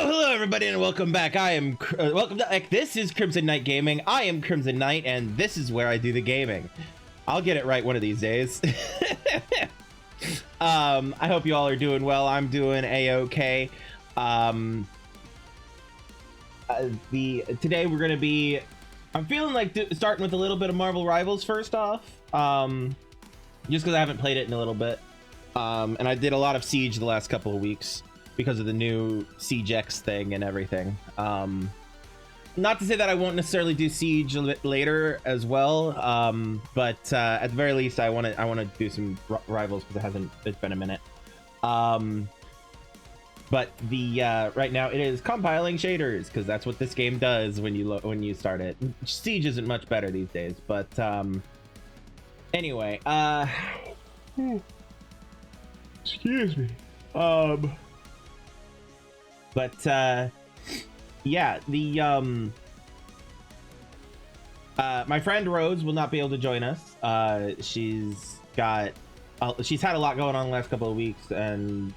Hello everybody and welcome back. I am welcome to this is Crimson Knight Gaming. I am Crimson Knight and this is where I do the gaming. I'll get it right one of these days. I hope you all are doing well. I'm doing a-okay. Today we're gonna be, I'm feeling like starting with a little bit of Marvel Rivals first off, just because I haven't played it in a little bit, and I did a lot of Siege the last couple of weeks because of the new Siege X thing and everything. Not to say that I won't necessarily do Siege a bit later as well, but at the very least I want to do some Rivals because it's been a minute. But the right now it is compiling shaders because that's what this game does when you start it. Siege isn't much better these days, but anyway, excuse me. But yeah, the my friend Rose will not be able to join us. She's had a lot going on the last couple of weeks, and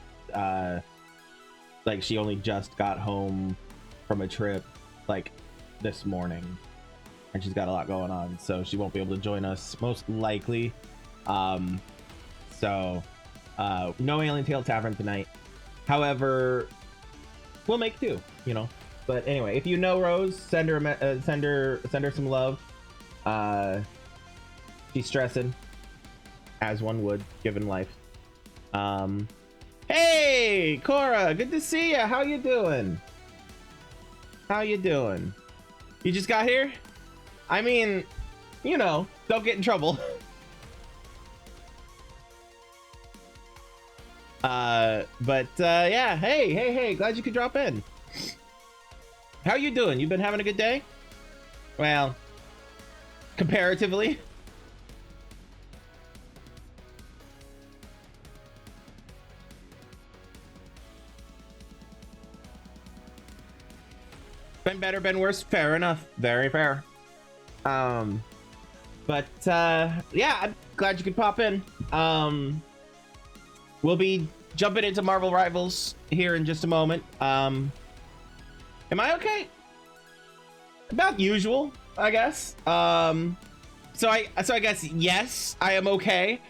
like she only just got home from a trip like this morning, and she's got a lot going on, so she won't be able to join us most likely. So no Alien Tail Tavern tonight. However, we'll make do, you know. But anyway, if you know Rose, send her some love. She's stressing, as one would, given life. Hey, Cora, good to see ya. How you doing? How you doing? You just got here? I mean, you know, don't get in trouble. Yeah, hey, glad you could drop in. How you doing? You been having a good day? Well, comparatively. Been better, been worse. Fair enough. Very fair. Yeah, I'm glad you could pop in. We'll be jumping into Marvel Rivals here in just a moment. Am I okay? About usual, I guess. So I guess yes, I am okay.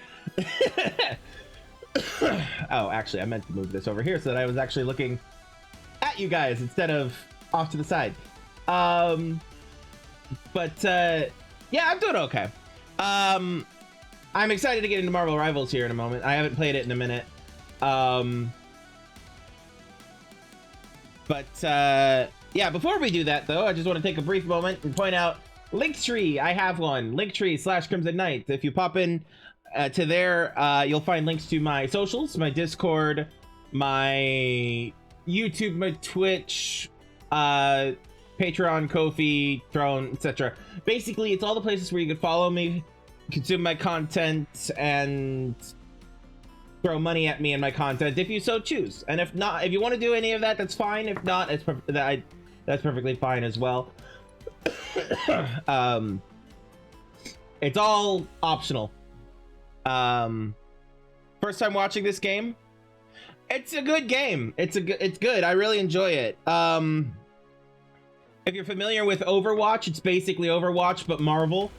Oh, actually, I meant to move this over here so that I was actually looking at you guys instead of off to the side. Yeah, I'm doing okay. I'm excited to get into Marvel Rivals here in a moment. I haven't played it in a minute. Yeah, before we do that though, I just want to take a brief moment and point out Linktree. I have one, Linktree/Crimson Knight. If you pop in to there, you'll find links to my socials, my Discord, my YouTube, my Twitch, Patreon, Ko-fi, Throne, etc. Basically, it's all the places where you could follow me, consume my content, and throw money at me and my content if you so choose. And if not, if you want to do any of that, that's fine. If not, that's perfectly fine as well. It's all optional. First time watching this game, it's a good game. It's good. I really enjoy it. If you're familiar with Overwatch, it's basically Overwatch but Marvel.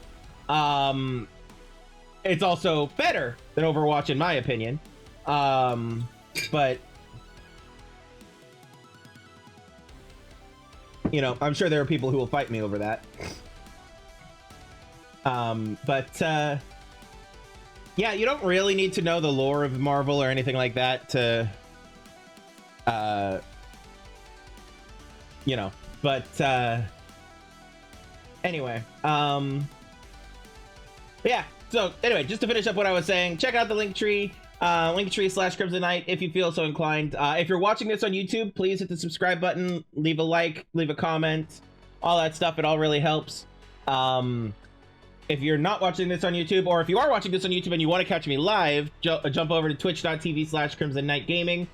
It's also better than Overwatch in my opinion. But you know, I'm sure there are people who will fight me over that. Yeah, you don't really need to know the lore of Marvel or anything like that to you know, but anyway, yeah, so anyway, just to finish up what I was saying, check out the Linktree, Linktree/Crimson Knight if you feel so inclined. If you're watching this on YouTube, please hit the subscribe button, leave a like, leave a comment, all that stuff. It all really helps. If you're not watching this on YouTube, or if you are watching this on YouTube and you want to catch me live, jump over to twitch.tv/Crimson Knight Gaming,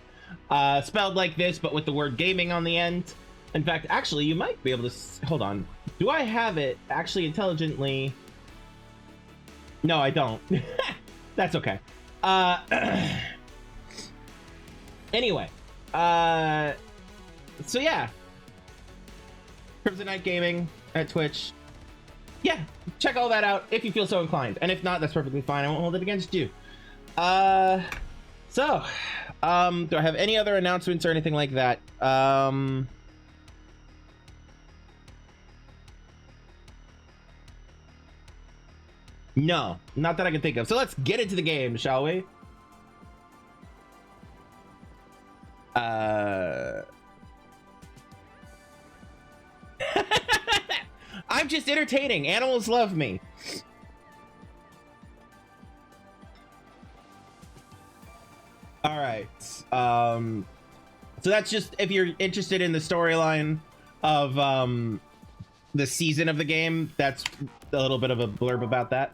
spelled like this but with the word gaming on the end. In fact, actually, you might be able to hold on. Do I have it actually intelligently? No, I don't. That's okay. Anyway, So yeah, Crimson Knight Gaming at Twitch. Yeah, check all that out if you feel so inclined, and if not, that's perfectly fine. I won't hold it against you. Do I have any other announcements or anything like that? No, not that I can think of. So let's get into the game, shall we? I'm just entertaining. Animals love me. All right. So that's just if you're interested in the storyline of the season of the game. That's a little bit of a blurb about that.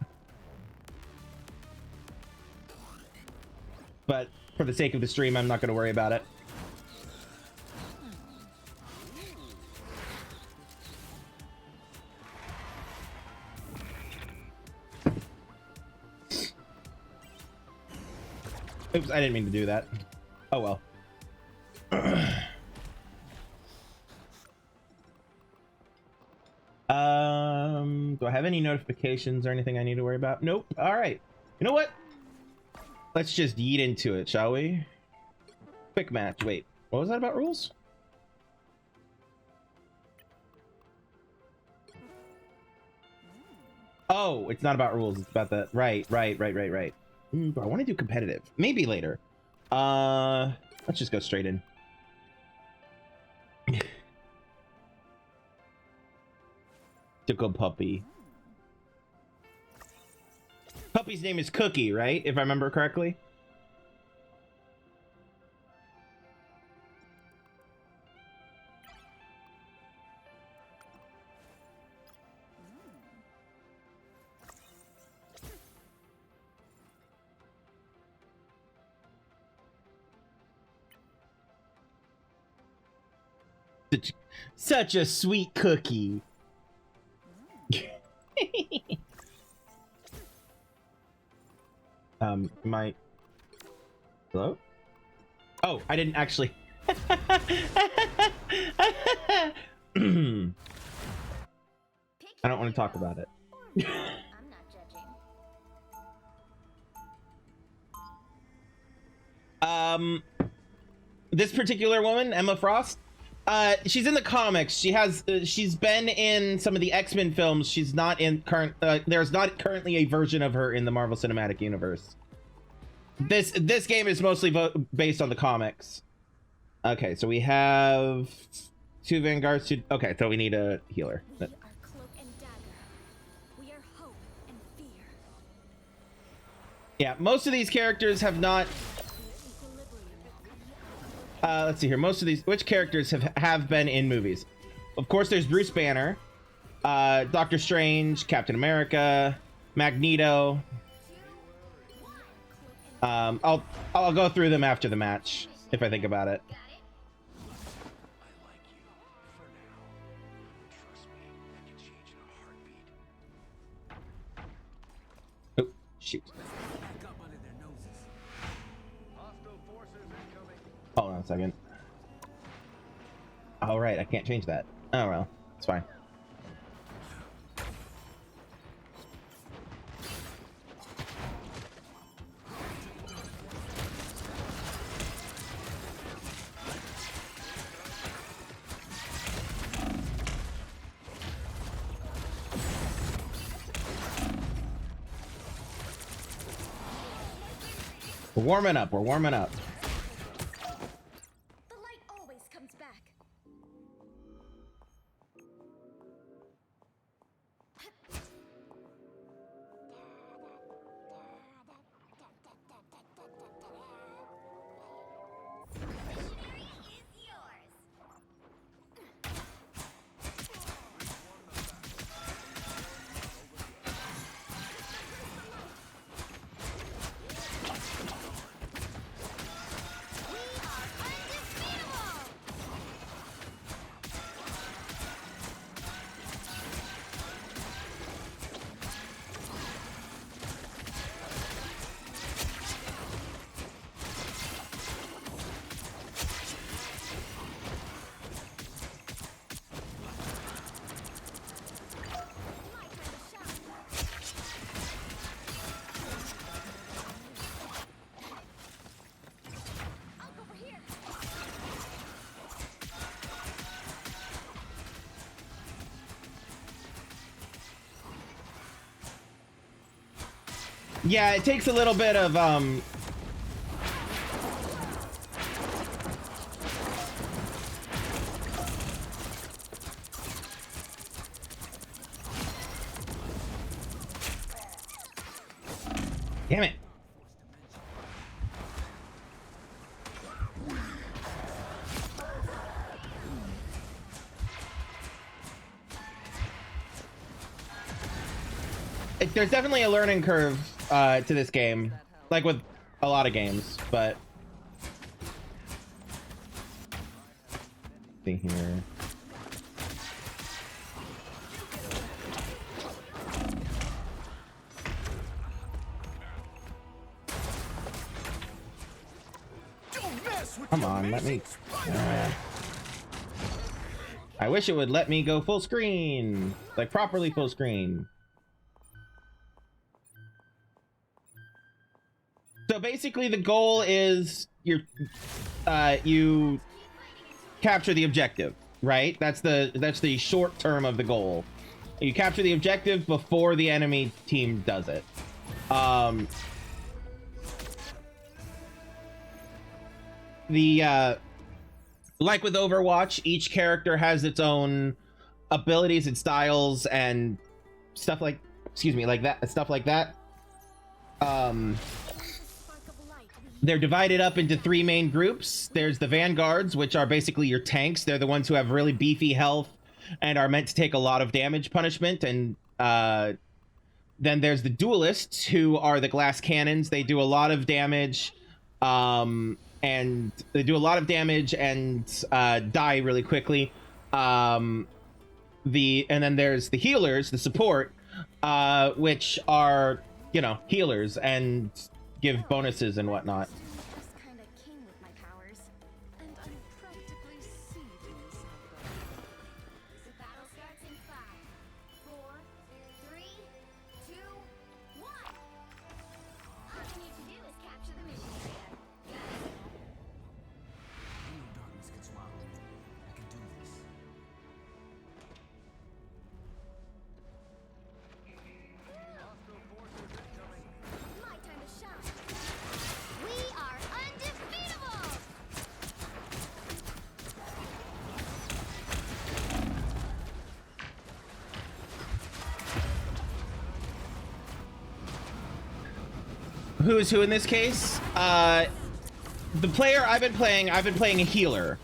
But for the sake of the stream, I'm not going to worry about it. Oops, I didn't mean to do that. Oh well. Do I have any notifications or anything I need to worry about? Nope. All right. You know what? Let's just yeet into it, shall we? Quick match. Wait, what was that about rules? Oh, it's not about rules. It's about that. Right. Do I want to do competitive? Maybe later. Let's just go straight in. Tickle puppy. Puppy's name is Cookie, right? If I remember correctly. Such a sweet cookie. Hello? Oh, I didn't actually. I don't want to talk about it. I'm not judging. This particular woman, Emma Frost, she's in the comics. She's been in some of the X-Men films. She's not in current. There's not currently a version of her in the Marvel Cinematic Universe. This game is mostly based on the comics. Okay, so we have 2 Vanguards. Okay, so we need a healer. We are cloak and dagger. We are hope and fear. Yeah, most of these characters have not. Let's see here. Most of these, which characters have been in movies? Of course, there's Bruce Banner, Doctor Strange, Captain America, Magneto. I'll go through them after the match if I think about it. Oh, shoot. Hold on a second. All right, I can't change that. Oh well, it's fine. We're warming up. We're warming up. The light always comes back. Missionary is yours. Yeah, it takes a little bit of damn it. There's definitely a learning curve to this game, like with a lot of games, but see here. Come on, let me. I wish it would let me go full screen, like properly full screen. So basically, the goal is you capture the objective, right? That's the short term of the goal. You capture the objective before the enemy team does it. Like with Overwatch, each character has its own abilities and styles and stuff like, like that, stuff like that. They're divided up into 3 main groups. There's the Vanguards, which are basically your tanks. They're the ones who have really beefy health and are meant to take a lot of damage punishment. And then there's the Duelists, who are the glass cannons. They do a lot of damage, and die really quickly. And then there's the healers, the support, which are, you know, healers and give bonuses and whatnot. Just kind of king with my powers, and I'm practically seething inside. The battle starts in 5, 4, 3, 2, 1. All you need to do is capture the mission area. I know darkness can swallow me. I can do this. My time to shine. We are undefeatable. Who is who in this case? The player I've been playing a healer.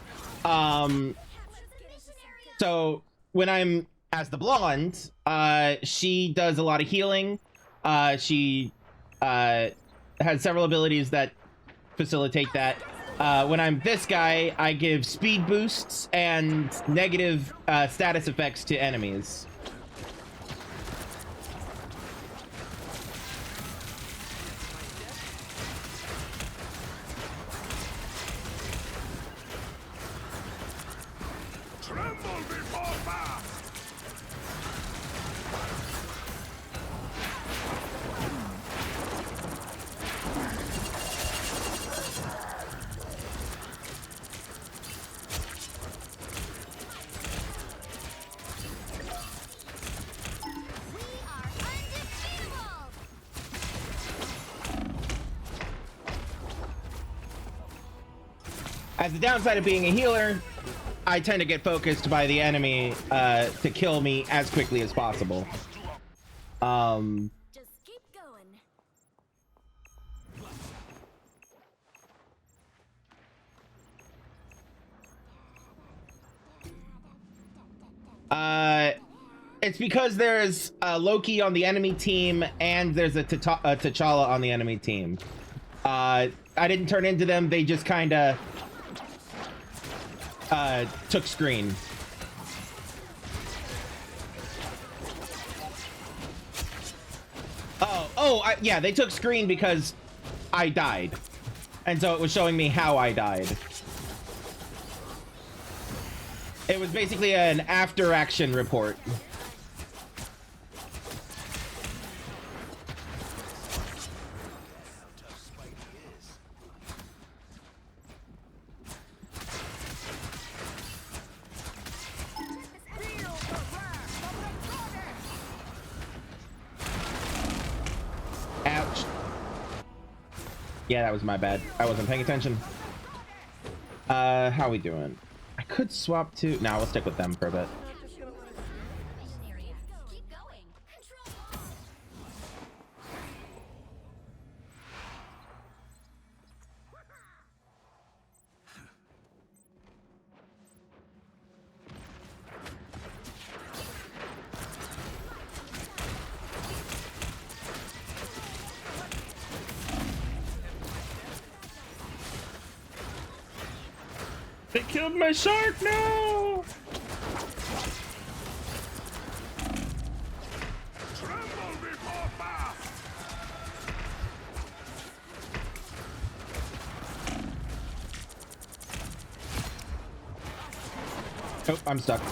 So when I'm as the blonde, she does a lot of healing. She has several abilities that facilitate that. When I'm this guy, I give speed boosts and negative status effects to enemies. Tremble before wrath! We are undefeatable. As the downside of being a healer, I tend to get focused by the enemy to kill me as quickly as possible. Just keep going. It's because there's Loki on the enemy team and there's a T'Challa on the enemy team. I didn't turn into them. They just kind of took screen. Yeah, they took screen because I died. And so it was showing me how I died. It was basically an after action report. Ouch. Yeah, that was my bad. I wasn't paying attention. How we doing? I could swap to... Nah, we'll stick with them for a bit. Keep going. Control. They killed my shark, no! Oh, I'm stuck.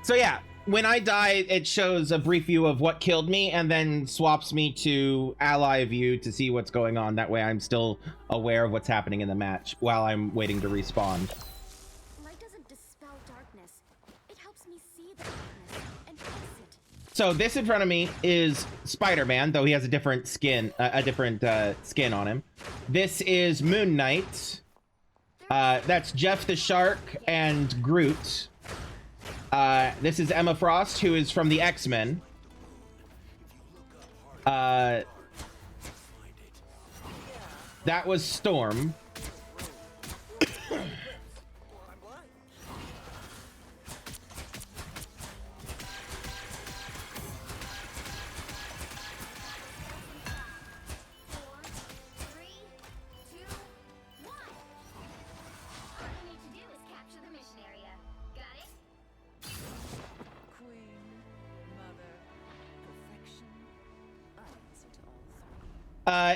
So yeah, when I die, it shows a brief view of what killed me and then swaps me to ally view to see what's going on. That way I'm still aware of what's happening in the match while I'm waiting to respawn. Light doesn't dispel darkness. It helps me see the darkness and face it. So this in front of me is Spider-Man, though he has a different skin, skin on him. This is Moon Knight. That's Jeff the Shark and Groot. This is Emma Frost, who is from the X-Men. That was Storm.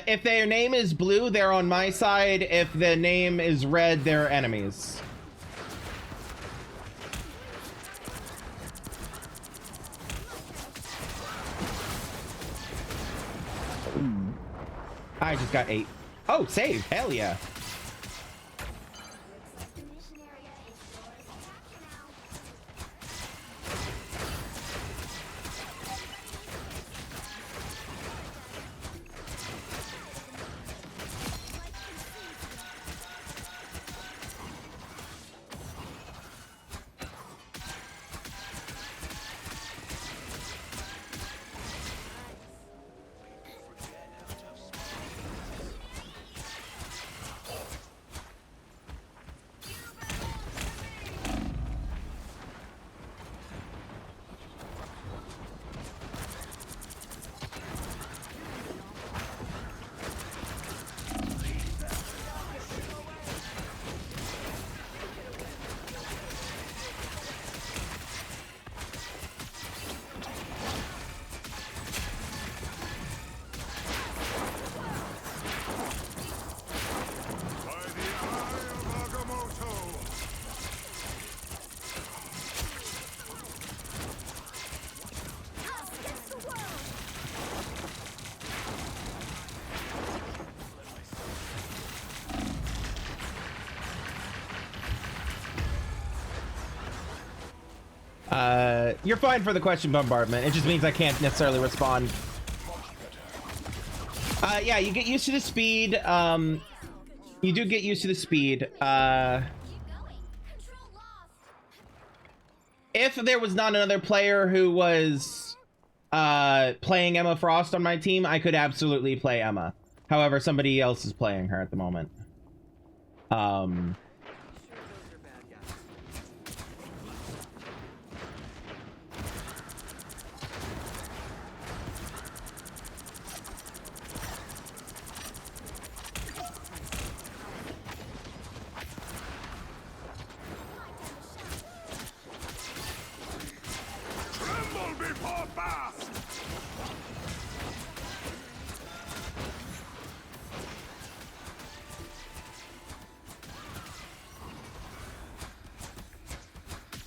If their name is blue, they're on my side. If the name is red, they're enemies. I just got 8. Oh, save. Hell yeah. You're fine for the question bombardment. It just means I can't necessarily respond. Yeah, you get used to the speed. You do get used to the speed. If there was not another player who was playing Emma Frost on my team, I could absolutely play Emma. However, somebody else is playing her at the moment.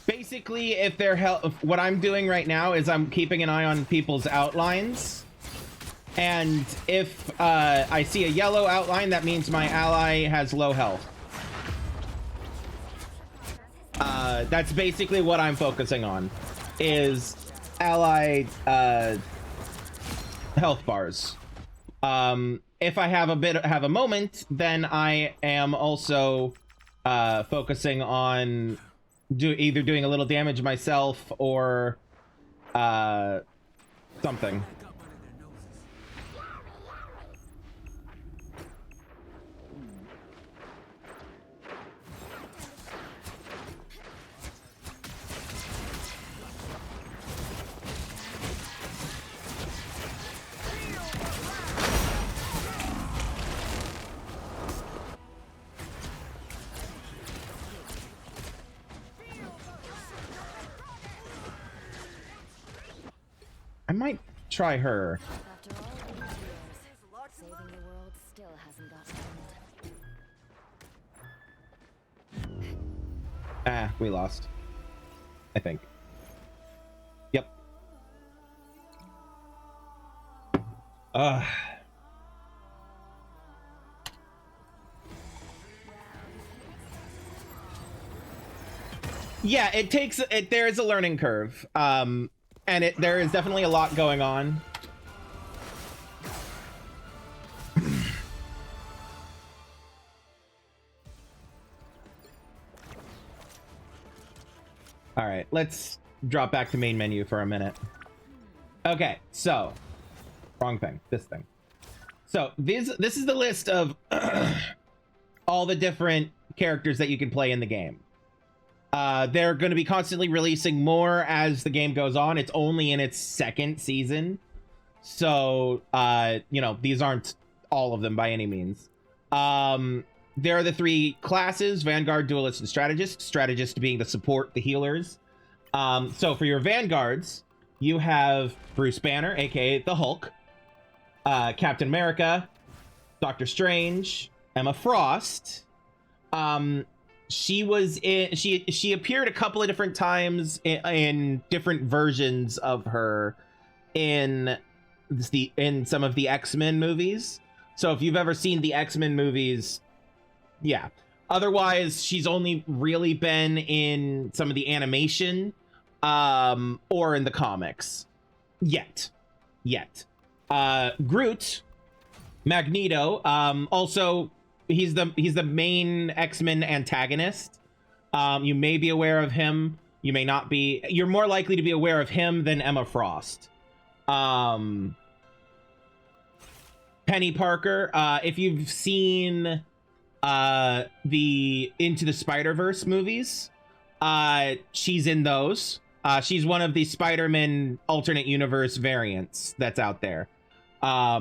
Basically, if they're what I'm doing right now is I'm keeping an eye on people's outlines, and if I see a yellow outline, that means my ally has low health. That's basically what I'm focusing on, is ally health bars. If I have a moment, then I am also focusing on either doing a little damage myself or something. I might try her. After all these years, saving the world still hasn't gotten old. Ah, we lost. I think. Yep. Yeah, it takes it. There is a learning curve, and there is definitely a lot going on. All right, let's drop back to main menu for a minute. Okay, so wrong thing. This thing. So this is the list of all the different characters that you can play in the game. They're going to be constantly releasing more as the game goes on. It's only in its second season, so you know, these aren't all of them by any means. There are the three classes: Vanguard, Duelist, and Strategist. Strategist being the support, the healers. So for your Vanguards, you have Bruce Banner, aka the Hulk, Captain America, Doctor Strange, Emma Frost. She was in. She appeared a couple of different times in different versions of her in some of the X-Men movies. So if you've ever seen the X-Men movies, yeah. Otherwise, she's only really been in some of the animation, or in the comics. Yet. Groot, Magneto, also he's the main X-Men antagonist. You may be aware of him. You may not be. You're more likely to be aware of him than Emma Frost. Penny Parker, if you've seen the Into the Spider-Verse movies, she's in those. She's one of the Spider-Man alternate universe variants that's out there. Yeah,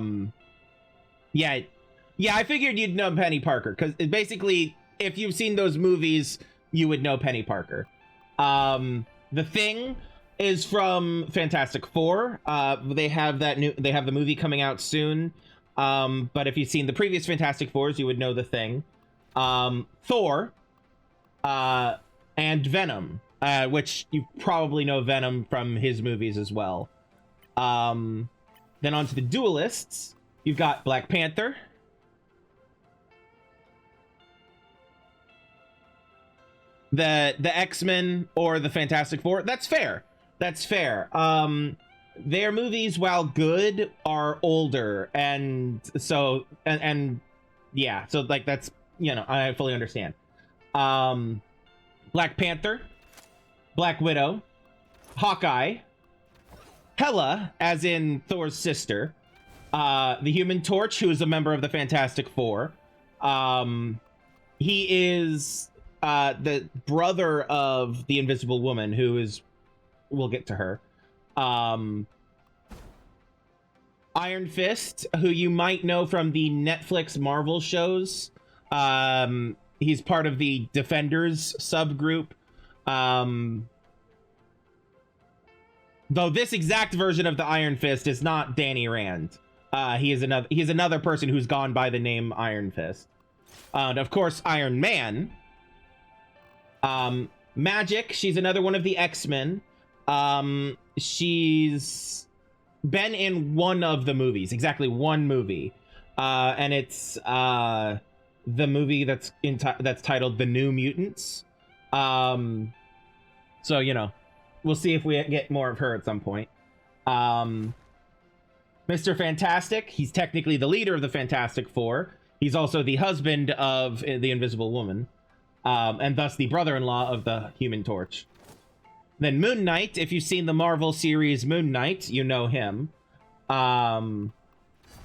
I figured you'd know Penny Parker, because basically, if you've seen those movies, you would know Penny Parker. The Thing is from Fantastic Four. They have the movie coming out soon. But if you've seen the previous Fantastic Fours, you would know The Thing. Thor, and Venom, which you probably know Venom from his movies as well. Then on to the Duelists, you've got Black Panther, the X-Men, or the Fantastic Four. That's fair. Their movies, while good, are older, and so and yeah, so like that's, you know, I fully understand. Black Panther, Black Widow, Hawkeye, Hela, as in Thor's sister, the Human Torch, who is a member of the Fantastic Four. He is the brother of the Invisible Woman, who is, we'll get to her. Iron Fist, who you might know from the Netflix Marvel shows. He's part of the Defenders subgroup. Though this exact version of the Iron Fist is not Danny Rand. He is another person who's gone by the name Iron Fist. And of course, Iron Man. Magic, she's another one of the X-Men. She's been in one of the movies, exactly one movie, and it's the movie that's titled The New Mutants. So, you know, we'll see if we get more of her at some point. Mr. Fantastic, he's technically the leader of the Fantastic Four. He's also the husband of the Invisible Woman, and thus the brother-in-law of the Human Torch. Then Moon Knight, if you've seen the Marvel series Moon Knight, you know him. Then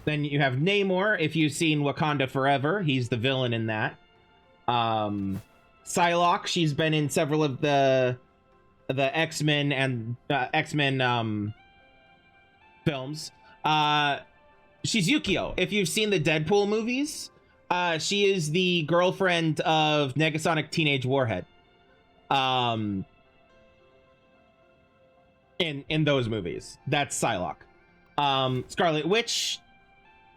you have Namor, if you've seen Wakanda Forever, he's the villain in that. Psylocke, she's been in several of the X-Men and X-Men films. She's Yukio. If you've seen the Deadpool movies, she is the girlfriend of Negasonic Teenage Warhead. In those movies, that's Psylocke. Scarlet Witch,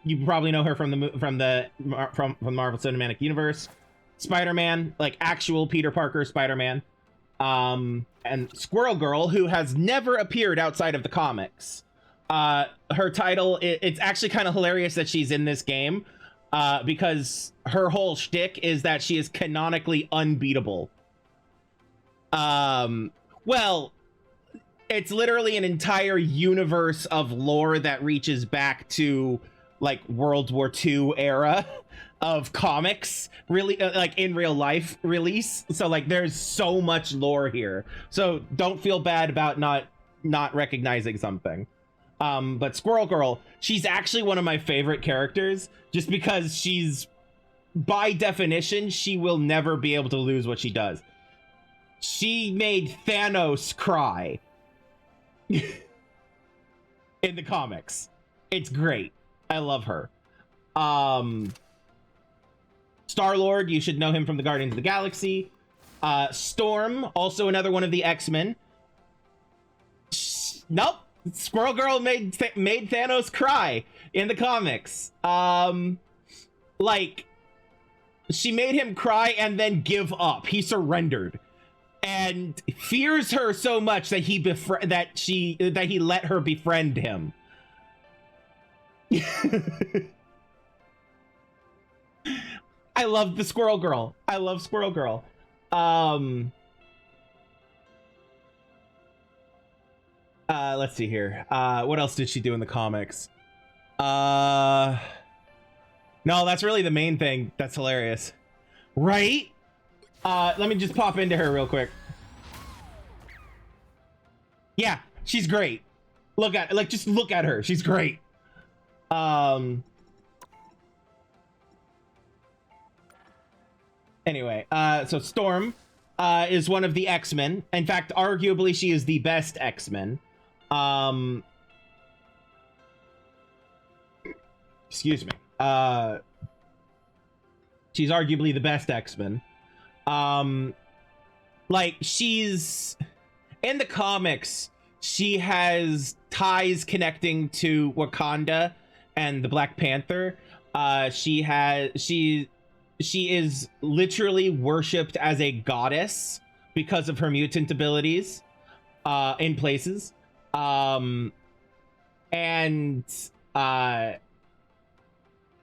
you probably know her from the Marvel Cinematic Universe. Spider-Man, like actual Peter Parker Spider-Man. And Squirrel Girl, who has never appeared outside of the comics. Her title, it's actually kind of hilarious that she's in this game, because her whole shtick is that she is canonically unbeatable. Well, it's literally an entire universe of lore that reaches back to like World War II era of comics, really, like in real life release. So like there's so much lore here, so don't feel bad about not recognizing something. But Squirrel Girl, she's actually one of my favorite characters, just because she's, by definition, she will never be able to lose what she does. She made Thanos cry in the comics. It's great. I love her. Star-Lord, you should know him from the Guardians of the Galaxy. Storm, also another one of the X-Men. Nope. Squirrel Girl made Thanos cry in the comics. Like, she made him cry and then give up. He surrendered and fears her so much that he let her befriend him. I love the Squirrel Girl. I love Squirrel Girl. Let's see here. What else did she do in the comics? No, that's really the main thing. That's hilarious. Right? Let me just pop into her real quick. Yeah, she's great. Just look at her. She's great. Anyway, so Storm is one of the X-Men. In fact, arguably, she is the best X-Men. Excuse me. She's arguably the best X-Men. Like, she's... In the comics, she has ties connecting to Wakanda and the Black Panther. She is literally worshipped as a goddess because of her mutant abilities in places. And if I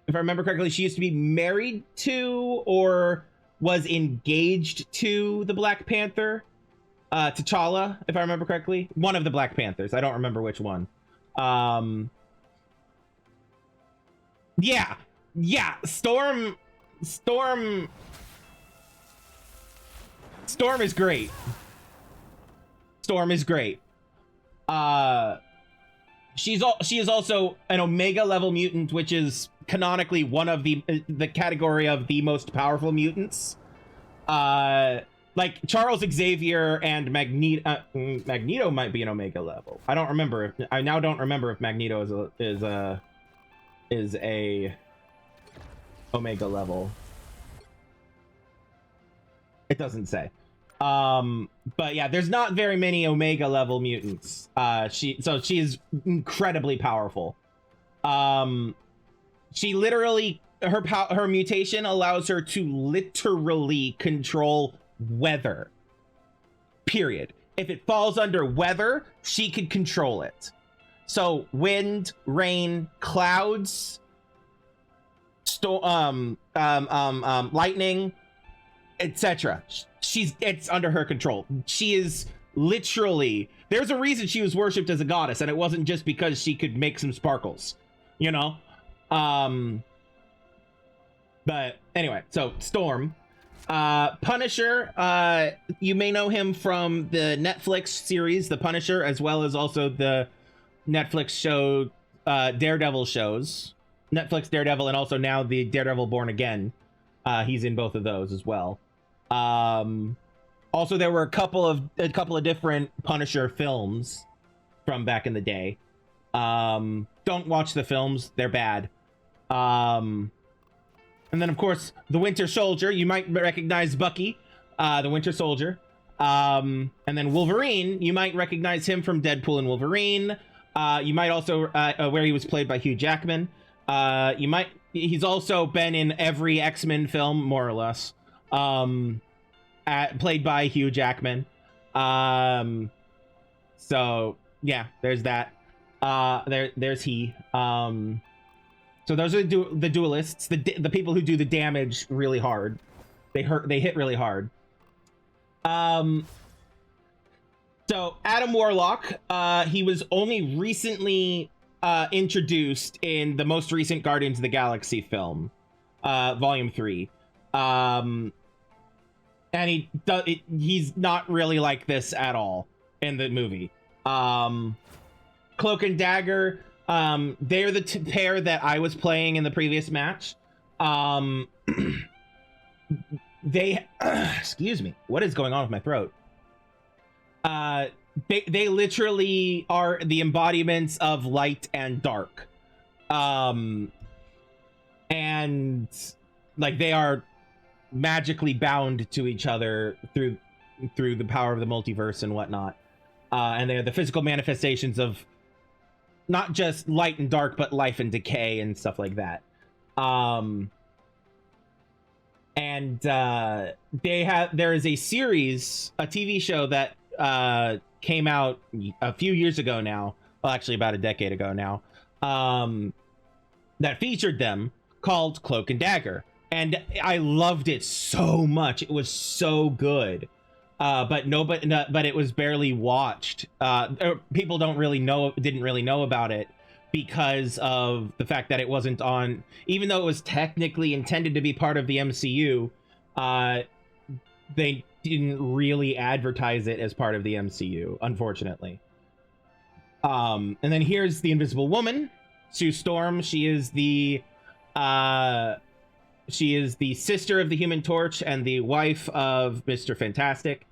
remember correctly, she used to be married to or was engaged to the Black Panther, T'Challa, if I remember correctly. One of the Black Panthers. I don't remember which one. Yeah. Storm is great. Storm is great. She is also an Omega level mutant, which is canonically one of the category of the most powerful mutants. Like Charles Xavier and Magneto. Magneto might be an Omega level. I don't remember. I now don't remember if Magneto is a Omega level. It doesn't say. But yeah, there's not very many Omega level mutants. She is incredibly powerful. She literally, her mutation allows her to literally control weather. Period. If it falls under weather, she could control it. So wind, rain, clouds, lightning, etc. It's under her control. She is literally, there's a reason she was worshipped as a goddess, and it wasn't just because she could make some sparkles, you know. But anyway, so Storm, Punisher, you may know him from the Netflix series The Punisher, as well as also the Netflix show Daredevil shows, Netflix Daredevil, and also now the Daredevil Born Again. He's in both of those as well. Also, there were a couple of different Punisher films from back in the day. Don't watch the films; they're bad. And then, of course, the Winter Soldier. You might recognize Bucky, the Winter Soldier. And then Wolverine. You might recognize him from Deadpool and Wolverine. You might also where he was played by Hugh Jackman. He's also been in every X-Men film, more or less. Played by Hugh Jackman. So yeah, there's that. There's he. So those are the duelists, the people who do the damage really hard. They hit really hard. So Adam Warlock, he was only recently introduced in the most recent Guardians of the Galaxy film, Volume 3. And he's not really like this at all in the movie. Cloak and Dagger, they're the pair that I was playing in the previous match. They excuse me, what is going on with my throat? They literally are the embodiments of light and dark. And like they are magically bound to each other through the power of the multiverse and whatnot. And they're the physical manifestations of not just light and dark, but life and decay and stuff like that. There is a series, a TV show that came out a few years ago now, well, actually about a decade ago now, that featured them, called Cloak and Dagger. And I loved it so much. It was so good. But it was barely watched. People didn't really know about it because of the fact that it wasn't on, even though it was technically intended to be part of the MCU, they didn't really advertise it as part of the MCU, unfortunately. And then here's the Invisible Woman, Sue Storm. She is the sister of the Human Torch and the wife of Mr. Fantastic.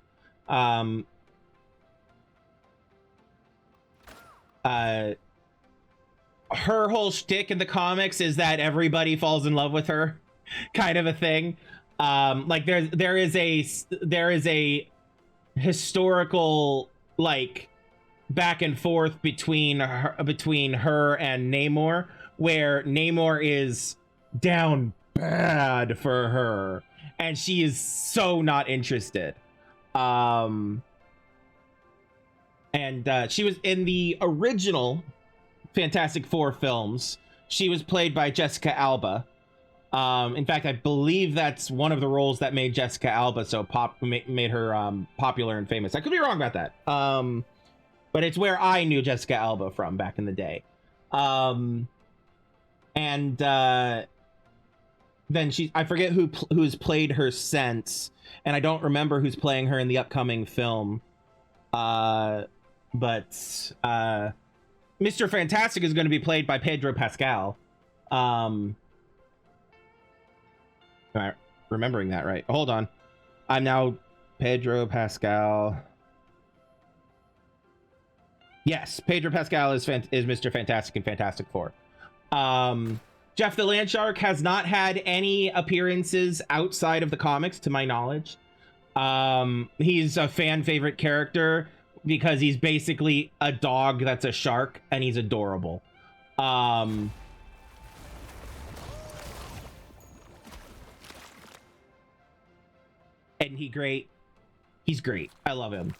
Her whole shtick in the comics is that everybody falls in love with her, kind of a thing. Like there is a historical like back and forth between her and Namor, where Namor is down bad for her and she is so not interested. She was in the original Fantastic Four films. She was played by Jessica Alba. In fact, I believe that's one of the roles that made Jessica Alba so made her popular and famous. I could be wrong about that. But it's where I knew Jessica Alba from back in the day. Then I forget who's played her since, and I don't remember who's playing her in the upcoming film. But Mr. Fantastic is going to be played by Pedro Pascal. Am I remembering that right? Hold on. I'm now Pedro Pascal. Yes, Pedro Pascal is Mr. Fantastic in Fantastic Four. Jeff the Landshark has not had any appearances outside of the comics, to my knowledge. He's a fan favorite character because he's basically a dog that's a shark, and he's adorable. And he's great. I love him.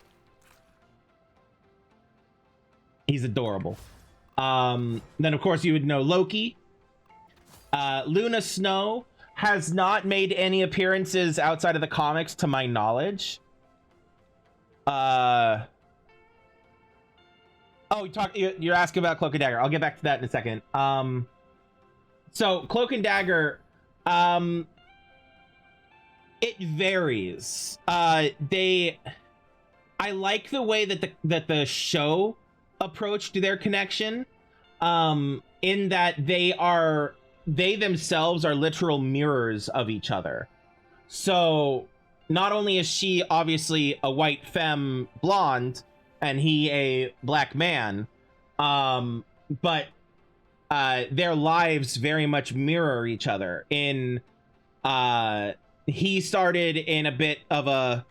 He's adorable. Then of course you would know Loki. Luna Snow has not made any appearances outside of the comics to my knowledge. Oh, you're asking about Cloak and Dagger. I'll get back to that in a second. So Cloak and Dagger, it varies. I like the way that the show approached their connection, in that they themselves are literal mirrors of each other. So not only is she obviously a white femme blonde and he a black man, but their lives very much mirror each other. He started in a bit of a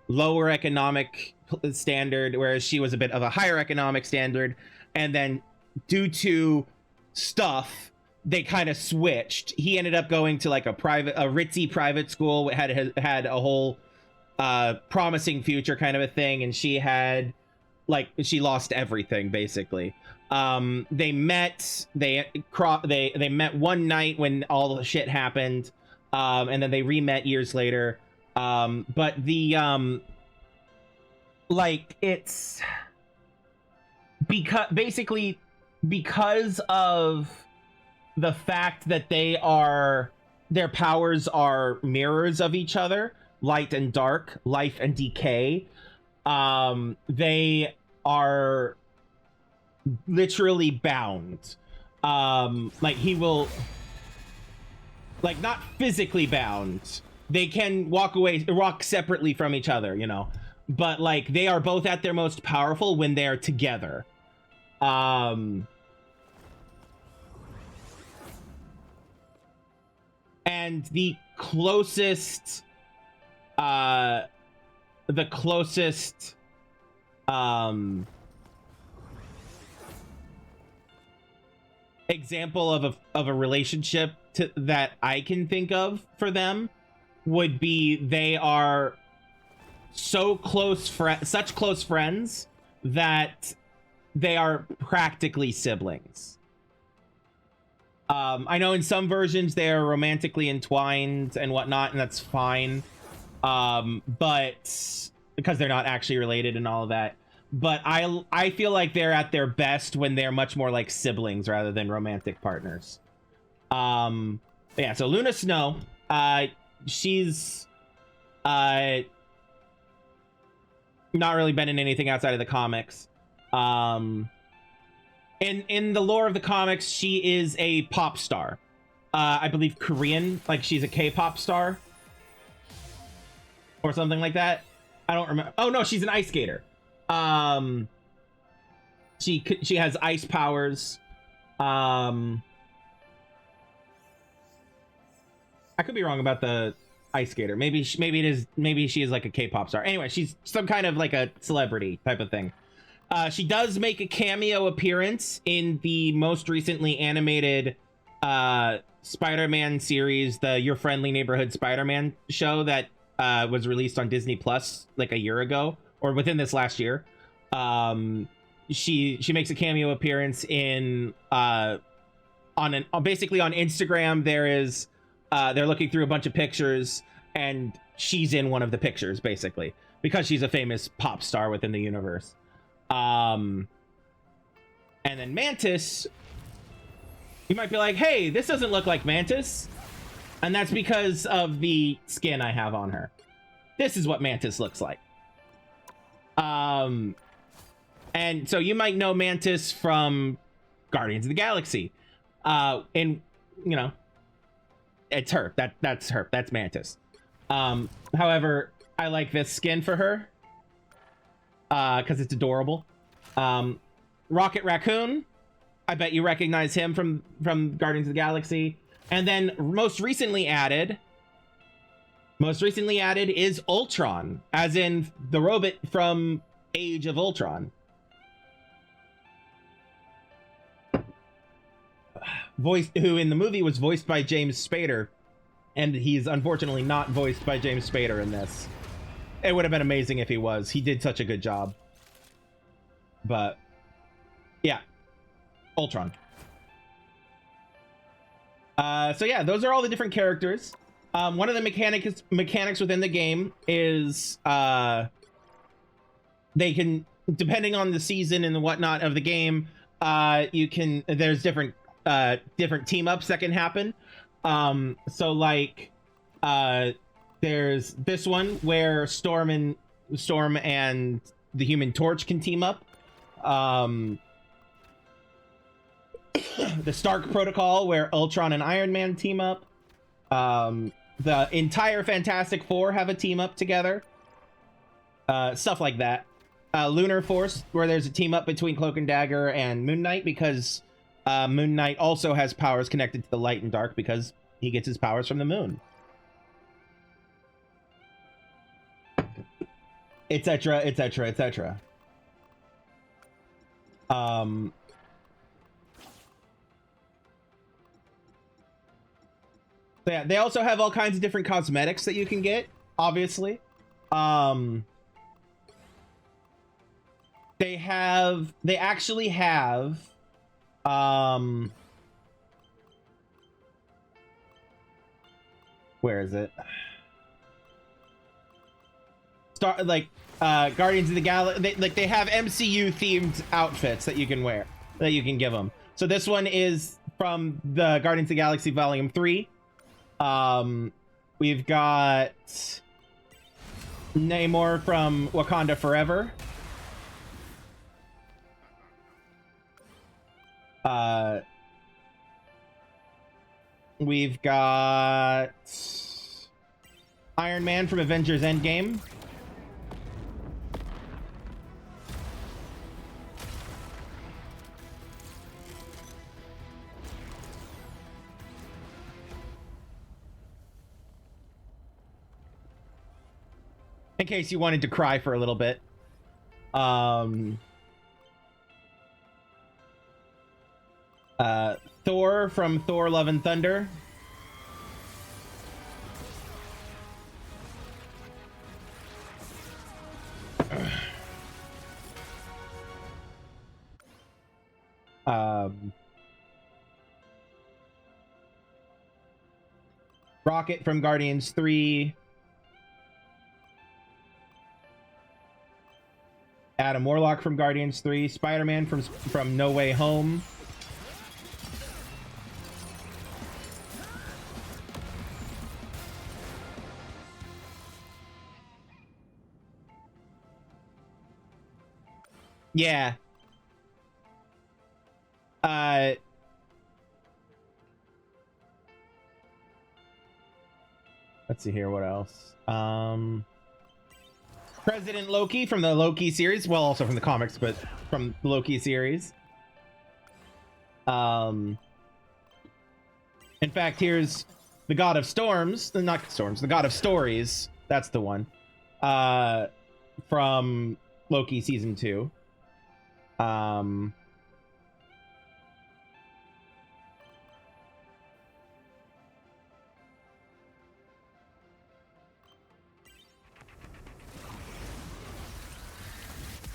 lower economic standard, whereas she was a bit of a higher economic standard, and then due to stuff they kind of switched. He ended up going to like a ritzy private school, had a whole promising future kind of a thing, and she lost everything basically. They met one night when all the shit happened, and then they re-met years later. But the it's because of the fact that their powers are mirrors of each other, light and dark, life and decay. They are literally bound. He will, not physically bound. They can walk separately from each other, but they are both at their most powerful when they're together. And the closest example of a relationship that I can think of for them would be they are such close friends that they are practically siblings. I know in some versions they are romantically entwined and whatnot, and that's fine. But because they're not actually related and all of that. But I feel like they're at their best when they're much more like siblings rather than romantic partners. Yeah, so Luna Snow, she's not really been in anything outside of the comics. In the lore of the comics, she is a pop star. I believe Korean, she's a K-pop star or something like that. I don't remember. Oh no, she's an ice skater. She has ice powers. I could be wrong about the ice skater. Maybe she is like a K-pop star. Anyway, she's some kind of like a celebrity type of thing. She does make a cameo appearance in the most recently animated Spider-Man series, the Your Friendly Neighborhood Spider-Man show that was released on Disney Plus like a year ago, or within this last year. She makes a cameo appearance in basically on Instagram. They're looking through a bunch of pictures, and she's in one of the pictures basically because she's a famous pop star within the universe. And then Mantis, you might be like, hey, this doesn't look like Mantis. And that's because of the skin I have on her. This is what Mantis looks like. And so you might know Mantis from Guardians of the Galaxy. And, it's her. That's her. That's Mantis. However, I like this skin for her. Because it's adorable. Rocket Raccoon, I bet you recognize him from Guardians of the Galaxy. And then most recently added is Ultron, as in the robot from Age of Ultron. Who in the movie was voiced by James Spader, and he's unfortunately not voiced by James Spader in this. It would have been amazing if he was. He did such a good job. But yeah, Ultron. So yeah, those are all the different characters. One of the mechanics within the game is they can, depending on the season and the whatnot of the game, there's different team ups that can happen. So like there's this one where Storm and the Human Torch can team up. The Stark Protocol where Ultron and Iron Man team up. The entire Fantastic Four have a team up together. Stuff like that. Lunar Force, where there's a team up between Cloak and Dagger and Moon Knight, because Moon Knight also has powers connected to the light and dark because he gets his powers from the moon. Etc, etc, etc. So yeah, they also have all kinds of different cosmetics that you can get, obviously. They actually have where is it? Guardians of the Galaxy, they have MCU themed outfits that you can wear, that you can give them. So this one is from the Guardians of the Galaxy Volume 3. We've got Namor from Wakanda Forever. We've got Iron Man from Avengers Endgame. In case you wanted to cry for a little bit. Thor from Thor Love and Thunder. Rocket from Guardians 3. Adam Warlock from Guardians 3. Spider-Man from No Way Home. Yeah. Let's see here, what else? President Loki from the Loki series. Well, also from the comics, but from the Loki series. In fact, here's the God of Storms. Not Storms, the God of Stories. That's the one. From Loki Season 2.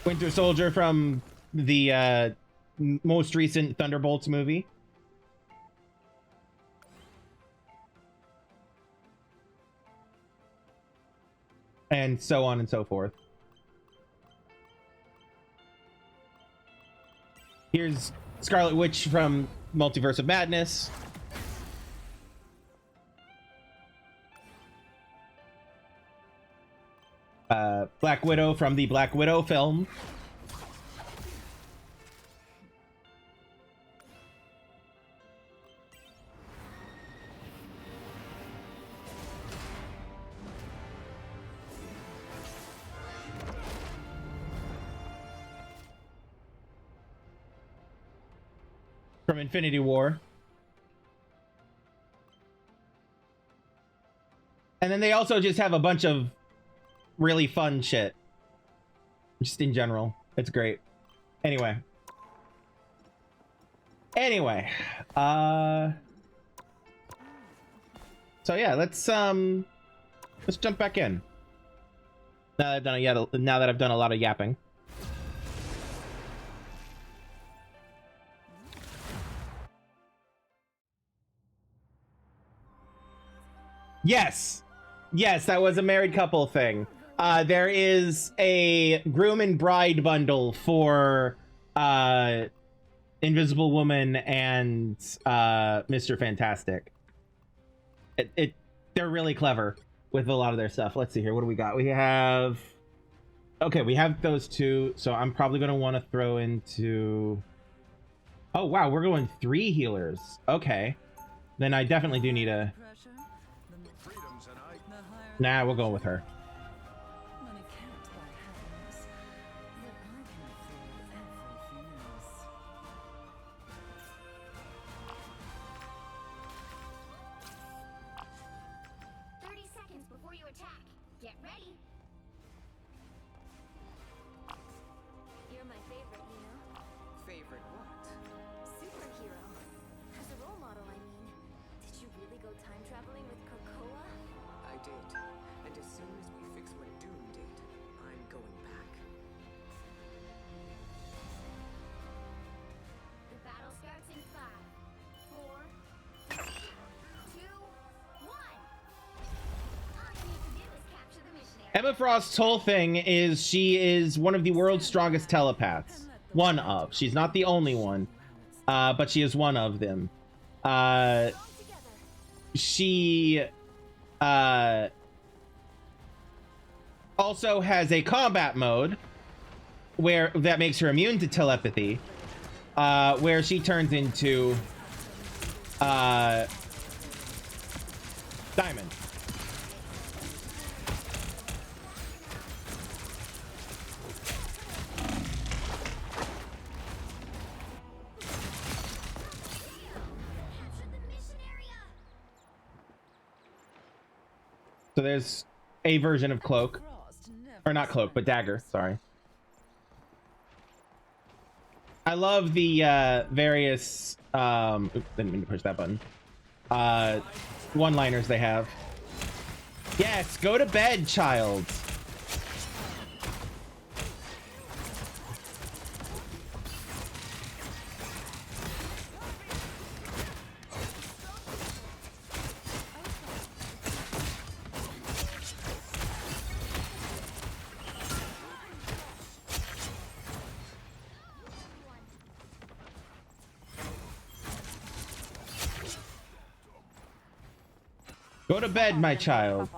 Winter Soldier from the most recent Thunderbolts movie. And so on and so forth. Here's Scarlet Witch from Multiverse of Madness. Black Widow from the Black Widow film. From Infinity War. And then they also just have a bunch of really fun shit. Just in general. It's great. Anyway. So yeah, let's jump back in. Now that I've done a lot of yapping. Yes. Yes, that was a married couple thing. There is a groom and bride bundle for Invisible Woman and Mr. Fantastic. They're really clever with a lot of their stuff. Let's see here. What do we got? We have... Okay, we have those two, so I'm probably going to want to throw into... Oh, wow, we're going 3 healers. Okay. Then I definitely do need a... Nah, we'll go with her. Money can't buy happiness, but I can afford everything else. 30 seconds before you attack. Get ready. You're my favorite, you know? Favorite what? Superhero. As a role model, I mean. Did you really go time traveling with Krakoa? I did. And as soon as we fix what Doom did, I'm going back. The battle starts in 5, 4, 3, 2, 1. All you need to do is capture the missionary. Emma Frost's whole thing is she is one of the world's strongest telepaths. One of. She's not the only one. But she is one of them. All together. She also has a combat mode where that makes her immune to telepathy, where she turns into Diamond. Capture the mission area. So there's a version of Cloak. Frost never Or not Cloak, but Dagger, sorry. I love the various oops, didn't mean to push that button. One-liners they have. Yes, go to bed, child. Go to bed, my child.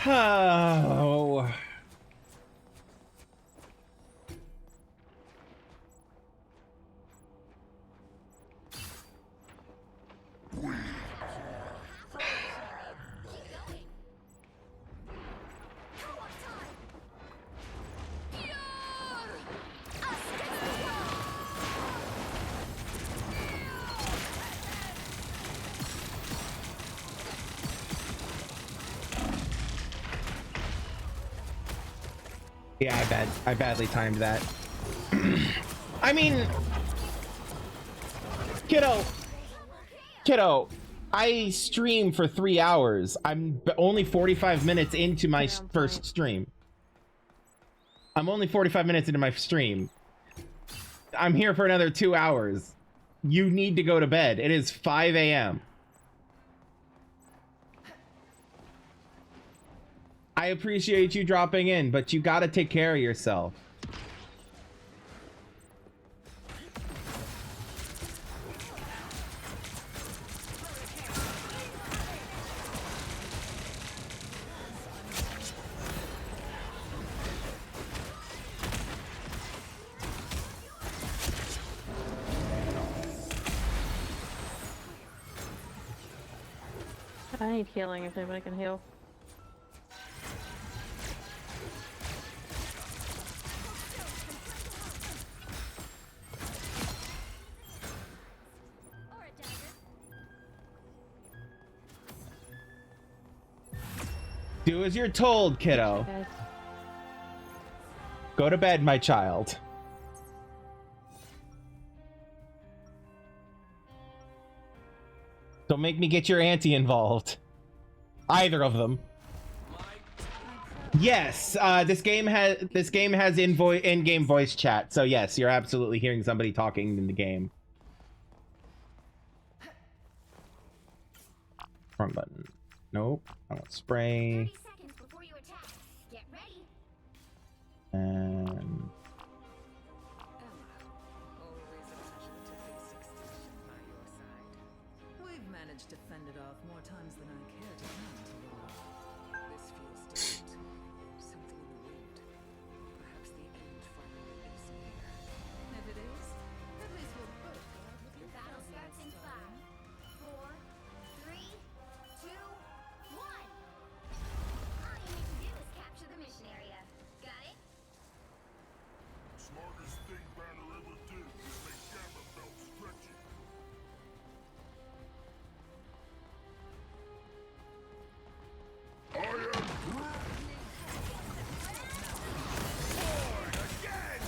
Oh. Yeah, I badly timed that. I mean, kiddo, I stream for 3 hours. I'm only 45 minutes into my first stream. I'm only 45 minutes into my stream. I'm here for another 2 hours. You need to go to bed. It is 5 a.m. I appreciate you dropping in, but you gotta take care of yourself. I need healing if anybody can heal. Or a dagger. Do as you're told, kiddo. Guys. Go to bed, my child. Don't make me get your auntie involved. Either of them. Yes, this game has in-game voice chat. So yes, you're absolutely hearing somebody talking in the game. Wrong button. Nope. I want spray. 30 seconds before you attack. Get ready. And Emma, always a pleasure to face extinction by your side. We've managed to fend it off more times than I care to count, Aurora. This feels different. Something in the wind. Perhaps the end finally is near. If it is, at least we'll both go out with The your battle family starts in next 5, time. 4, 3, 2, 1. All you need to do is capture the mission area. Got it? Smartest thing Banner ever did was make Gamma Belt stretchy. I am born again!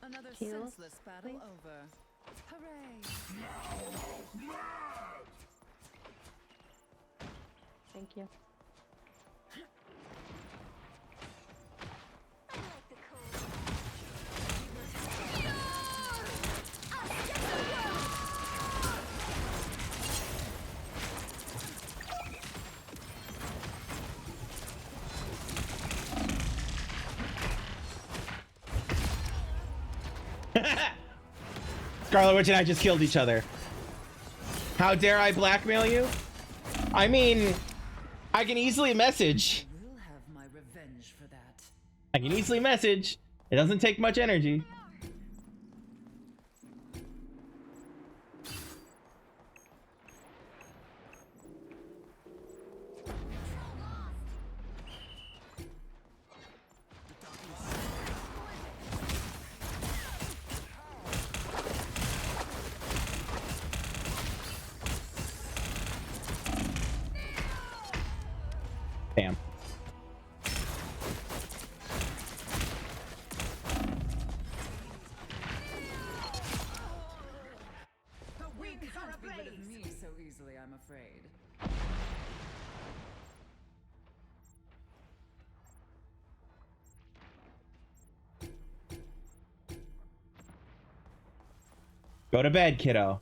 Another Heal, senseless battle please. over. Hooray! Mad! Thank you. I like the cool. Scarlet Witch and I just killed each other. How dare I blackmail you? I mean, I can easily message. We'll have my revenge for that. I can easily message. It doesn't take much energy. Damn. The weak can't be rid of me so easily, I'm afraid. Go to bed, kiddo.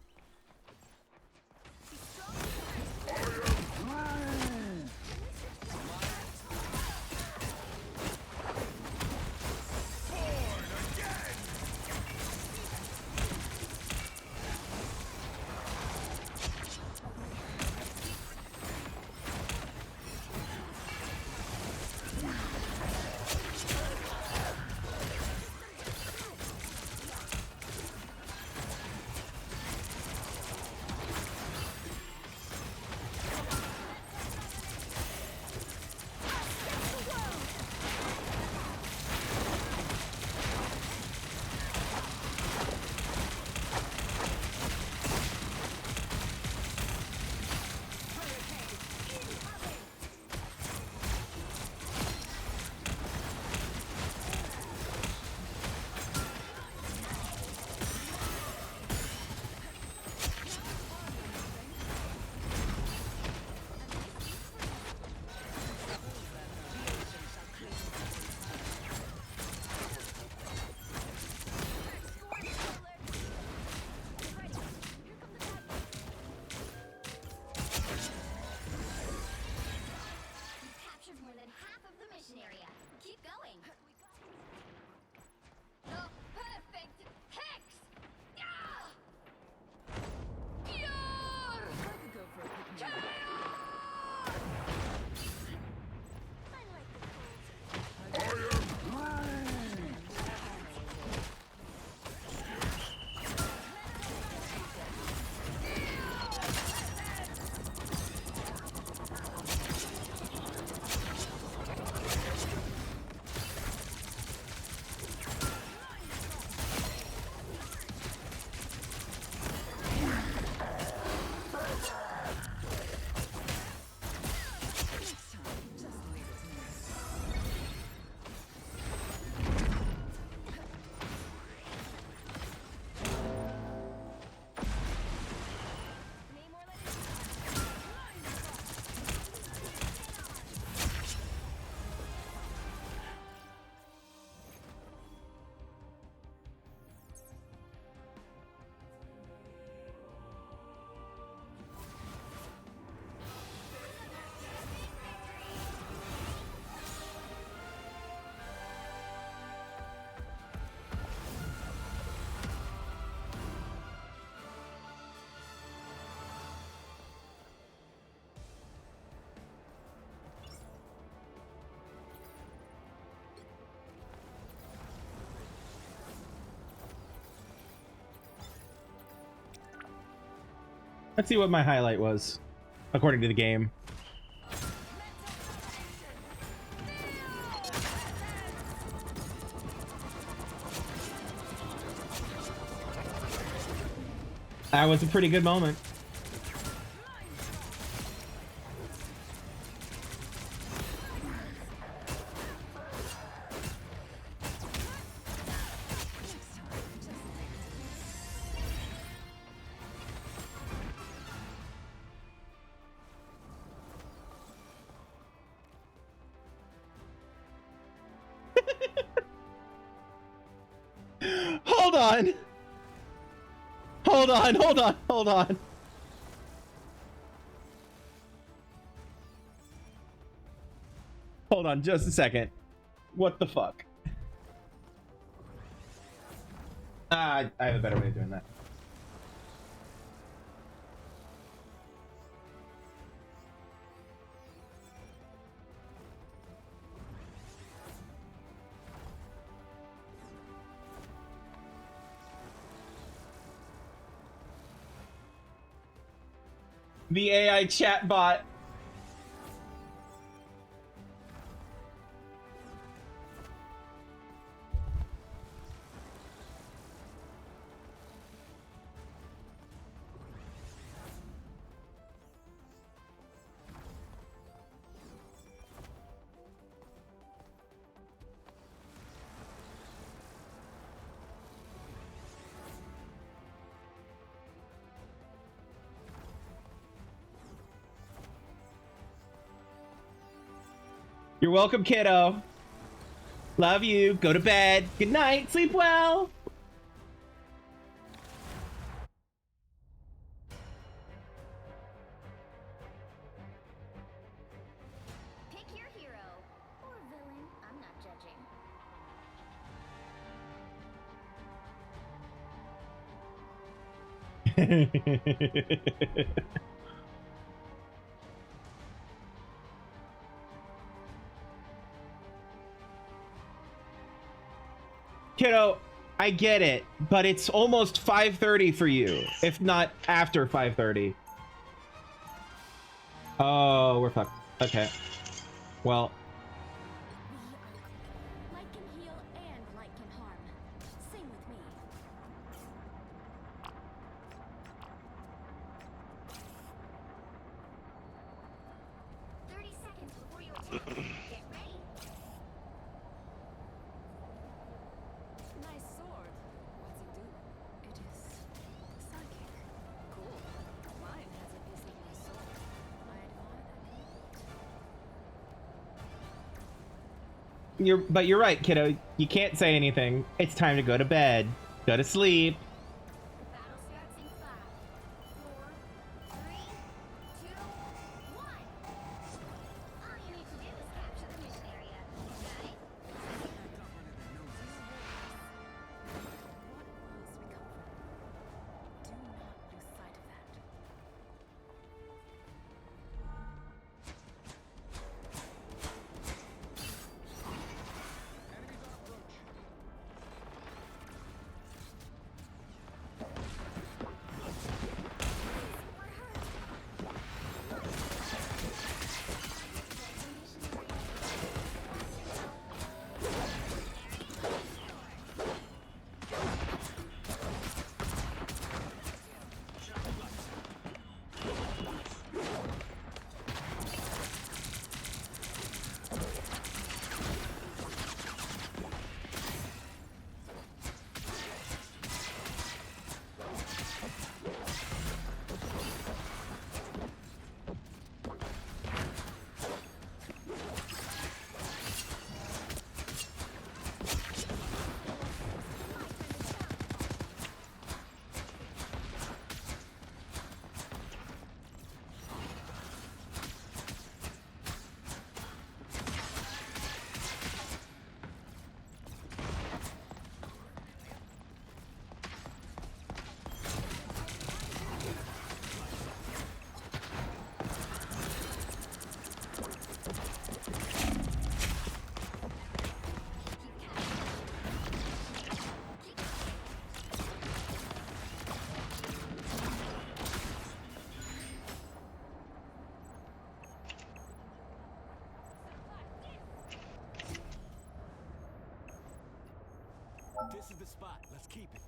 Let's see what my highlight was, according to the game. That was a pretty good moment. Hold on. Hold on, hold on, hold on. Hold on just a second. What the fuck? I have a better way of doing that. The AI chatbot. You're welcome, kiddo. Love you. Go to bed. Good night. Sleep well. Pick your hero. Or villain. I'm not judging. Kiddo, I get it, but it's almost 5:30 for you, if not after 5:30. Oh, we're fucked. Okay. Well, Light can heal and light can harm. Sing with me. 30 seconds before you attack. Get ready. Nice sword. What's it do? It is psychic. Cool. Mine has a piece of my soul. I admire that. but you're right, kiddo. You can't say anything. It's time to go to bed. Go to sleep. Battle starts in 5, 4, 3, 2, 1. All you need to do is capture the mission area. Got it? What worlds we come from. Do not lose sight of that. This is the spot. Let's keep it.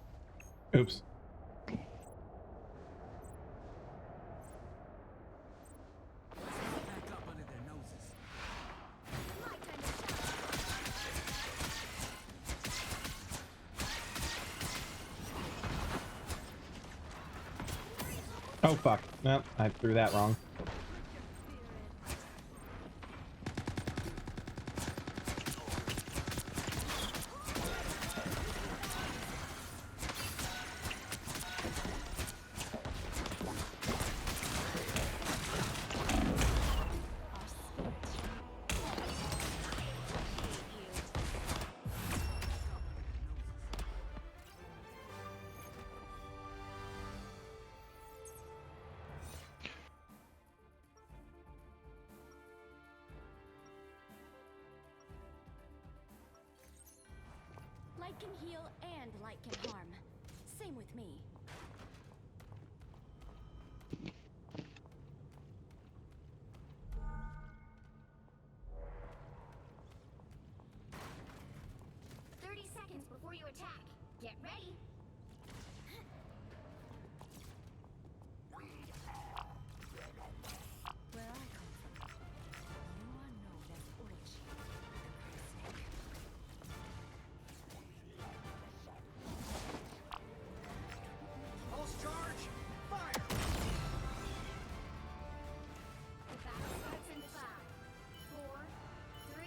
Oops. Back up under their noses. My time to shine. Oh fuck. Nope, I threw that wrong. Light can heal and light can harm. Same with me. Seconds before you attack. Get ready. Where I come from, you are known as Orochi, the Gray Snake. Pulse charge. Fire. The battle starts in 5, 4, 3,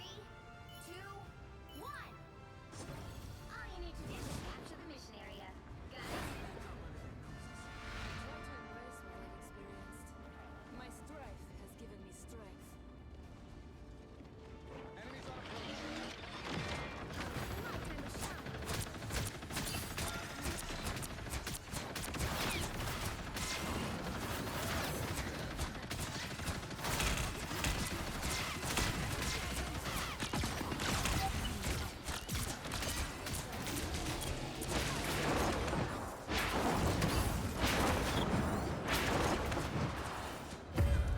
2, 1. All you need to do is capture the mission area. Got it? Try to embrace what I've experienced. My strife has given me strength. Enemies on approach. My time to shine.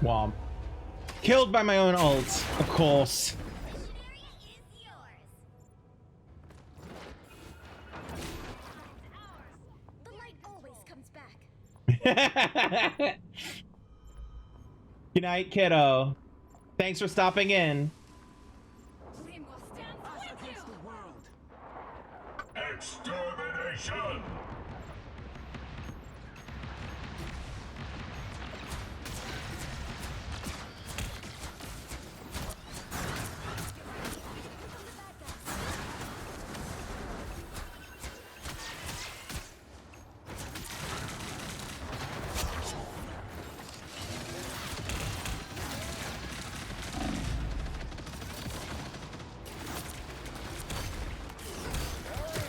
Womp. Killed by my own ult, of course. Mission area is yours. It's ours. The light always comes back. Good night, kiddo. Thanks for stopping in. Rimbo stands Us with against you! the world. Extermination!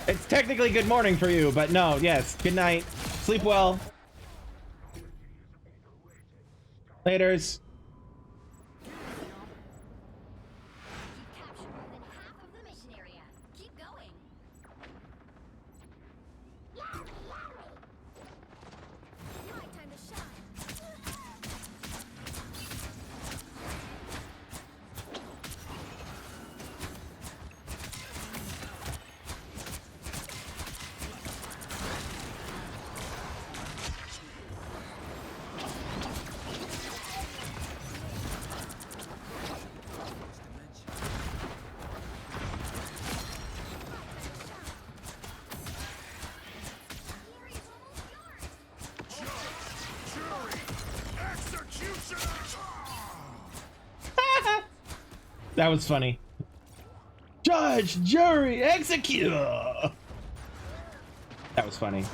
It's technically good morning for you, but no, yes. Good night. Sleep well. Laters. You've captured more than half of the mission area. Keep going. My time to shine. The area's almost yours. Jury! Executioner! That was funny. Judge, jury, execute. That was funny.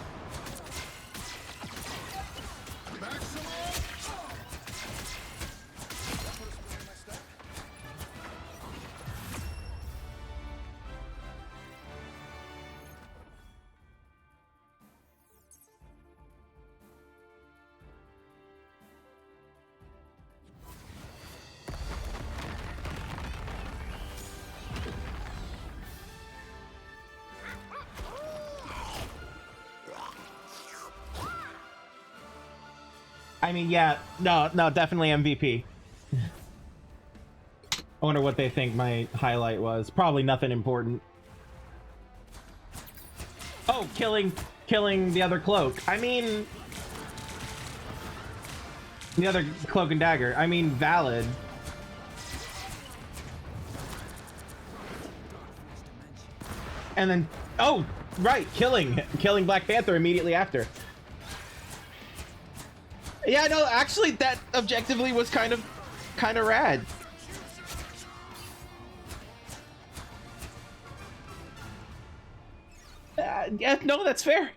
I mean, yeah, no, definitely MVP. I wonder what they think my highlight was. Probably nothing important. Oh, killing the other cloak. I mean, the other cloak and dagger. I mean, valid. And then, oh, right, killing Black Panther immediately after. Yeah, no, actually, that objectively was kind of rad. Yeah, no, that's fair.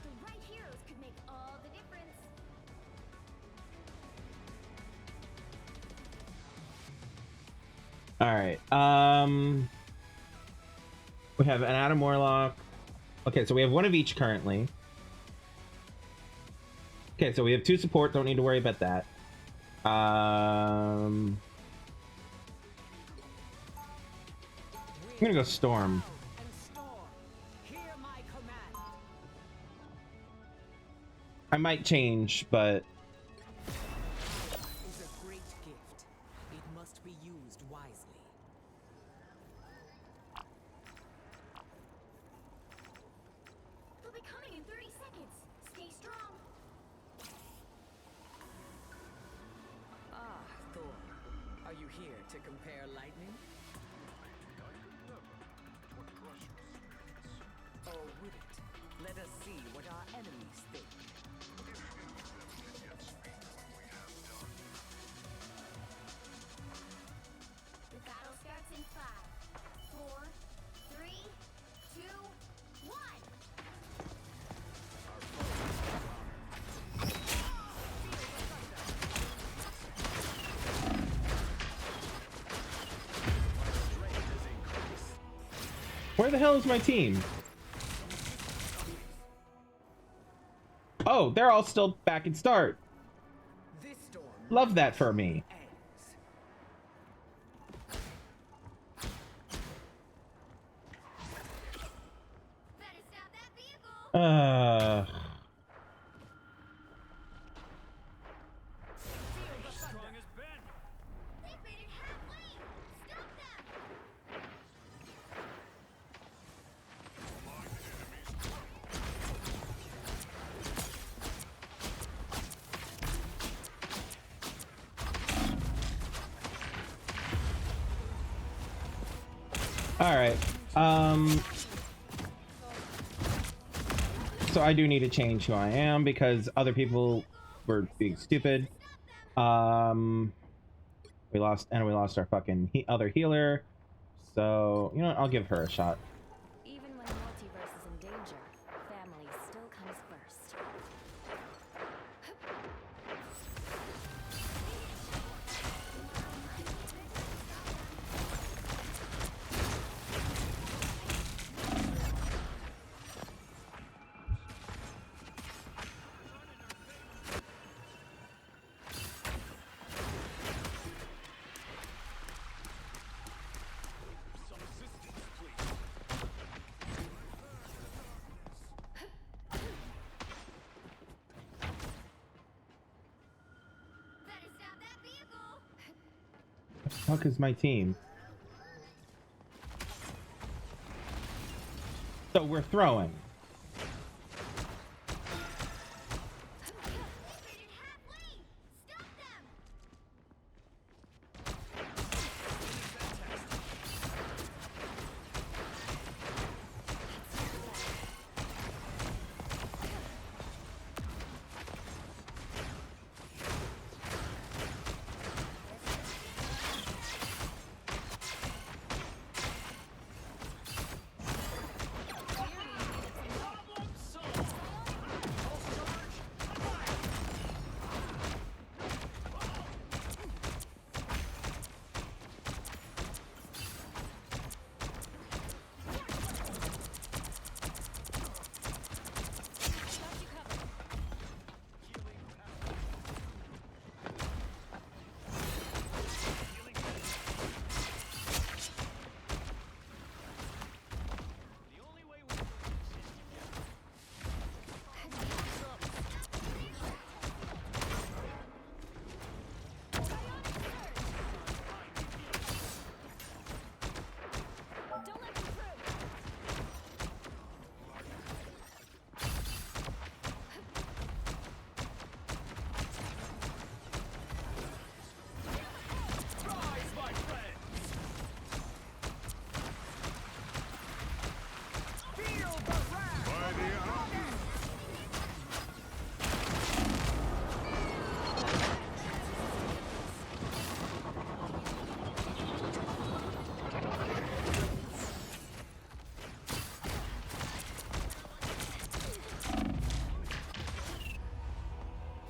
The right heroes could make all the difference. All right. We have an Adam Warlock. Okay, so we have one of each currently. Okay, so we have 2 support. Don't need to worry about that. I'm gonna go Storm. And Storm, hear my command. I might change, but Is a great gift. It must be used wisely. They'll be coming in 30 seconds. Stay strong. Ah, Thor. Are you here to compare lightning? What crushes spirits? Or would it? Let us see what our enemies think. The battle starts in 5, 4, 3, 2, 1. where the hell is my team? Oh, they're all still back in start. This storm Love that for me. ends. Better stop that vehicle. Strong as Ben. They've made it halfway. Stop them. All right. So I do need to change who I am because other people were being stupid. We lost our fucking other healer. So, you know what? I'll give her a shot. Even when the multiverse is in danger, family still comes first. Some assistance, please. Better stop that vehicle. The fuck is my team? So we're throwing. They've made it halfway. Stop them.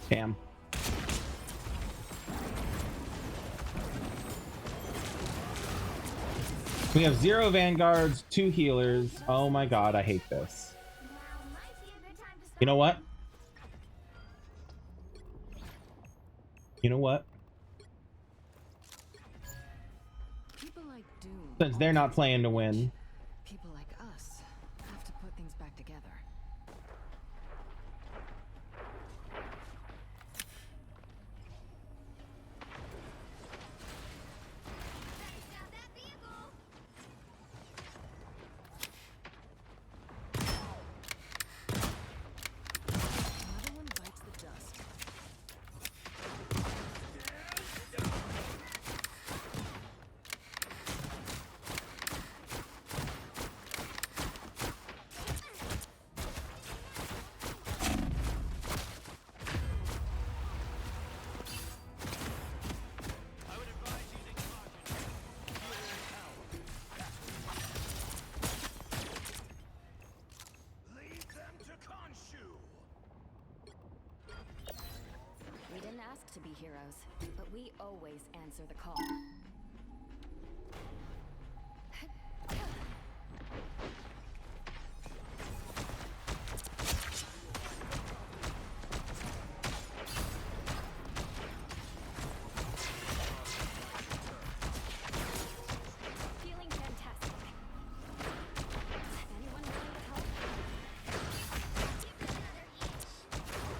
Damn. We have 0 vanguards, 2 healers. Oh my god, I hate this. Now might be a good time to start. You know what? You know what? People like Doom. Since they're not playing to win. People like us have to put things back together. Got that vehicle. Another one bites the dust. Lead them to Khonshu. We didn't ask to be heroes, but we always answer the call. Feeling fantastic. Anyone willing to help? Give me another inch. We are undefeatable!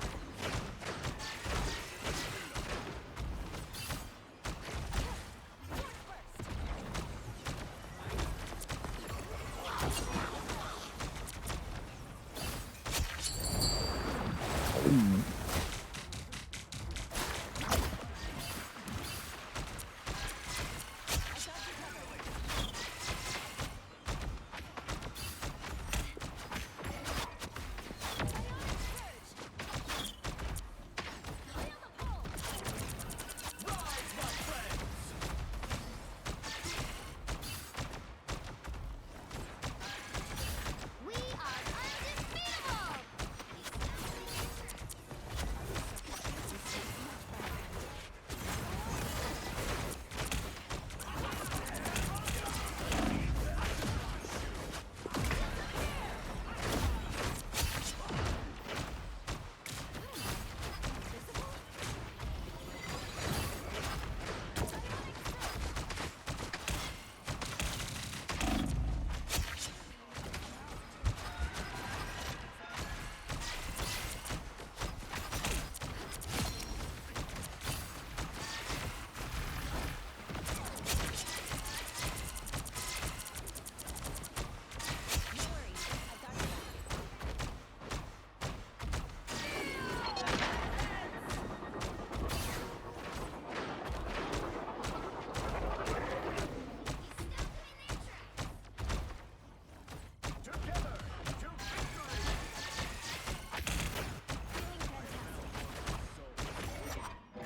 Together to victory.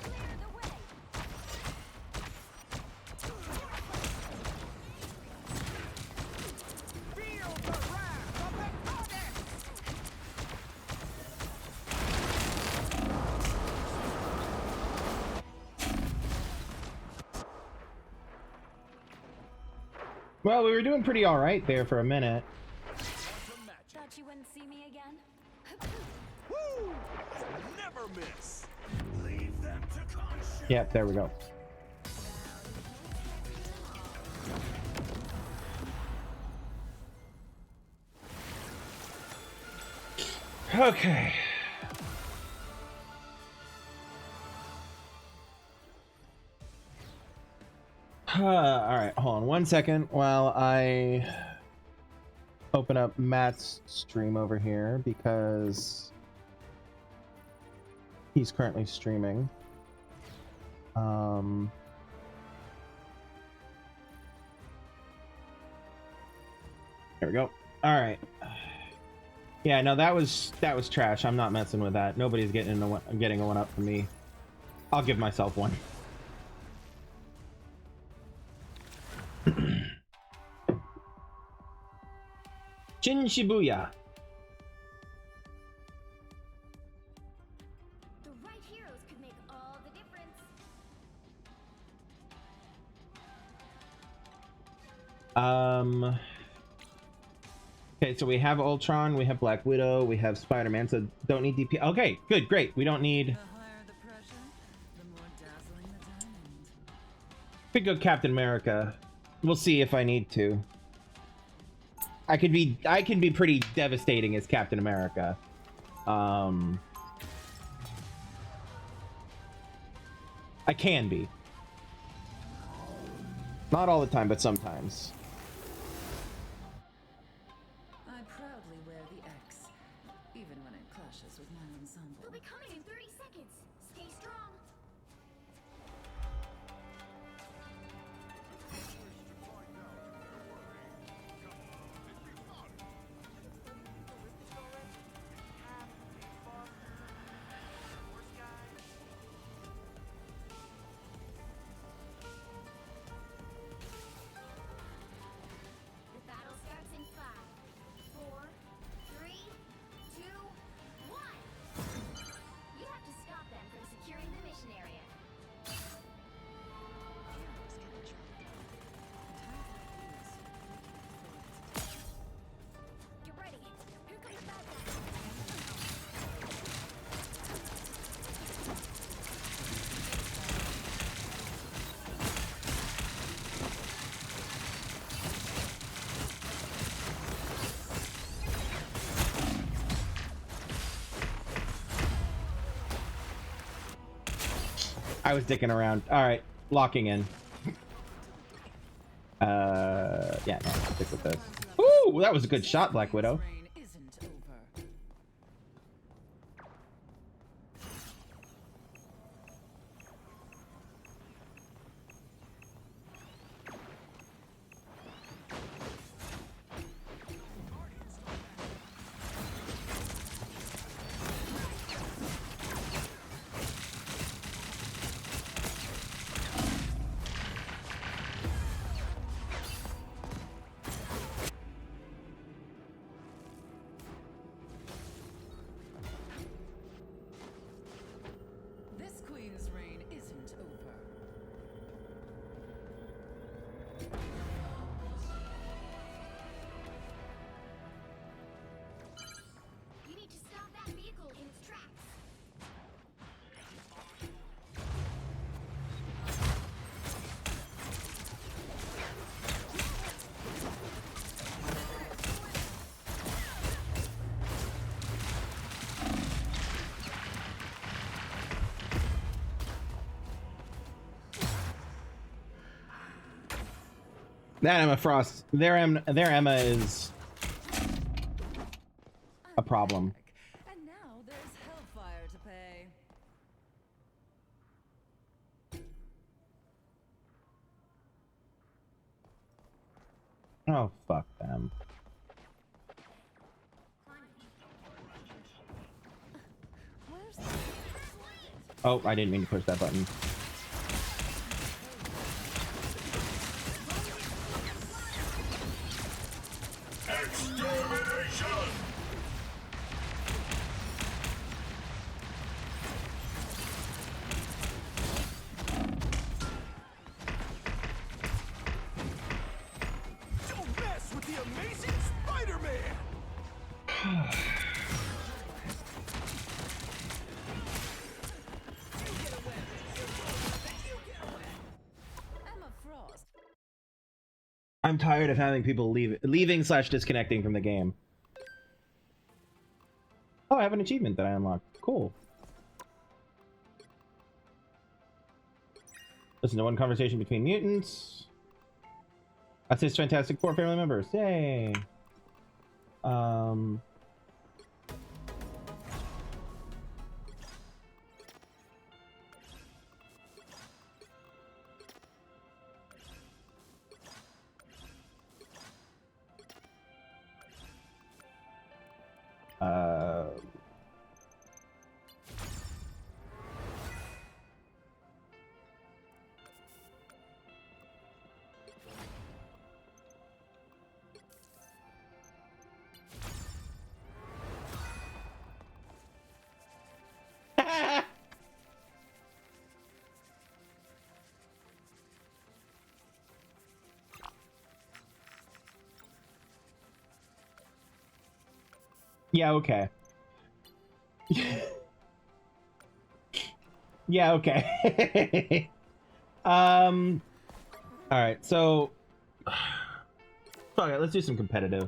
Clear the way! Feel the wrath of the goddess. Well, we were doing pretty alright there for a minute. Thought you wouldn't see me again? Woo! Never miss. Lead them to Khonshu. Yep, there we go. Okay. All right, hold on 1 second while I open up Matt's stream over here because he's currently streaming. There we go. All right. Yeah, no, that was trash. I'm not messing with that. Nobody's getting a one up from me. I'll give myself one. Shin Shibuya. The right here Okay, so we have Ultron, we have Black Widow, we have Spider-Man, so don't need DP. Okay, good, great. We don't need... The higher the pressure, the more dazzling the diamond. Could go Captain America. We'll see if I need to. I can be pretty devastating as Captain America. I can be. Not all the time, but sometimes. I proudly wear the X, even when it clashes with my ensemble. They'll be coming in 30 seconds. Stay strong. The battle starts in 5, 4, 3, 2, 1. You have to stop them from securing the mission area. Get ready. Here comes the bad guy. I was dicking around. All right, locking in. Yeah, no, stick with this. Ooh, that was a good shot, Black Widow. Reign isn't over. This queen's reign isn't over. You need to stop that vehicle in its tracks. That Emma Frost. Their Emma is a problem. Back. And now there's hellfire to pay. Oh, fuck them. Where's the Oh, I didn't mean to push that button. Extermination! Don't mess with the amazing Spider-Man! Emma Frost? I'm tired of having people leaving / disconnecting from the game. Oh, I have an achievement that I unlocked. Cool. Listen to one conversation between mutants. Assist Fantastic Four family members. Yay. Yeah, okay. Yeah, okay. All right, so fuck it, let's do some competitive.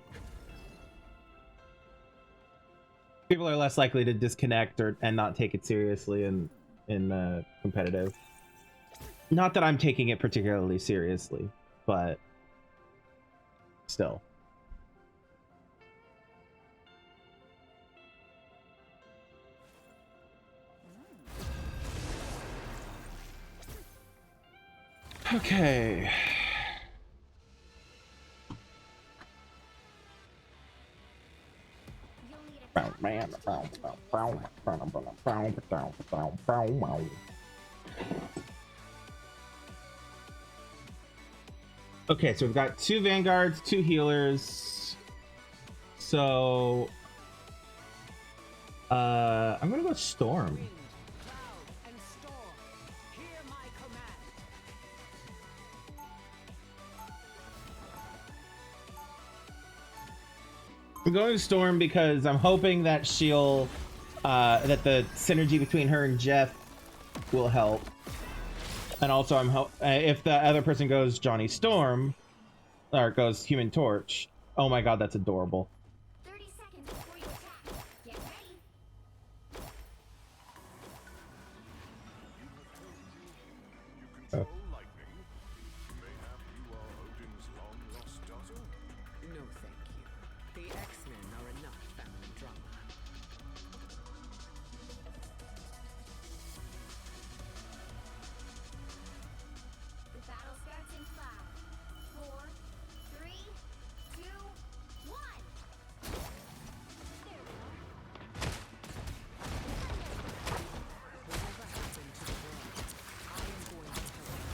People are less likely to disconnect and not take it seriously in competitive. Not that I'm taking it particularly seriously, but still. Okay. You'll need a top Okay, so we've got 2 vanguards, 2 healers. So I'm gonna go storm. Wind, cloud, and storm. Hear my command. I'm going storm because I'm hoping that she'll that the synergy between her and Jeff will help. And also if the other person goes Johnny Storm or goes Human Torch. Oh my god, that's adorable. 30 seconds before you attack. Get ready. You control lightning. Mayhap you are Odin's long-lost daughter? No, thank you. The X-Men are enough family drama. The battle starts in 5, 4, 3, 2, 1. There we go. Whatever happened to the world, I am going to tell you.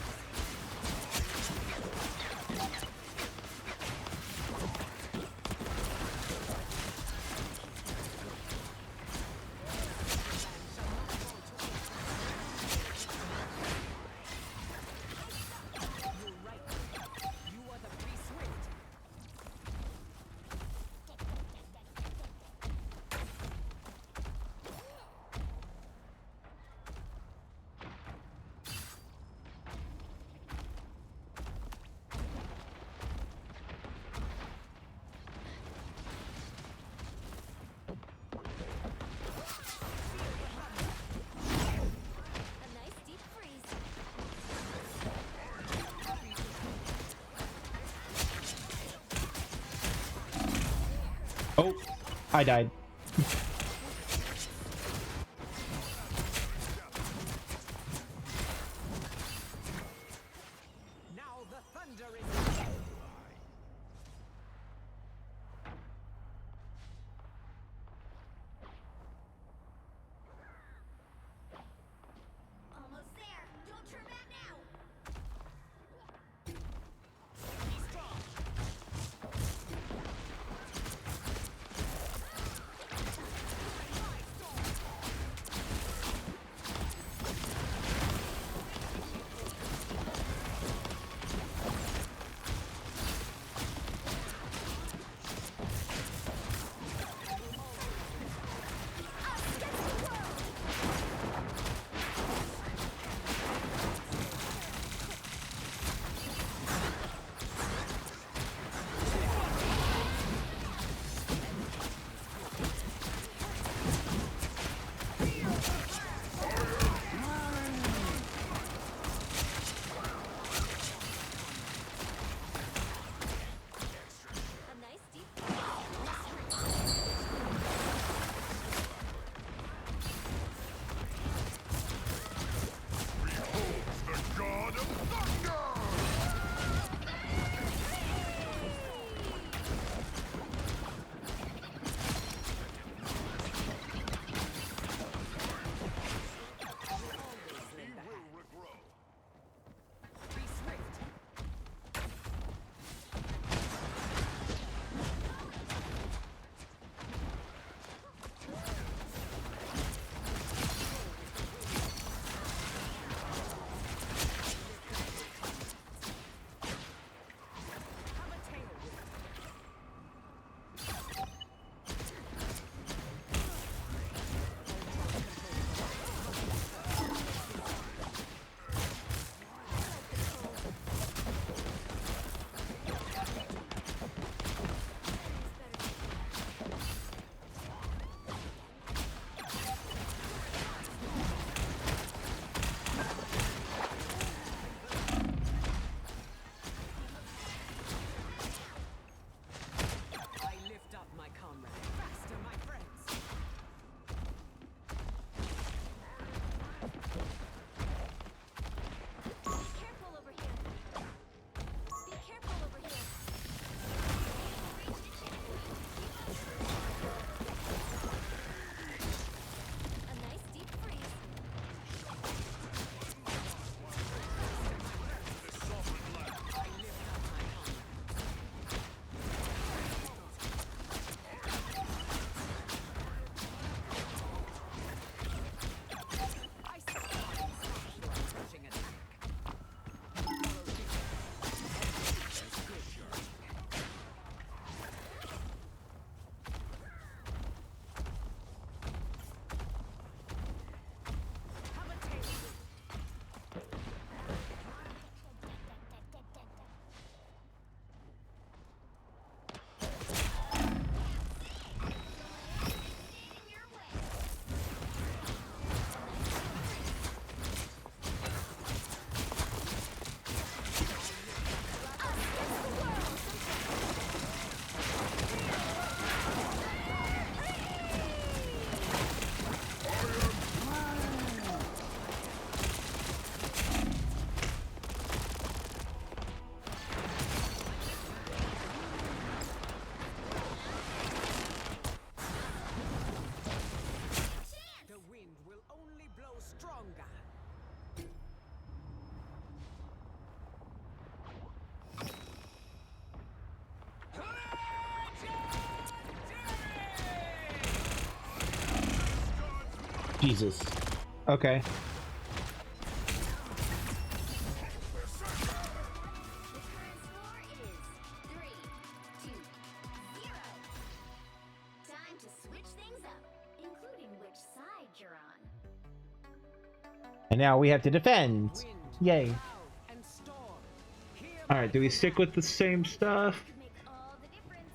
You're right. You are the beast wind. A nice deep freeze. Oh, I died. Now the thunder is. Almost there. Don't turn back now. Jesus. Okay. The current score is 3-2-0. Time to switch things up, including which side you're on. And now we have to defend. Wind, Yay. cloud, and storm. Hear All my right, do we stick with the same stuff? Could make all the difference.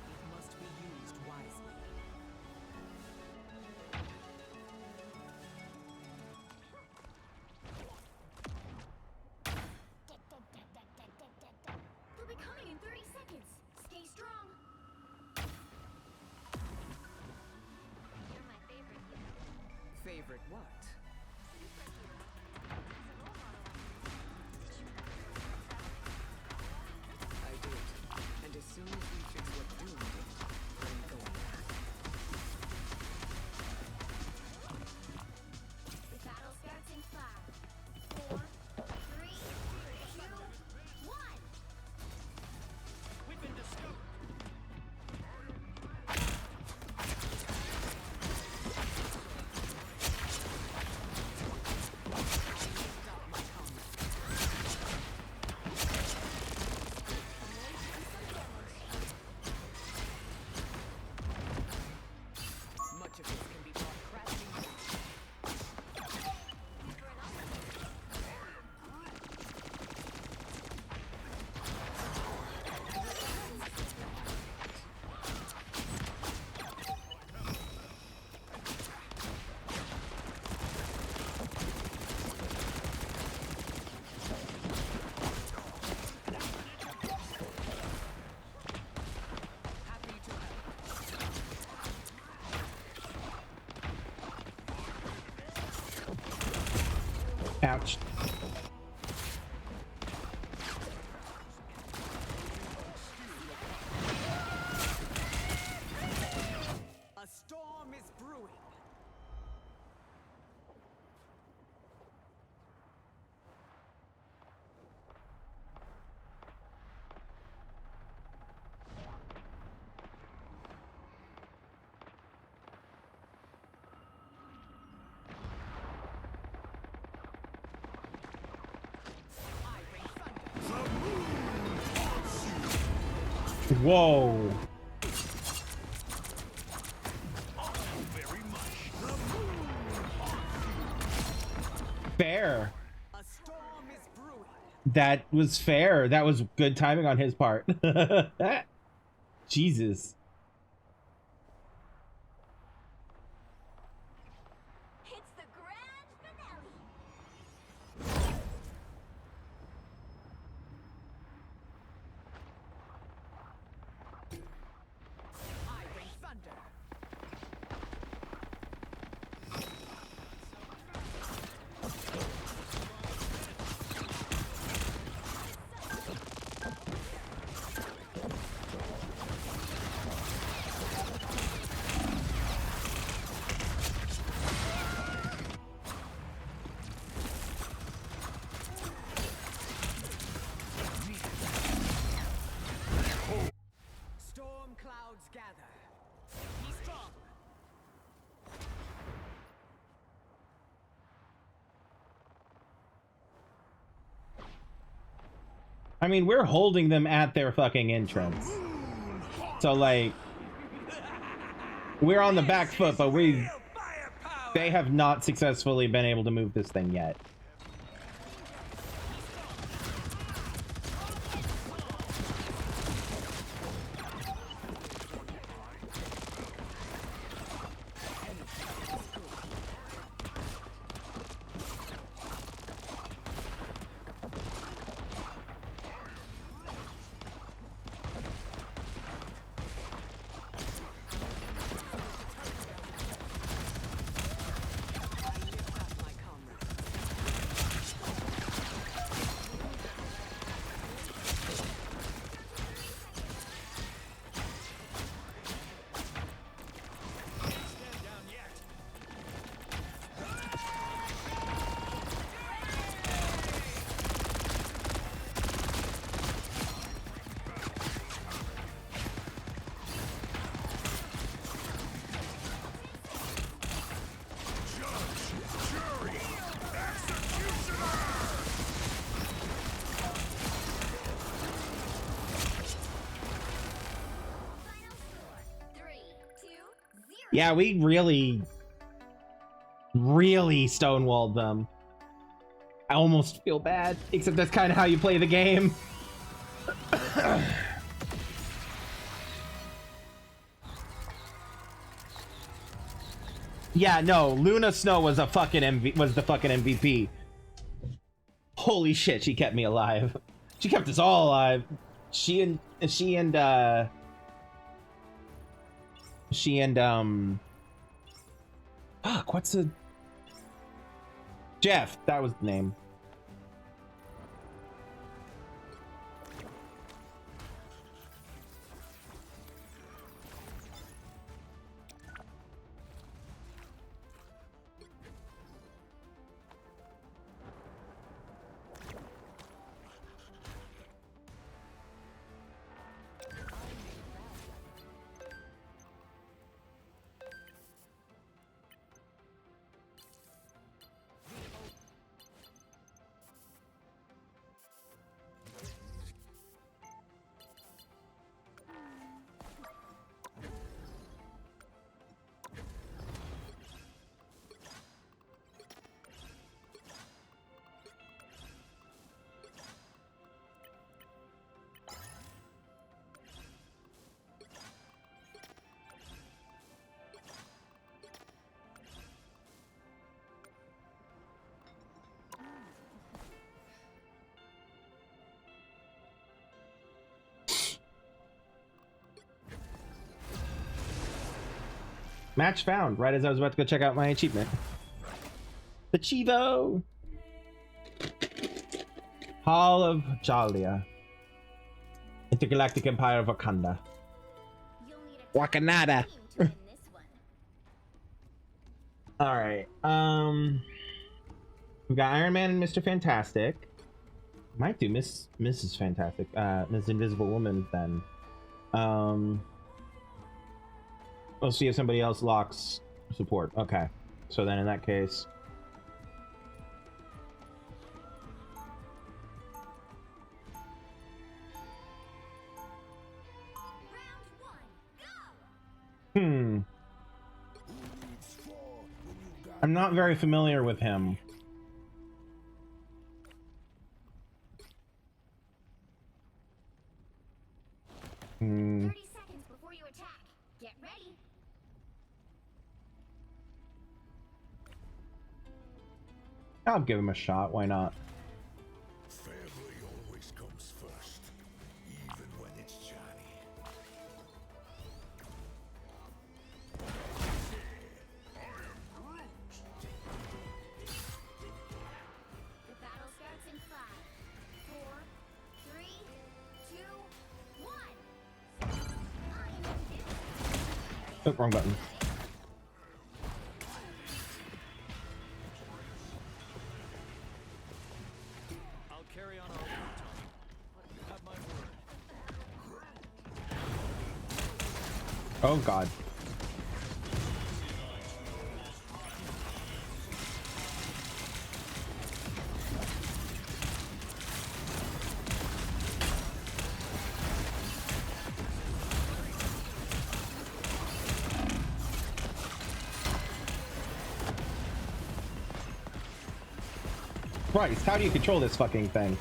It must be used wisely. They'll be coming in 30 seconds. Stay strong. You're my favorite hero. Favorite what? Superhero. He's a role model. I did. And as soon as we fix what Doom did, I'm going back. The battle starts in 5, 4, 3, 2, 1. We've been discovered. Much of this can be brought crashing down. Happy to help. Ouch. A storm is brewing. I bring thunder. Whoa. Fair. A storm is brewing. That was fair. That was good timing on his part. Jesus. It's the grand finale. I bring thunder. Storm clouds gather. Be strong. I mean, we're holding them at their fucking entrance. So, like, we're on the back foot, but they have not successfully been able to move this thing yet. I lift up my comrades. Yeah, we really stonewalled them. I almost feel bad, except that's kind of how you play the game. Yeah, no, Luna Snow was a fucking was the fucking MVP. Holy shit, she kept me alive. She kept us all alive. She and fuck, what's the Jeff, that was the name. Match found, right as I was about to go check out my achievement. The Chivo! Hall of Jalia. Intergalactic Empire of Wakanda. You'll need a Wakanada. team to win this one. Alright, we've got Iron Man and Mr. Fantastic. Might do Mrs. Fantastic, Ms. Invisible Woman then. We'll see if somebody else locks support. Okay, so then in that case, Round one, go! I'm not very familiar with him. Hmm. 30 seconds before you attack. Get ready. I'll give him a shot. Why not? Family always comes first, even when it's Johnny. I am Groot. The battle starts in 5, 4, 3, 2, 1. I'm invincible. Oh, wrong button. I'll carry on all over, Tommy. You have my word. Oh god. Christ, how do you control this fucking thing?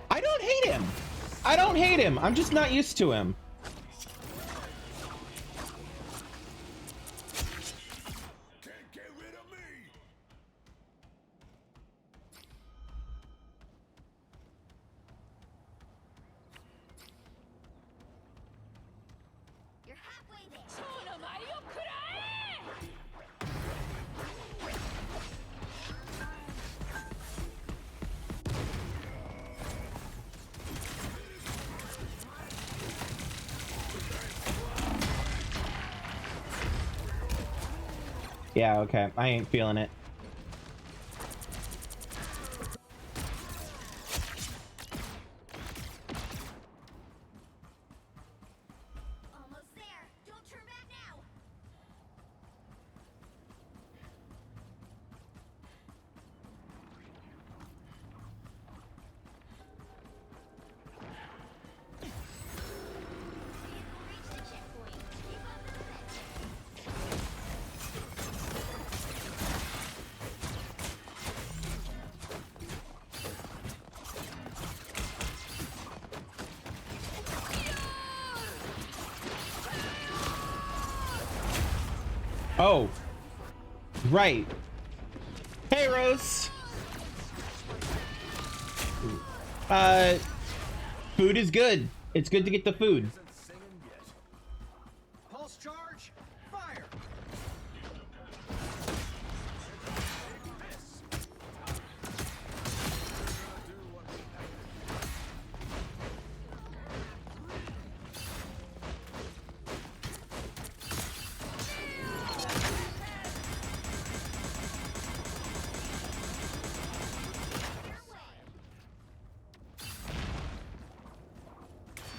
I don't hate him. I don't hate him. I'm just not used to him. Can't get rid of me. Yeah, okay. I ain't feeling it. Almost there. Don't turn back now. Vehicle reached the checkpoint. Keep up the momentum. Oh. Right. Hey, Rose. Food is good. It's good to get the food. Isn't singing yet. Pulse charge, fire!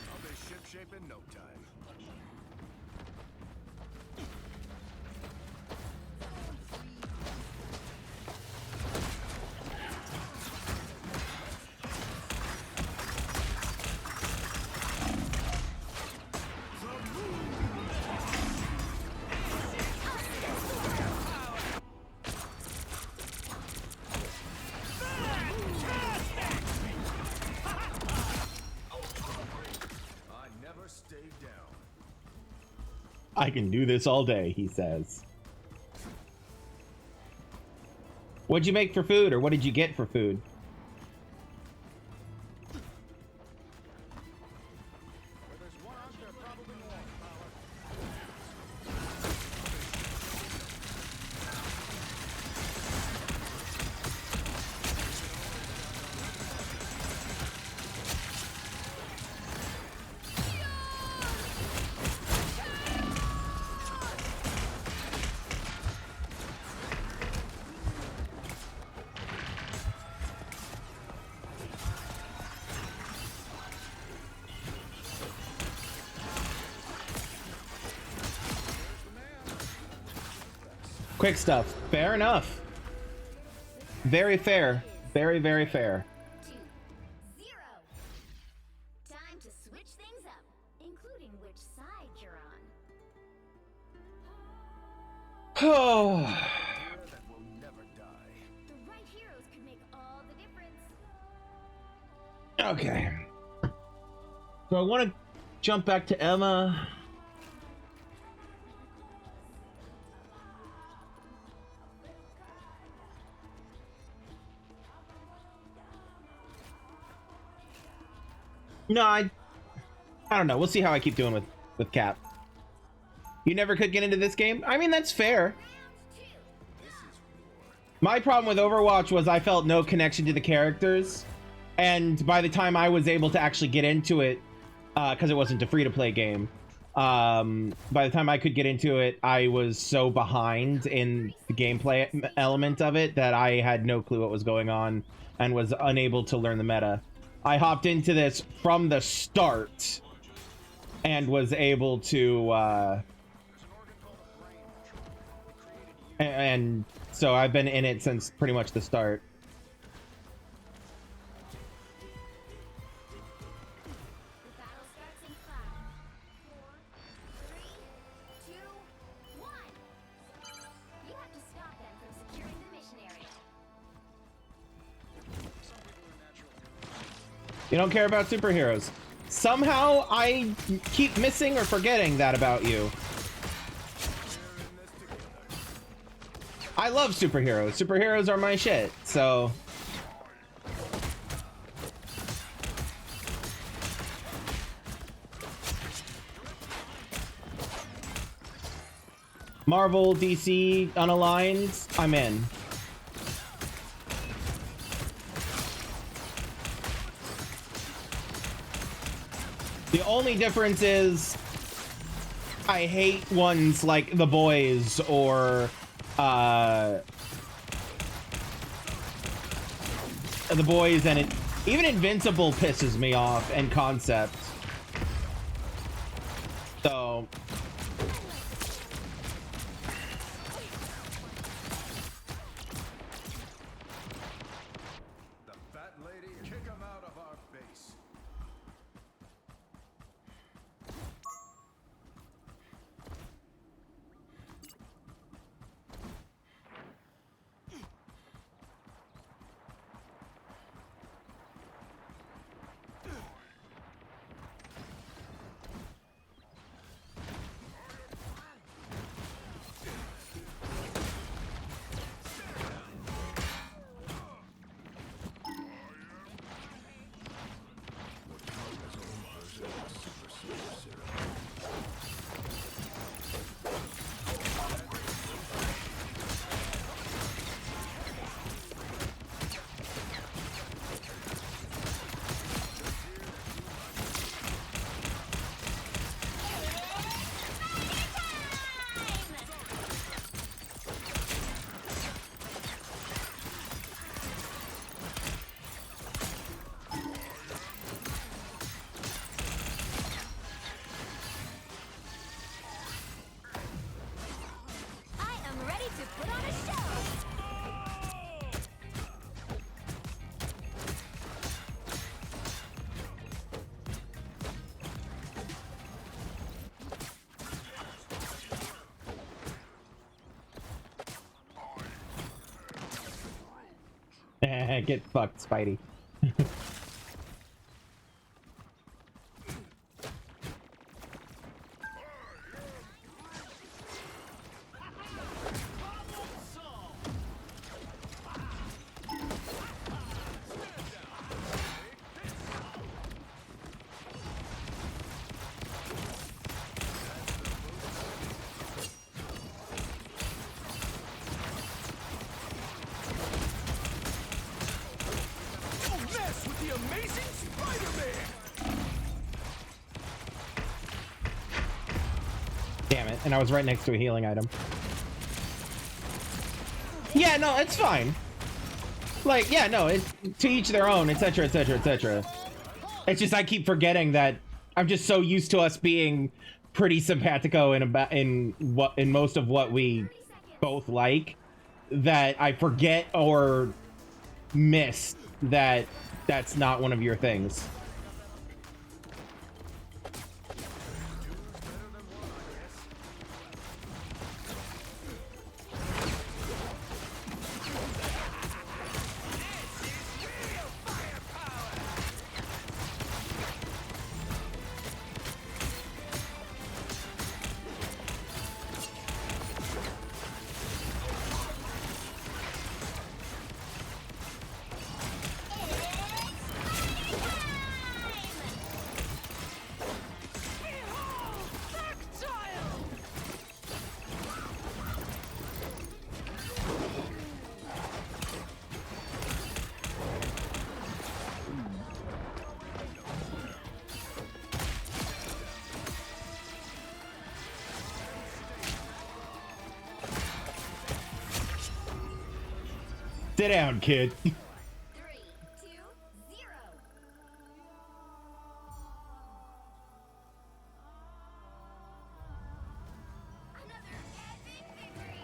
I'll be shipshape in no time. I never stay down. I can do this all day, he says. What'd you make for food, or what did you get for food? Where there's one out there, probably more. Quick stuff. Fair enough. Very fair. Very, very fair. 2-0. Time to switch things up, including which side you're on. Oh. Deer that will never die. The right heroes could make all the difference. Okay. So I want to jump back to Emma. No, I don't know. We'll see how I keep doing with Cap. You never could get into this game? I mean, that's fair. My problem with Overwatch was I felt no connection to the characters. And by the time I was able to actually get into it, because it wasn't a free-to-play game, by the time I could get into it, I was so behind in the gameplay element of it that I had no clue what was going on and was unable to learn the meta. I hopped into this from the start and was able to, and so I've been in it since pretty much the start. The battle starts in 5, 4, 3, 2, 1. You have to stop them from securing the mission area. You don't care about superheroes. Somehow I keep missing or forgetting that about you. I love superheroes. Superheroes are my shit, so... Marvel, DC, unaligned, I'm in. The only difference is I hate ones like The Boys or the boys, and even Invincible pisses me off, and Concept. So The fat lady, kick him out of our base. I am ready to put on a show. get fucked, Spidey. Don't mess with the amazing Spider-Man! Damn it, and I was right next to a healing item. Yeah, no, it's fine. Like, yeah, no, to each their own, etc, etc, etc. It's just I keep forgetting that I'm just so used to us being pretty simpatico in most of what we both like that I forget or miss that that's not one of your things. Sit down, kid. 3, 2, 0. Another epic victory.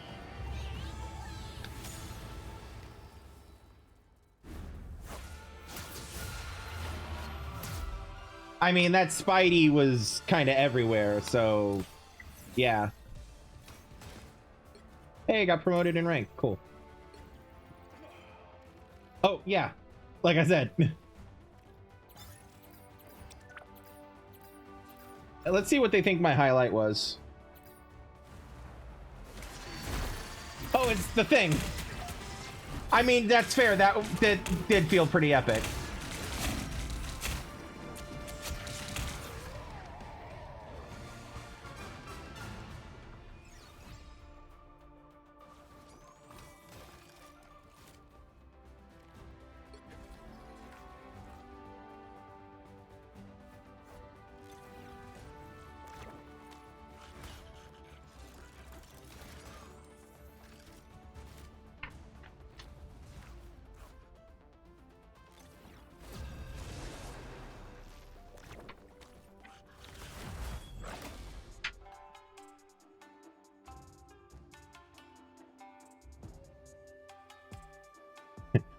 I mean, that Spidey was kind of everywhere, so yeah. Hey, got promoted in rank. Cool. Oh, yeah. Like I said. Let's see what they think my highlight was. Oh, it's the thing. I mean, that's fair. That did feel pretty epic.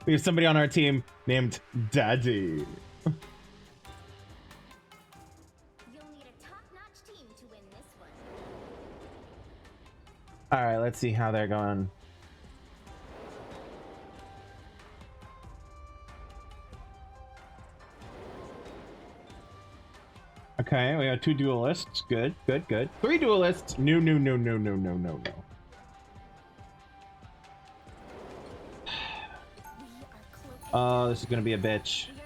We have somebody on our team named Daddy. You'll need a top-notch team to win this one. All right, let's see how they're going. Okay, we have 2 duelists. Good, good, good. 3 duelists. No, no, no, no, no, no, no, no. We are cloaked Oh, this is gonna be a bitch. in your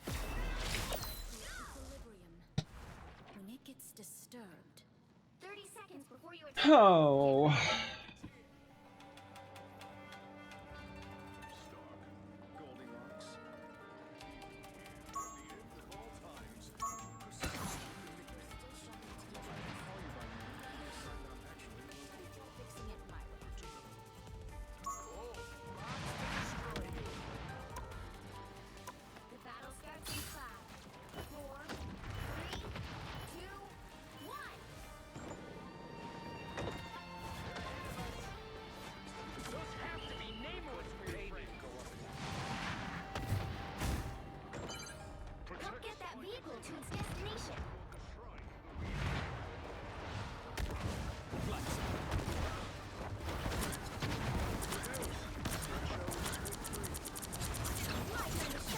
hope and fear. Equilibrium. When it gets disturbed. 30 seconds before you attack. Oh. Stark. Goldilocks. At the end of all times, persist. Fixing it my way. The battle starts in 5, 4, 3, 2, 1. Help get that vehicle to its destination. Light in the sun.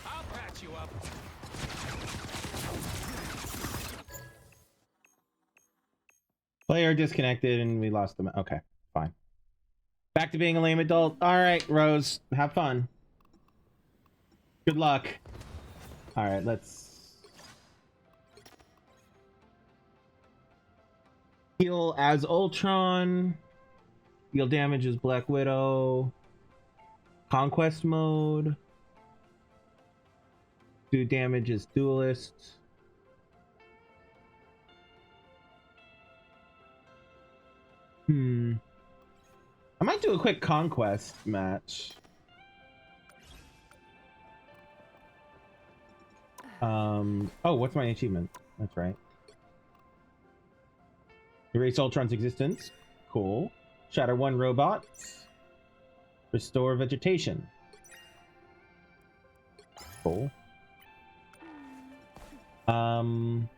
I'll patch you up. Player disconnected and we lost them. Okay, fine. Back to being a lame adult. All right, Rose, have fun. Good luck. All right, let's heal as Ultron. Deal damage as Black Widow. Conquest mode. Do damage as Duelist. I might do a quick Conquest match. Oh, what's my achievement? That's right. Erase Ultron's existence. Cool. Shatter one robot. Restore vegetation. Cool. Oh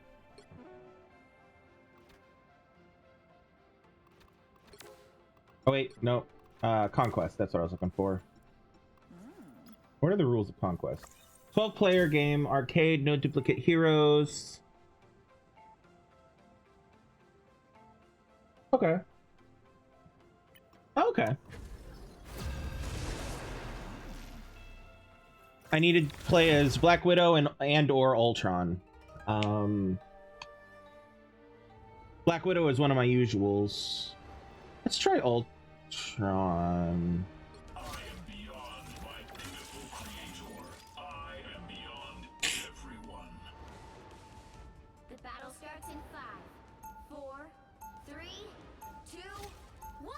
wait, no. Conquest, that's what I was looking for. What are the rules of Conquest? 12-player game, arcade, no duplicate heroes. Okay. Okay. I need to play as Black Widow and or Ultron. Black Widow is one of my usuals. Let's try Ultron. I am beyond my beautiful creator. I am beyond everyone. The battle starts in 5, 4, 3, 2, 1.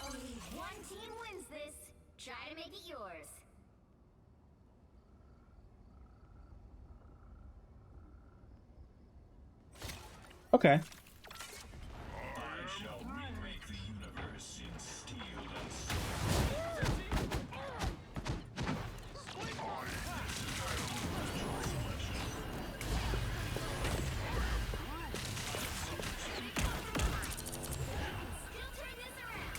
Only one team wins this. Try to make it yours. Okay. I shall remake the universe in steel and stone. Still turn this around.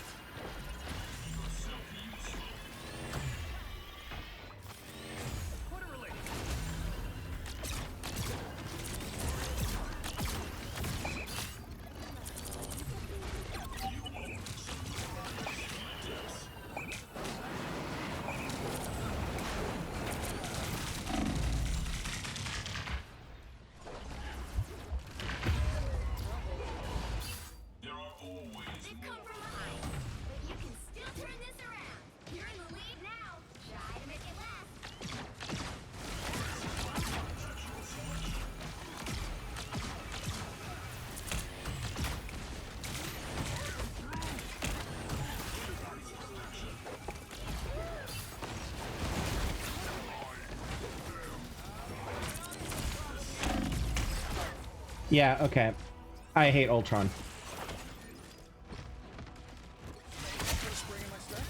Yeah, okay. I hate Ultron. Put a spring in my step?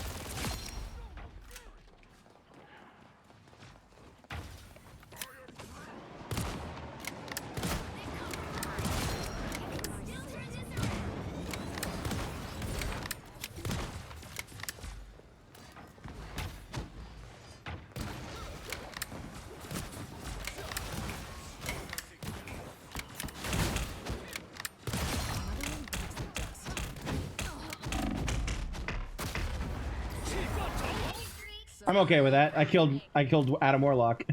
I'm okay with that. I killed Adam Warlock.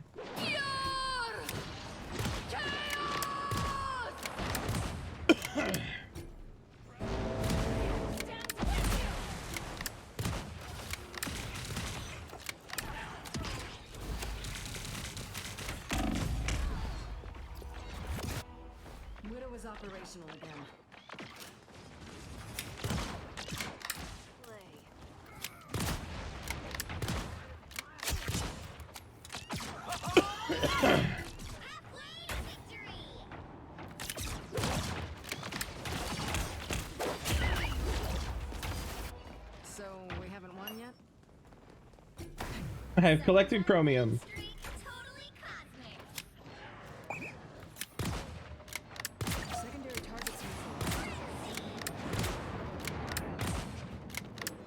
Widow is operational again. So we haven't won yet? I have collected chromium. Secondary targets neutralized.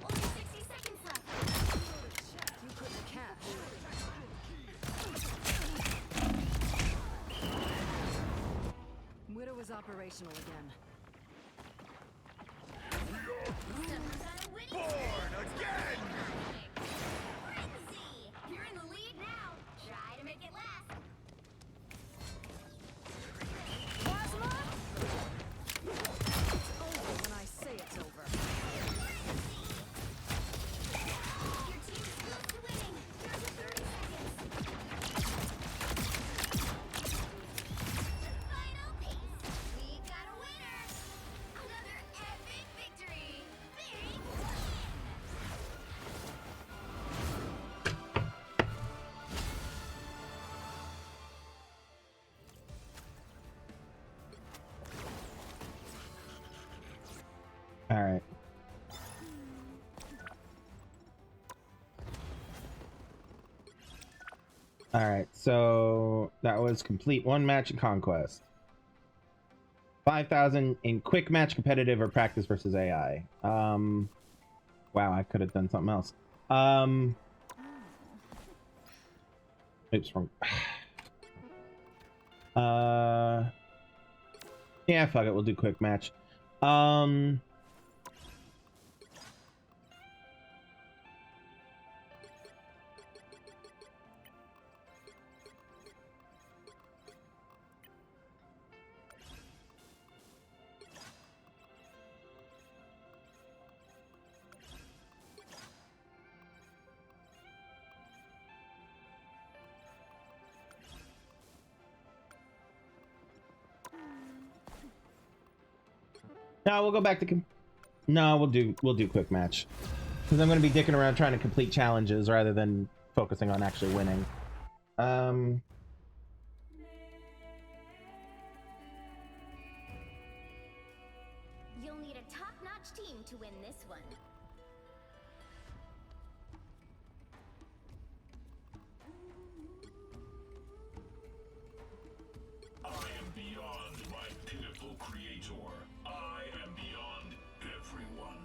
Only 60 seconds left. You couldn't catch. Widow is operational again. Born again! You're in the lead now. Try to make it last. Over when I say it's over. Your team is close to winning. Down to 30 seconds. Final piece. We've got a winner. Another epic victory. Big win. All right. All right. So that was complete one match in Conquest. 5,000 in quick match, competitive, or practice versus AI. Wow, I could have done something else. Oops, wrong. Yeah, fuck it. We'll do quick match. No, we'll go back to. No, we'll do quick match because I'm going to be dicking around trying to complete challenges rather than focusing on actually winning. You'll need a top-notch team to win this one. I am beyond my pitiful creator. I am beyond everyone.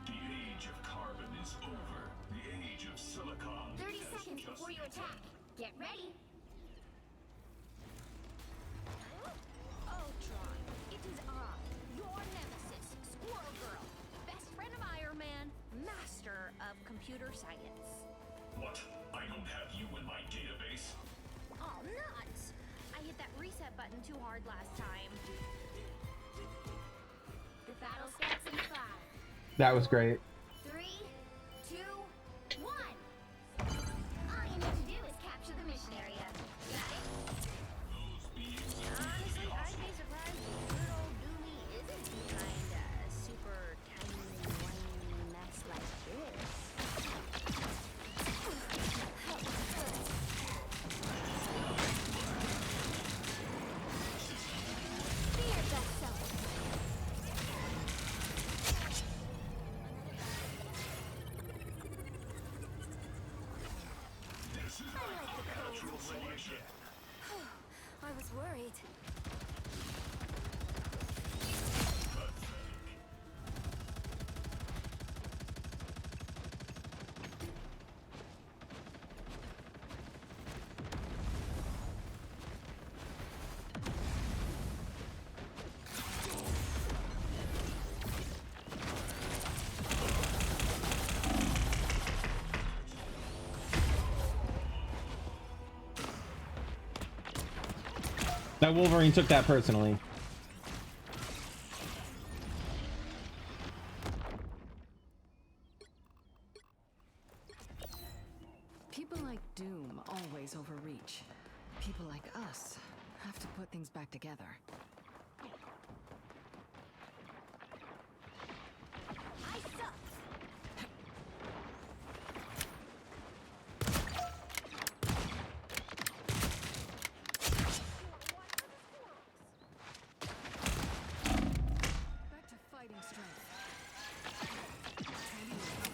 The age of carbon is over. The age of silicon 30 has seconds just before you attack. Get ready. Ultron, it is I, your nemesis, Squirrel Girl, best friend of Iron Man, master of computer science. What? I don't have you in my database. Oh, nuts! I hit that reset button too hard last time. The battle starts in 5, That was great. 3, 2, 1. worried. That Wolverine took that personally. People like Doom always overreach. People like us have to put things back together. I suck. Back to fighting strength. Training is helpful.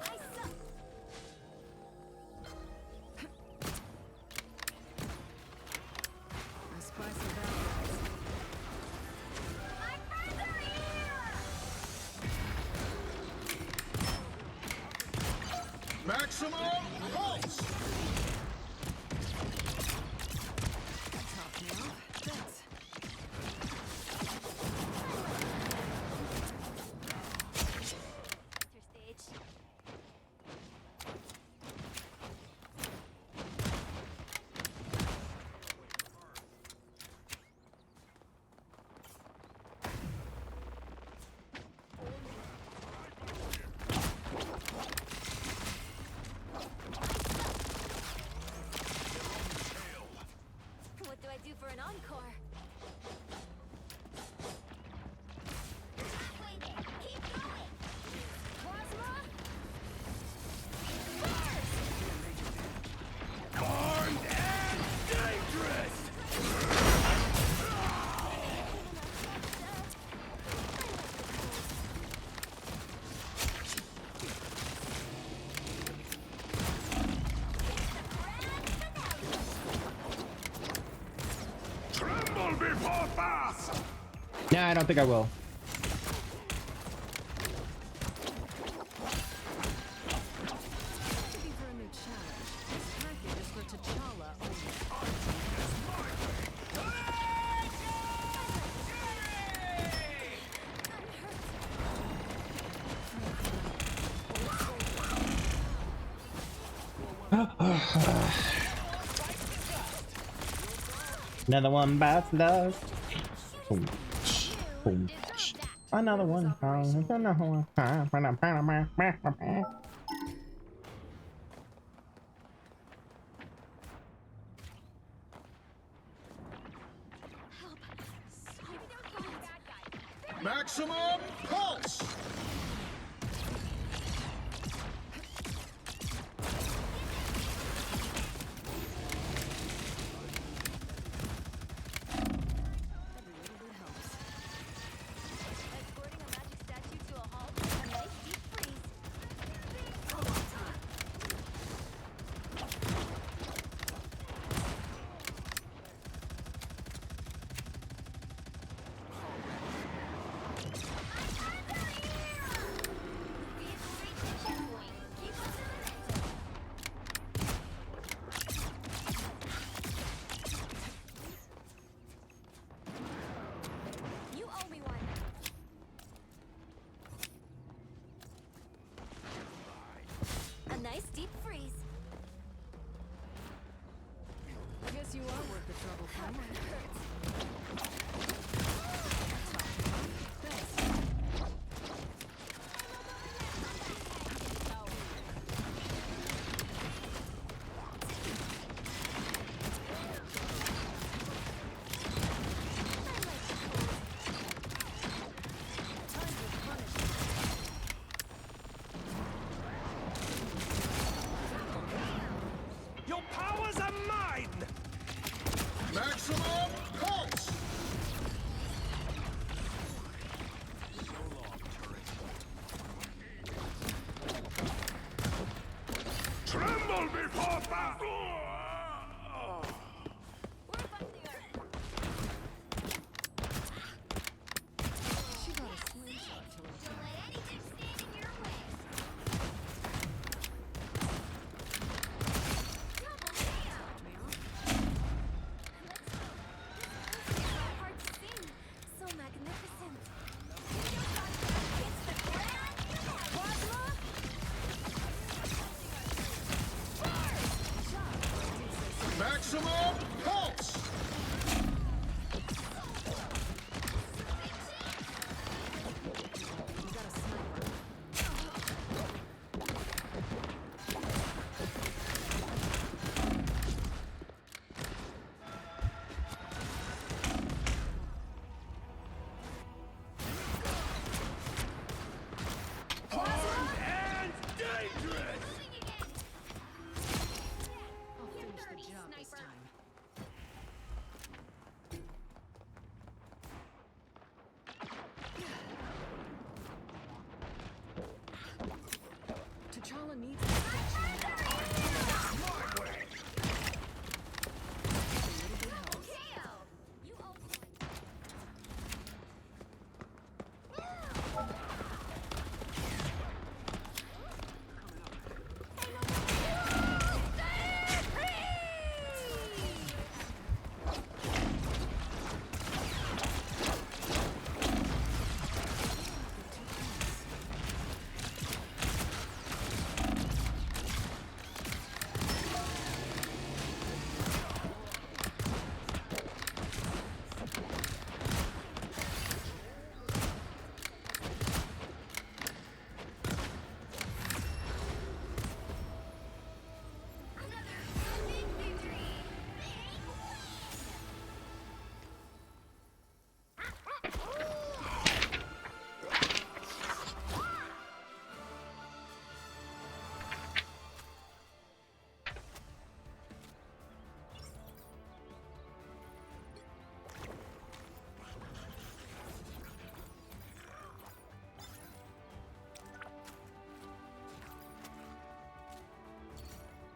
I suck. I spy some bad guys. My friends are here. Maximum pulse! Top me off. Thanks. Center stage. What do I do for an encore? That way there. Keep going. Plasma. Armed and dangerous! Tremble before fast! Nah, I don't think I will. Looking for a new challenge. This package is for T'Challa only. Another one bites the dust. Boom. Boom. Another one. Another one. Maximum pulse! Every little bit helps. Escorting a magic statue to a halt. A nice deep freeze. Come on, time. Vehicle reaching checkpoint. Keep up the momentum. You owe me one. A nice deep freeze. Guess you are worth the trouble, That Clem. one hurts. Thanks. Your powers are mine! Maximum pulse! You got a sniper. And dangerous! I'll finish the job this time. T'Challa needs protection now. My way! A little bit helps. You also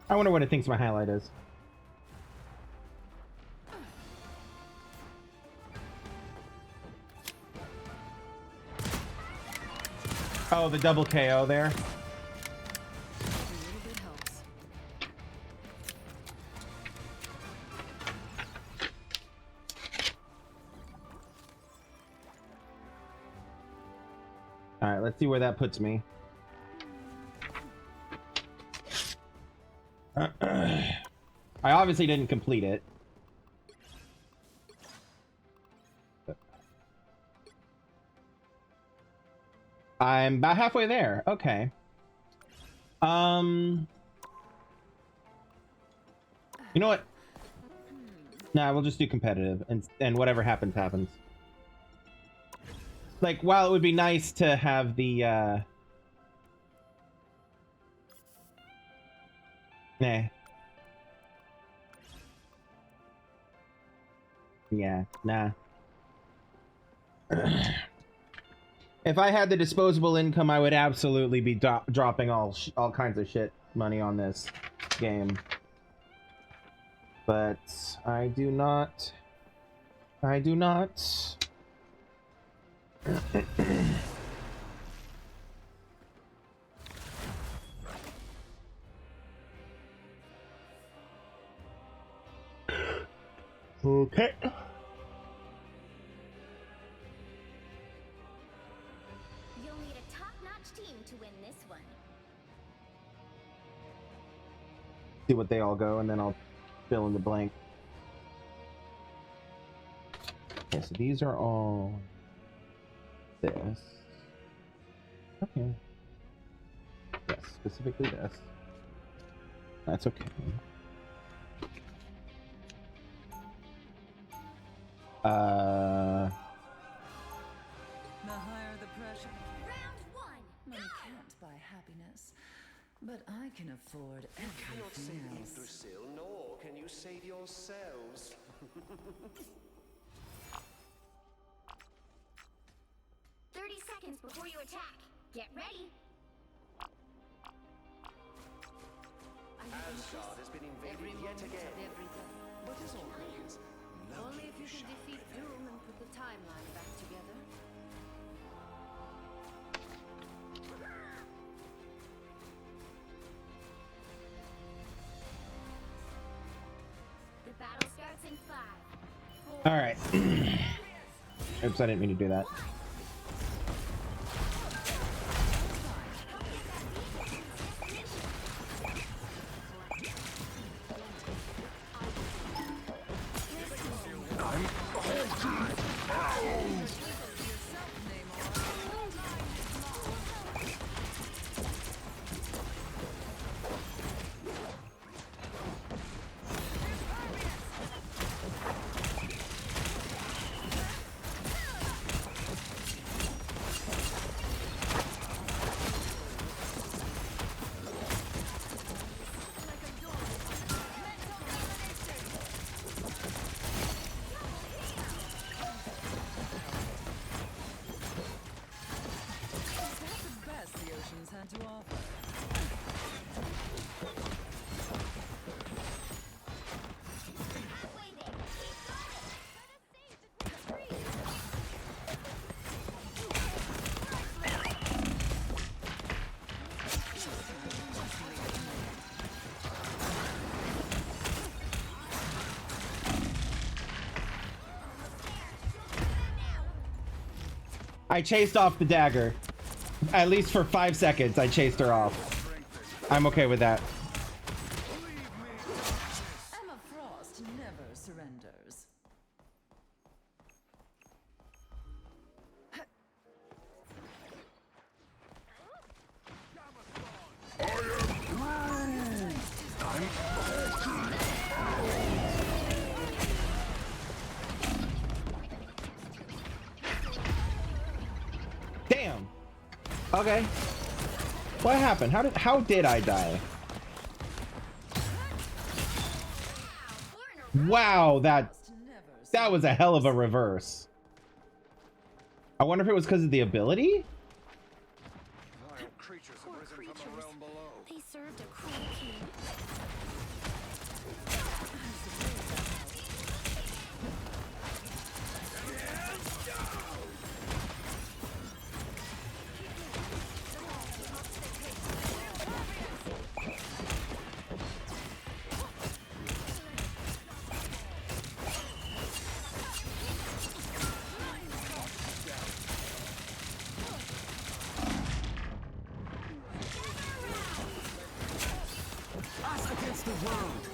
I wonder what it thinks my highlight is. Oh, the double KO there. A little bit helps. All right, let's see where that puts me. I obviously didn't complete it. I'm about halfway there. Okay. You know what? Nah, we'll just do competitive, and whatever happens, happens. Like, while it would be nice to have the, Nah. Yeah, nah. If I had the disposable income, I would absolutely be dropping all kinds of shit money on this game. But I do not. I do not. Okay. You'll need a top-notch team to win this one. See what they all go, and then I'll fill in the blank. Okay, so these are all this. Okay. Yes, specifically this. That's okay. The higher the pressure. Round one. Money can't buy happiness, but I can afford everything else. Yggdrasil, nor can you save yourselves. 30 seconds before you attack. Get ready. Asgard has been invaded yet again. But as always, Only if you can defeat Doom and put the timeline back together. The battle starts in 5. All right. Oops, I didn't mean to do that. To offer. Halfway there. Keep going. Gonna save I chased off the dagger. At least for 5 seconds, I chased her off. I'm okay with that. Emma Frost never surrenders. Damn. Okay. What happened? How did I die? Wow, that was a hell of a reverse. I wonder if it was because of the ability? Vile creatures have risen from the realm below. They served a cruel king. Us against the world.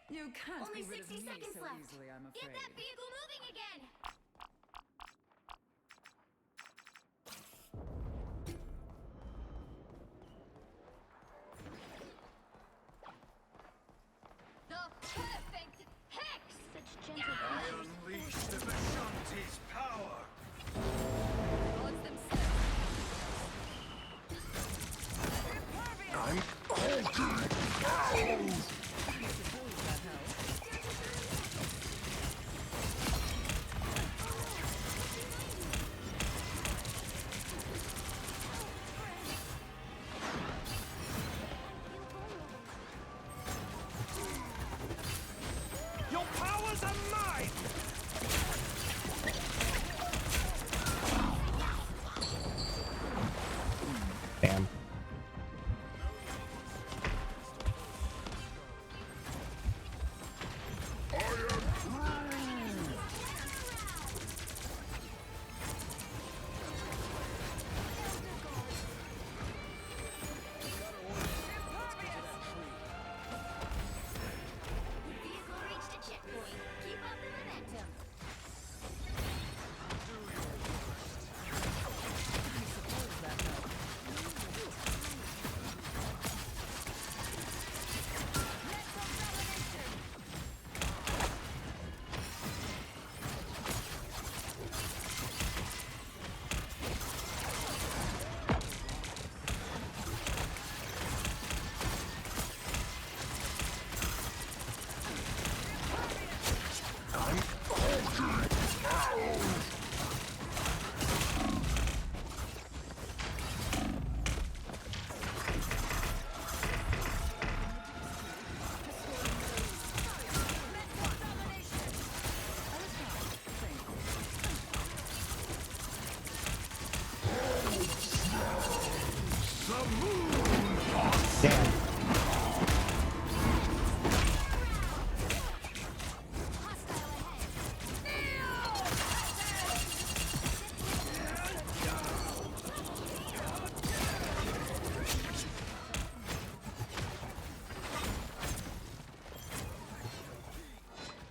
You can't Only be rid of 60 me seconds so left. easily, I'm Get afraid. that vehicle moving again. The perfect hex. Such gentle creatures. Unleash the Vishanti's power. Gods themselves. Your powers are mine. Damn. Vehicle reached a checkpoint. Keep up the momentum. The moon haunts Damn.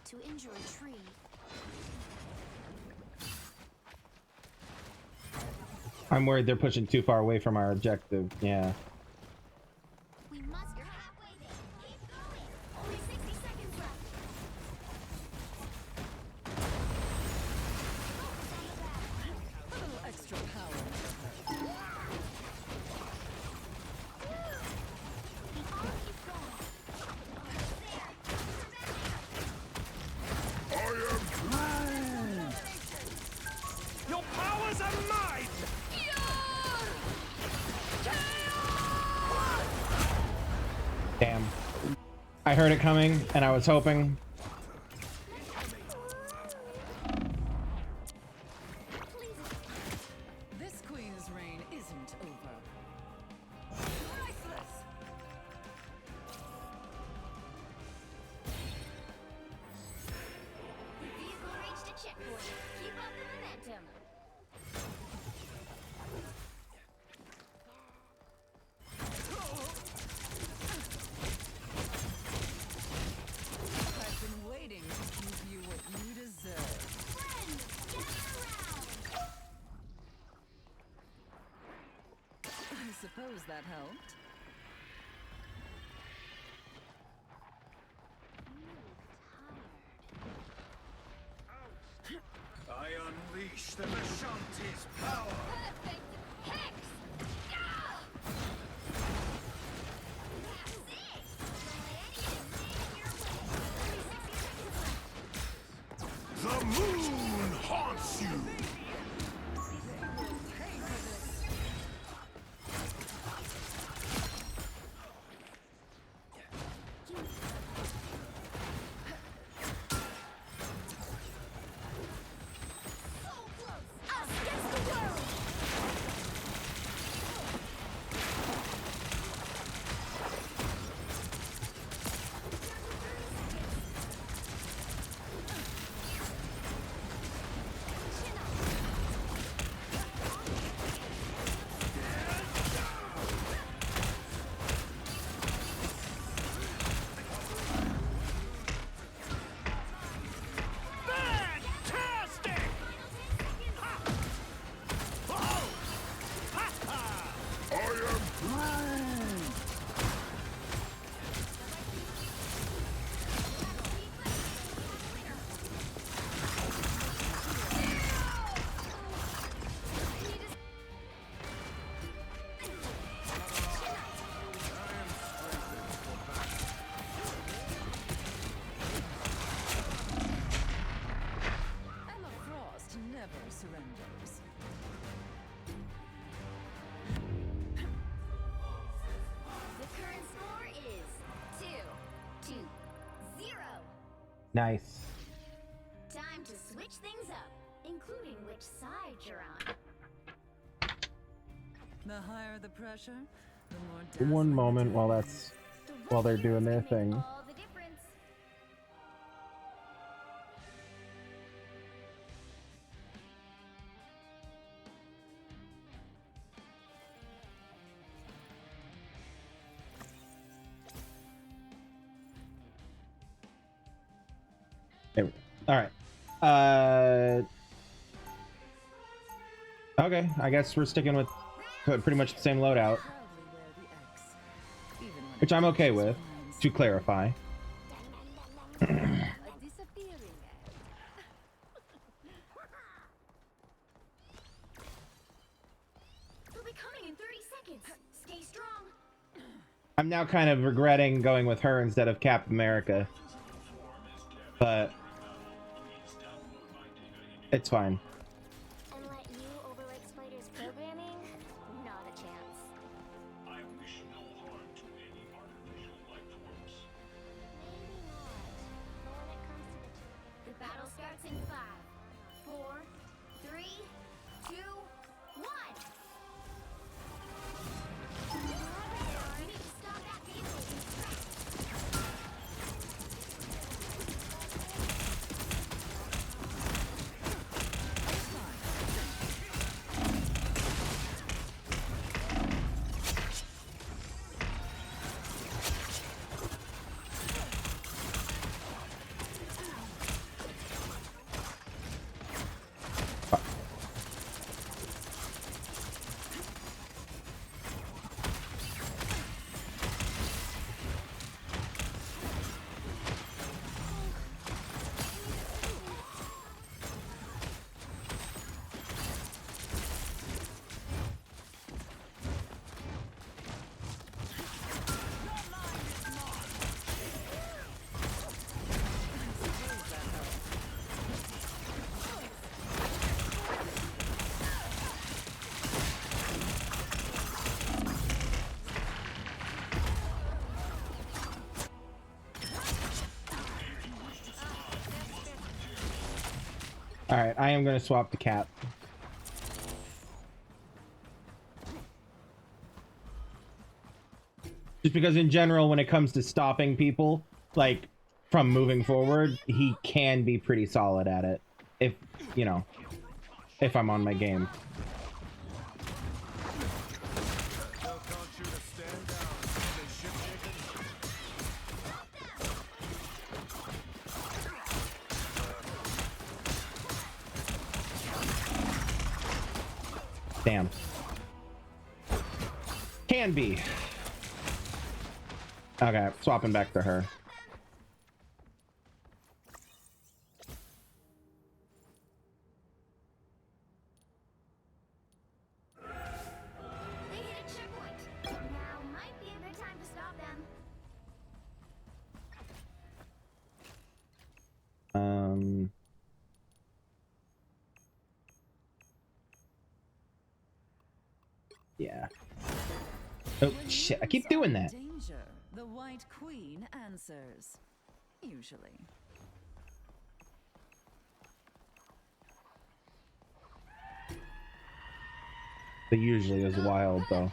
To injure a tree, I'm worried they're pushing too far away from our objective. Yeah. we must. You're halfway there. Keep going. Only 60 seconds left. Focus on the battle. A little extra power. The army is going. Almost there. Your powers are mine! Damn. I heard it coming, and I was hoping. This queen's reign isn't over. Priceless! Vehicle reached a checkpoint. Keep up the momentum. I've been waiting to give you what you deserve. Friends, gather around. I suppose that helped. I unleash the Vishanti's power! Perfect. Hex. Ah! That's it. Don't let any of this stand in your way. Only 60 seconds left. The moon haunts you! So close. Us against the world. Fantastic! Oh! Ha ha! I am through! Emma Frost never surrenders. The current score is 2-0. Nice. Time to switch things up, including which side you're on. The higher the pressure, the more One dazzling the moment while terrain. that's while they're doing their thing. All the difference. There we go. All right. Okay, I guess we're sticking with pretty much the same loadout, Proudly wear the X, even when which it I'm okay changes with, minds. to clarify. A disappearing They'll be coming in 30 seconds. Stay strong. I'm now kind of regretting going with her instead of Cap America, but it's fine. And let you overwrite Spider's programming? Not a chance. I wish no harm to any artificial life forms. Maybe not. But when it comes to the battle starts in 5, 4, 3, 2, 1. You need to stop All right, I am going to swap the cat. Just because in general, when it comes to stopping people, like, from moving forward, he can be pretty solid at it. If, you know, if I'm on my game. They'll taunt you to stand down until they ship chicken. Damn. Can be. Okay, swapping back to her. They hit a checkpoint. Now might be a good time to stop them. Yeah. Oh shit, I keep doing that. Danger. The White Queen answers. Usually. The usually is wild though.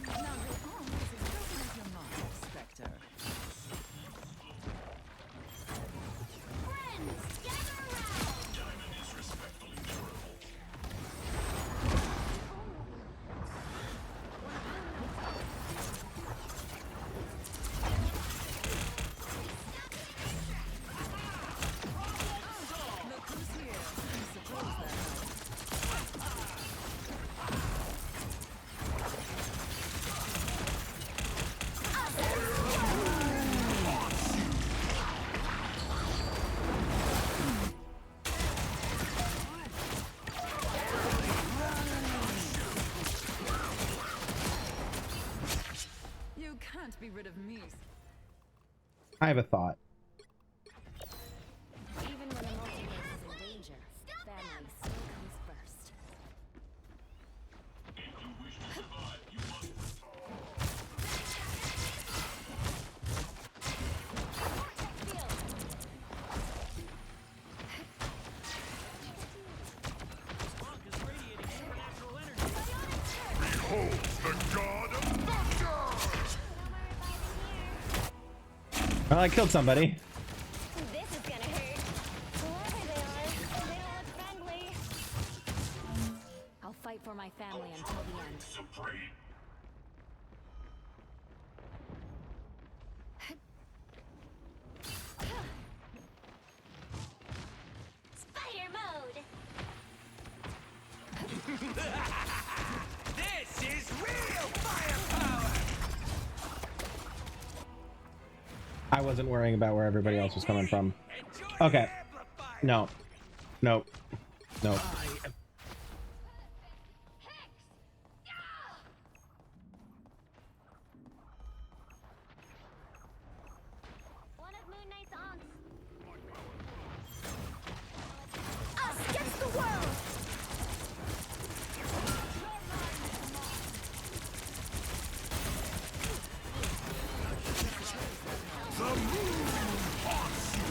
Now your arm is as broken as your mind, Spectre. Friends, gather around. Look who's here. I suppose that helps. You can't be rid of me. I have a thought. Even when a multiverse is in danger, family still comes first. Behold the god of thunder! Well, I killed somebody. This is gonna hurt. Whoever they are, they don't look friendly. I'll fight for my family until the end. Spider mode! This is real firepower! I wasn't worrying about where everybody else was coming from. Okay. No. Nope. Nope. One of Moon Knight's aunts. Us against the world! The moon haunts you!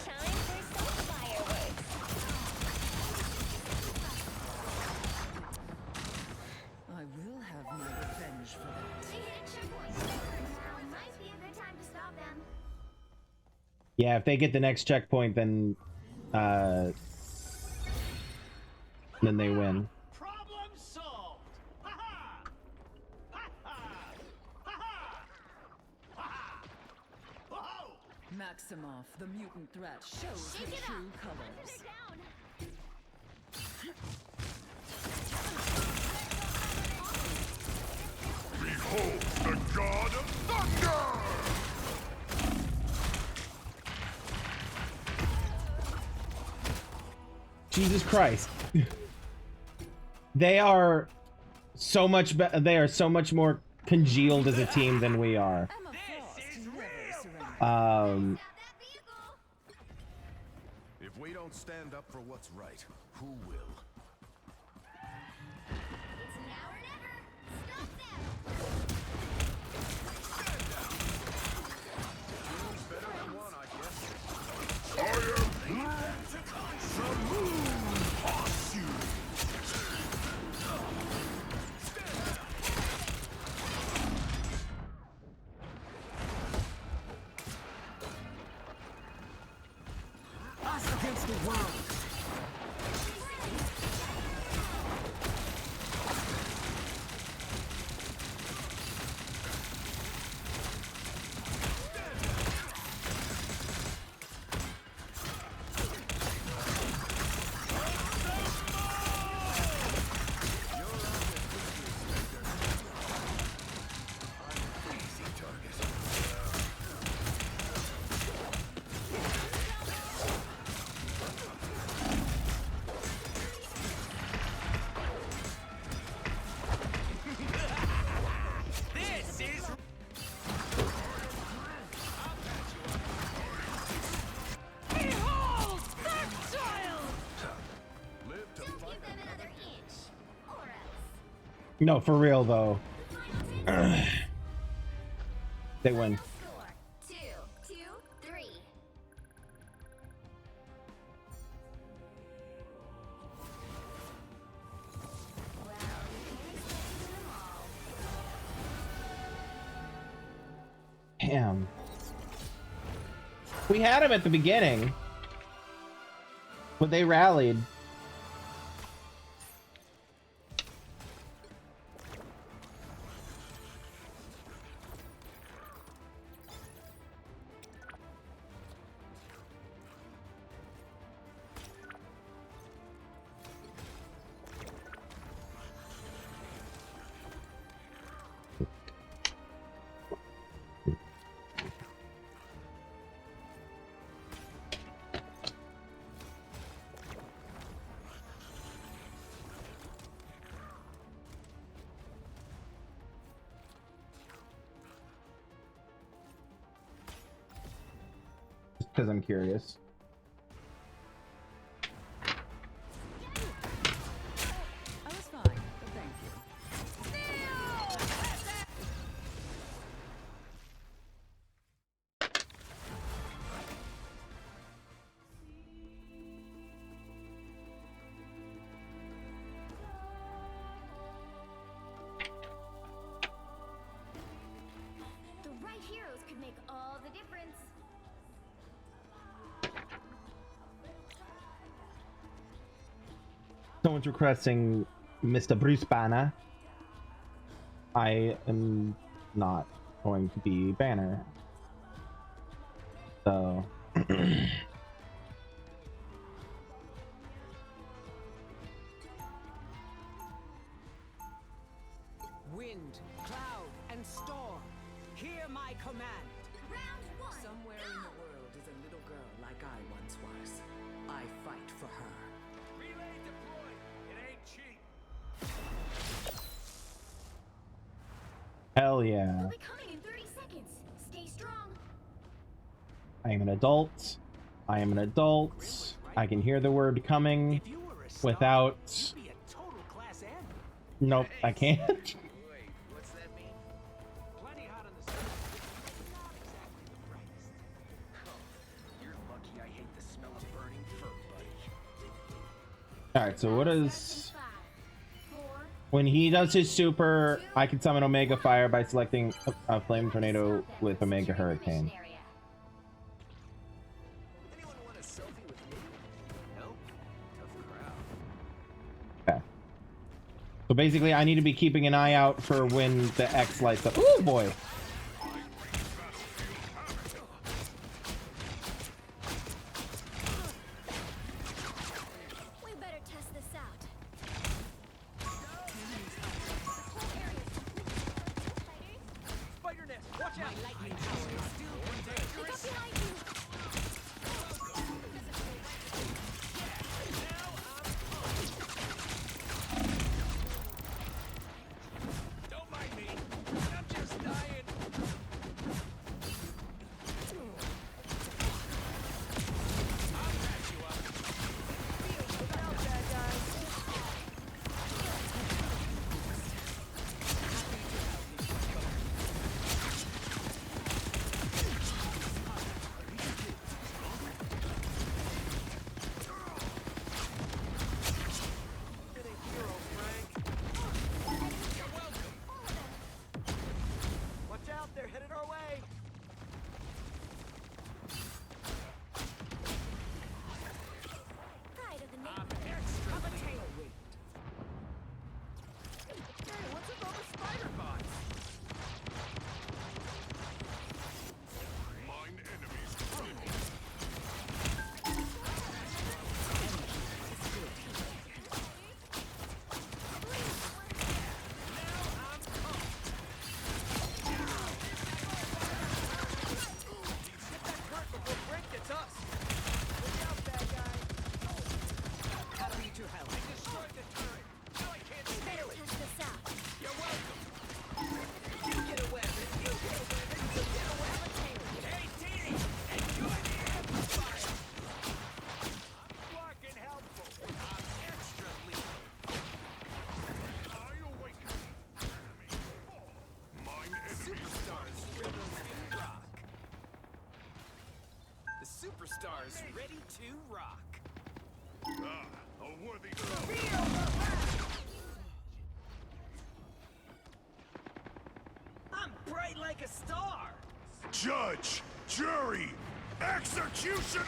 Time for some fireworks. I will have my revenge for that. They hit a checkpoint. Now might be a good time to stop them. Yeah, if they get the next checkpoint, then they win. Problem solved! Ha-ha! Ha-ha! Ha-ha! Ha-ha! Whoa! Maximoff, the mutant threat, shows Shake her it true up. colors. Down. Behold the god of thunder! Jesus Christ. They are so much they are so much more congealed as a team than we are. Emma Frost This is never real surrenders. Stop that vehicle! If we don't stand up for what's right, who will? It's now or never! Stop them! Better than one, I guess. I am the moon posse. Us against the world. This is Behold that child! Live to Don't fight. give them another inch! Or else. No, for real though. Final 10 They win. score. 2-3. Well, here's to them all. Damn. We had him at the beginning. But they rallied. Because I'm curious. I was fine, but thank you. The right heroes could make all the difference. Someone's requesting Mr. Bruce Banner. I am not going to be Banner. So. Wind, cloud, and storm. Hear my command. Round 1. Somewhere in the world is a little girl like I once was. I fight for her. relay deployed. It ain't cheap. Hell yeah. They'll be coming in 30 seconds. Stay strong. I am an adult. I am an adult. I can hear the word coming If you were a star, without. you'd be a total class M. Nope, I can't. Wait, what's that mean? Plenty hot on the surface, but not exactly the brightest. Oh, you're lucky I hate the smell of burning fur, buddy. Alright, so what is. 5, 4, When he does his super, I can summon Omega Fire by selecting a Flame Tornado with Omega Hurricane. Anyone want a selfie with me? No? Tough crowd. Okay. So basically, I need to be keeping an eye out for when the X lights up. Ooh, boy. We better test this out. Spider nest, watch out! Lightning power is still Look up behind you. Now like a star. Judge, jury, executioner!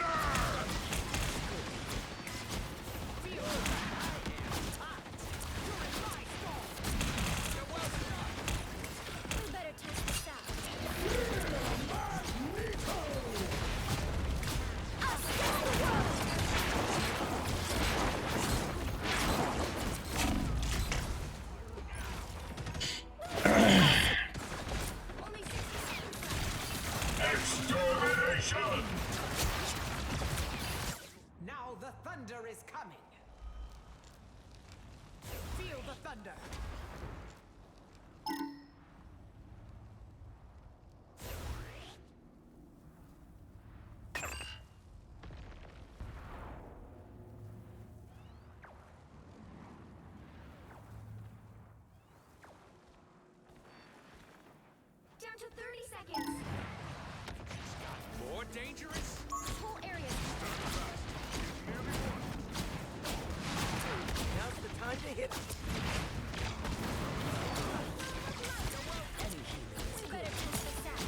Feel I am hot. You're in my storm. You're welcome. We better test this out. Us against the world! Only 60 seconds left. Extermination! Now the thunder is coming. Feel the thunder. Down to 30 seconds. More dangerous? This whole area is Now's the time to hit 'em. We better test this out.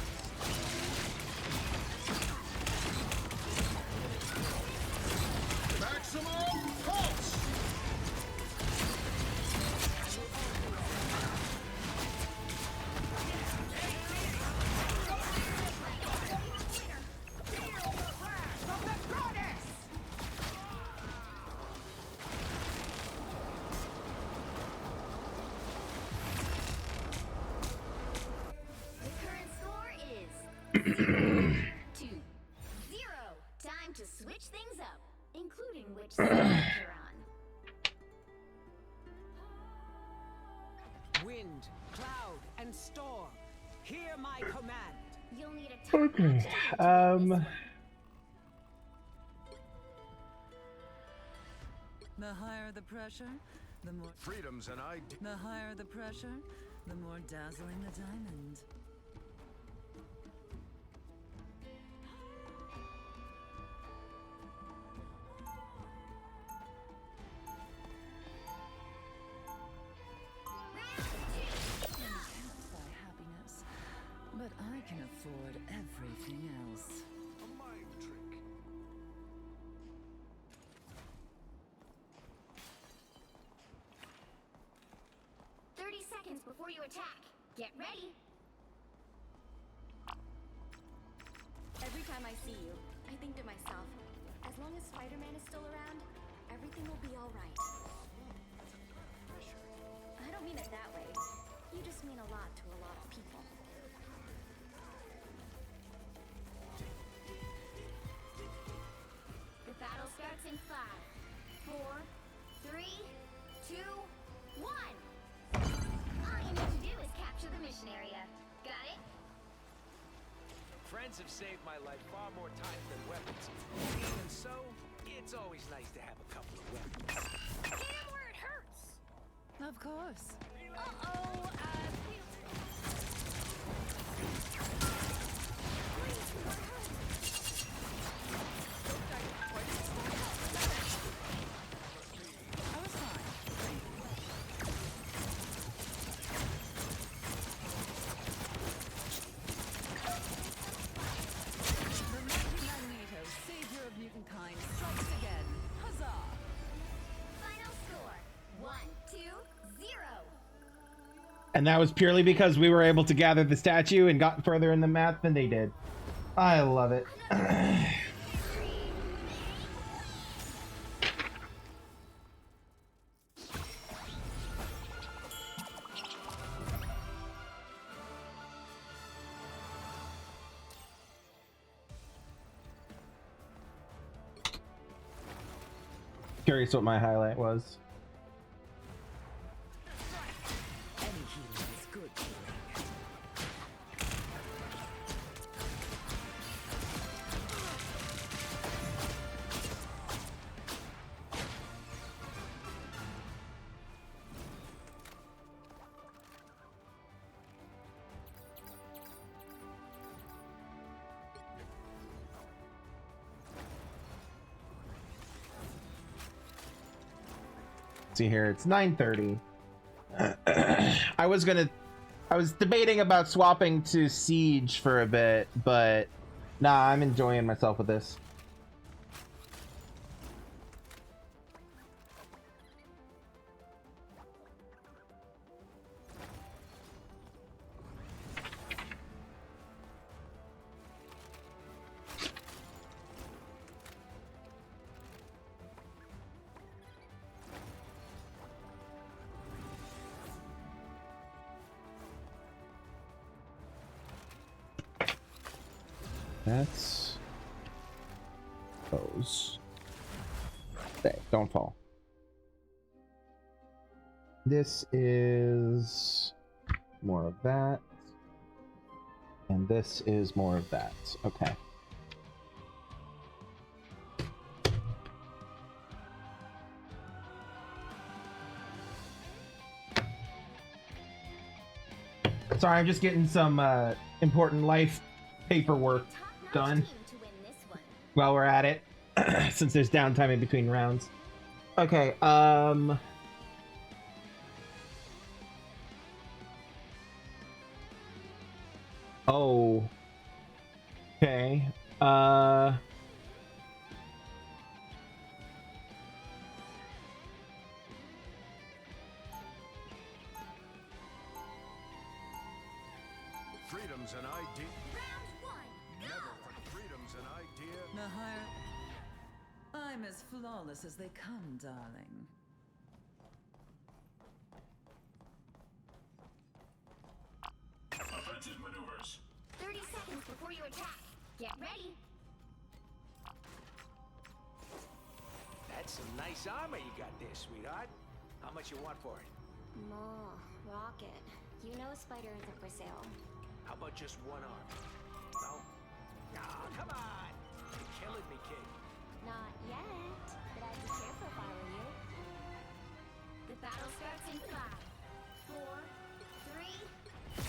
Maximum pulse! From the goddess! The current score is 0-0. Time to switch things up, including which side you're on. Wind, cloud, and storm. Hear my command. You'll need a top notch team to win this one. The higher the pressure, the more. Freedom's an idea. The higher the pressure, the more dazzling the diamond. Can't buy happiness, but I can afford everything else. A mind trick. 30 seconds before you attack. Get ready. Every time I see you, I think to myself, as long as Spider-Man is still around, everything will be all right. I don't mean it that way. You just mean a lot to a lot of people. The battle starts in 5, 4, 3, 2, 1. All you need to do is capture the mission area. Got it? Friends have saved my life far more times than weapons. Even so, it's always nice to have a couple of weapons. Hit him where it hurts. Of course. Uh-oh, I was fine. The mighty Magneto, savior of mutant kind, strikes again. Huzzah! final score, 1-2-0. And that was purely because we were able to gather the statue and got further in the map than they did. I love it. Curious what my highlight was. Any healing is good healing. See here, it's 9:30. I was gonna I was debating about swapping to Siege for a bit, but nah, I'm enjoying myself with this. That's those. There, don't fall. This is more of that. And this is more of that. Okay. Sorry, I'm just getting some important life paperwork done while we're at it, since there's downtime in between rounds. Okay, oh. Okay. Freedom's an idea. Never for freedom's an idea. Nahir, I'm as flawless as they come, darling. Offensive maneuvers. 30 seconds before you attack. Get ready. That's some nice armor you got there, sweetheart. How much you want for it? More rocket. You know Spider isn't for sale. How about just one arm? No? Ah, come on! You're killing me, kid. Not yet, but I'd be careful if I were you. The battle starts in 5, 4, 3, 2,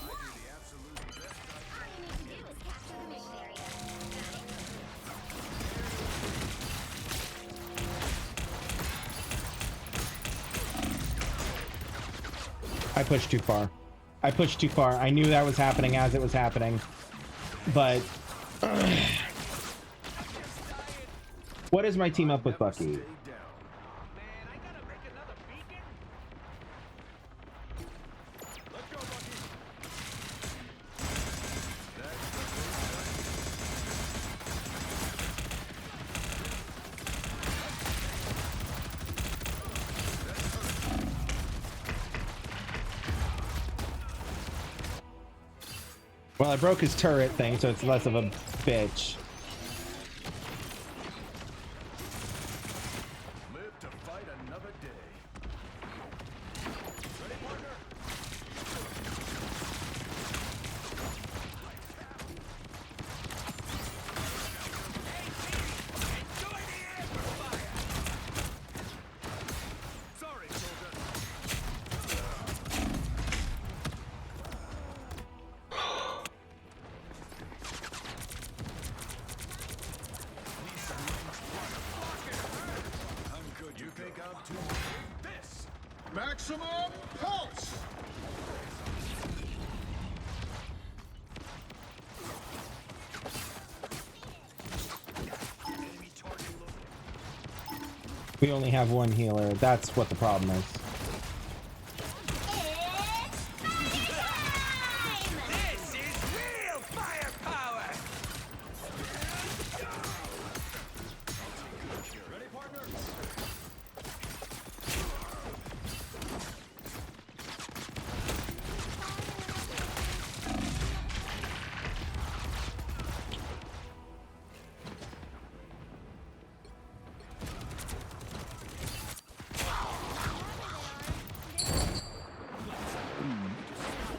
1. I do the absolute best I All you need to do is capture the mission area. Got it? I pushed too far. I pushed too far. I knew that was happening as it was happening. But... what is my team up with Bucky? stay down. Man, I gotta make another beacon? Let's go, Bucky. That's the first time. Well, I broke his turret thing, so it's less of a bitch. Live to fight another day. Ready, partner? Enjoy the amplifier! Sorry, soldier. I'm good. You think I'm too this? Maximum pulse. Enemy target located. We only have one healer. That's what the problem is. This is real firepower! Ready, partner?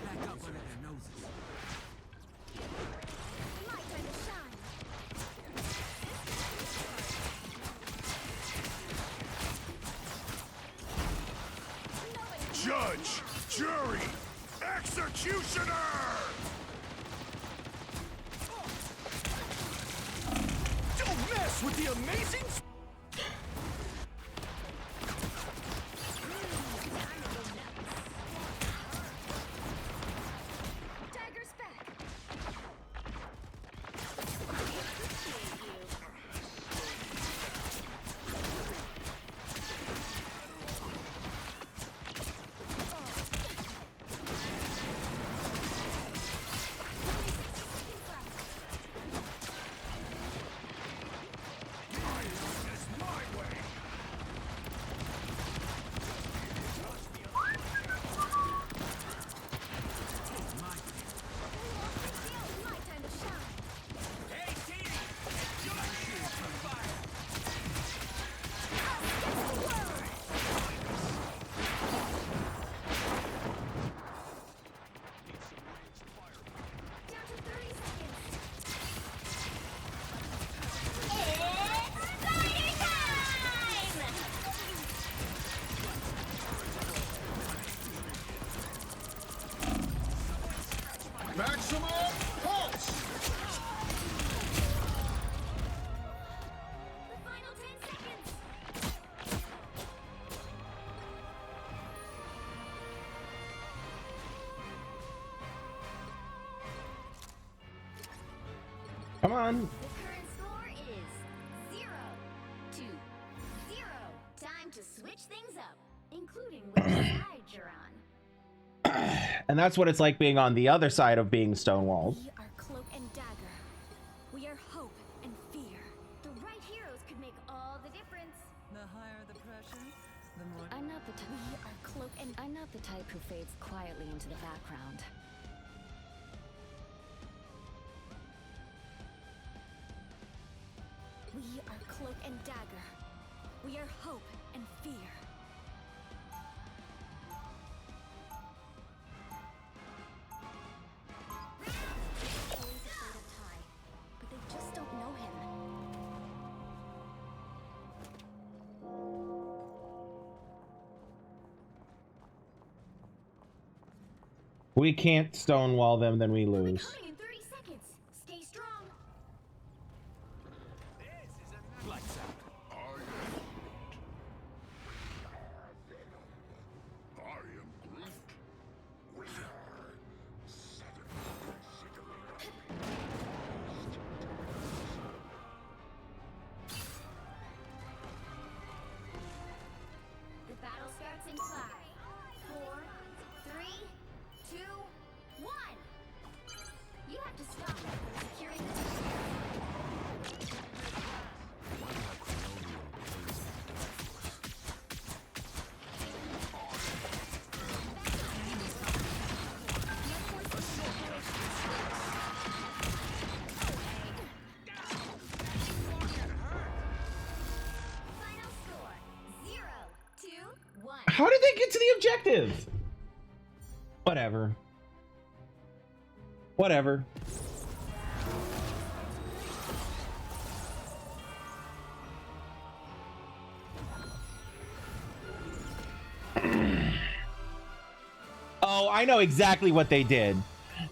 Back up under their noses. My time to shine. Judge, jury, executioner! Don't mess with the amazing. Maximum pulse! The final 10 seconds. Come on. The current score is 0-0. Time to switch things up, including which side you're on. And that's what it's like being on the other side of being stonewalled. We are cloak and dagger. We are hope and fear. The right heroes could make all the difference. The higher the pressure, the more. I'm not the type. We are cloak and I'm not the type who fades quietly into the background. we are cloak and dagger. We are hope and fear. Always afraid of Ty, but they just don't know him. We can't stonewall them, then we We'll be lose. coming in 30 seconds. Stay strong. This is a lights out. I am Groot. We are suddenly The battle starts in 5, 4, 3, 2, 1. You have to stop them from securing the final score 0-1. How did they get to the objective? Whatever. Whatever. Oh, I know exactly what they did.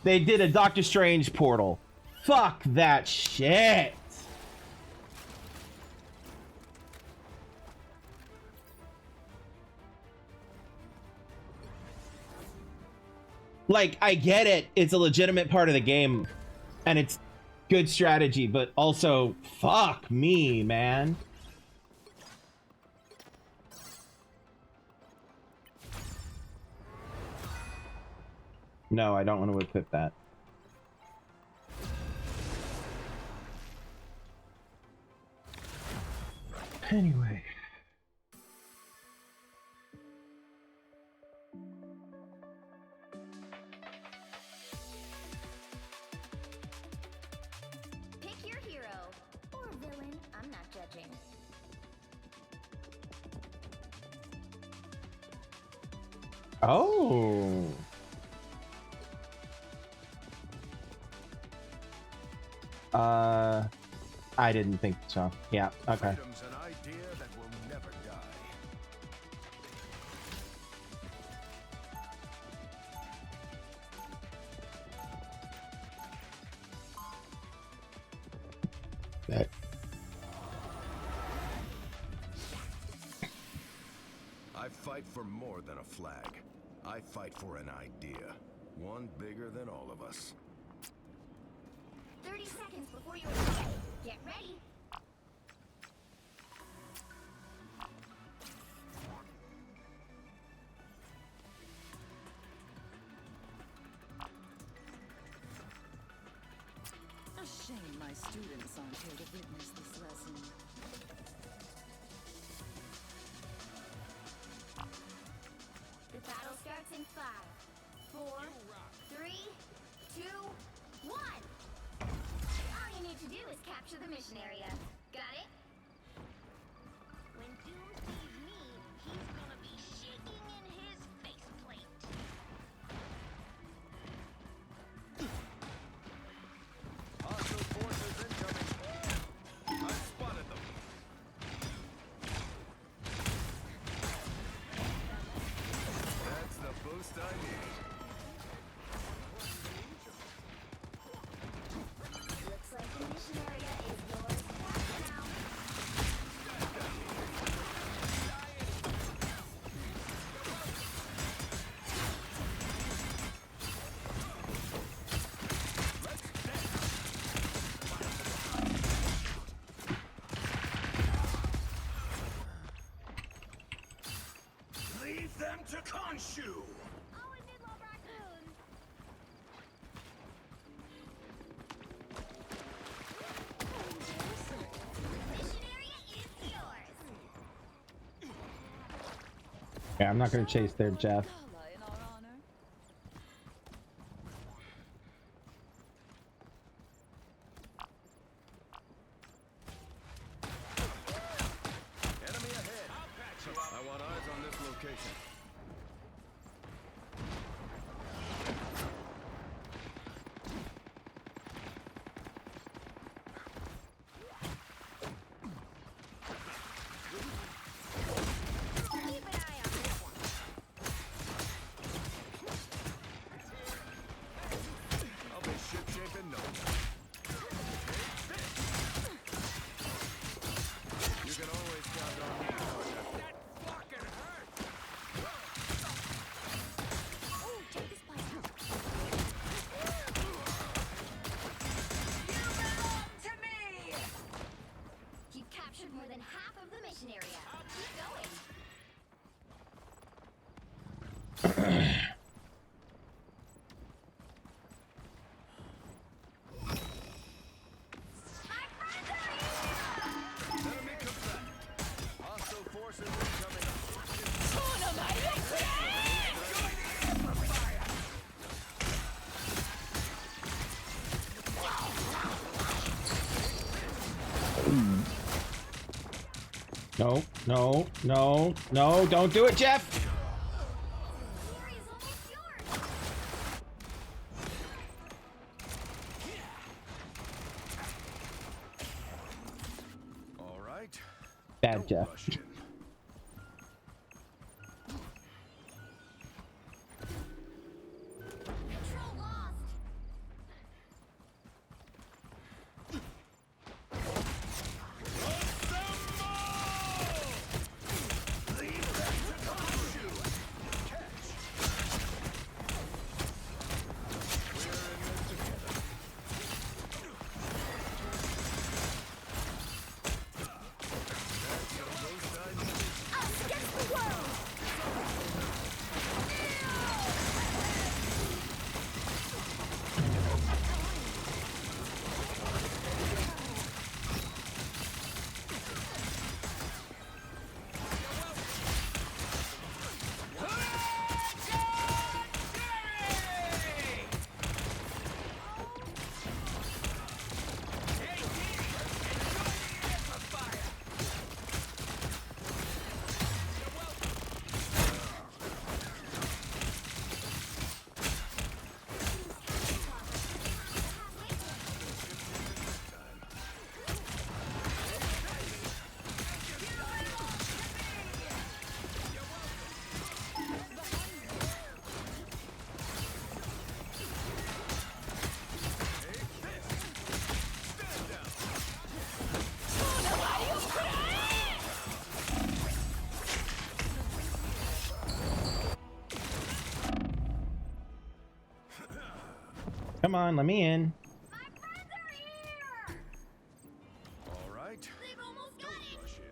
They did a Doctor Strange portal. Fuck that shit. Like, I get it. It's a legitimate part of the game. And it's good strategy, but also, fuck me, man. No, I don't want to equip that. Anyway. Pick your hero or villain. I'm not judging. Oh. I didn't think so. Yeah, okay. Freedom's an idea that will never die. That. I fight for more than a flag. I fight for an idea. One bigger than all of us. 30 seconds before you attack. Get ready. A shame my students aren't here to witness this lesson. The battle starts in 5, 4, 3, 2, 1. All you need to do is capture the mission area. Got it? When Doom sees me, he's gonna be shaking in his faceplate. Hostile forces incoming. I spotted them. That's the boost I need. them to Khonshu! Oh, and Midlow Raccoon. Mission area is yours. Yeah, I'm not gonna chase there, Jeff. Gala in our honor. Enemy ahead! I'll patch you up. I want eyes on this location. Keep an eye on this one. I'll be shipshape in no time. You can always count on me, partner. That fucking hurt! Oh, check this place out. You belong to me! You've captured more than half of the mission area. Keep going. My friends are here! Enemy combatant. Hostile forces incoming. No, no, no, no, don't do it, Jeff! The area's almost yours. All right. Bad Don't Jeff. rush in. Control lost. Us against the world. Come on, let me in. My friends are here. All right. They've almost got Don't it. rush in.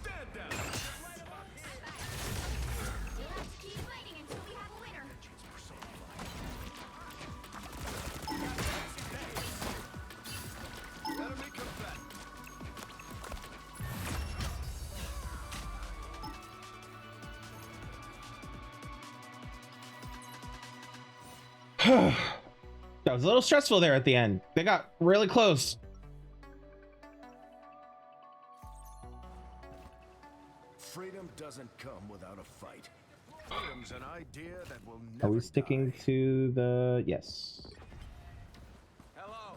Stand down. You'll have to keep fighting until we have a winner. Enemy combatant. That was a little stressful there at the end. They got really close. Freedom doesn't come without a fight. Freedom's an idea that will Are never we sticking die. to the... Yes. Hello.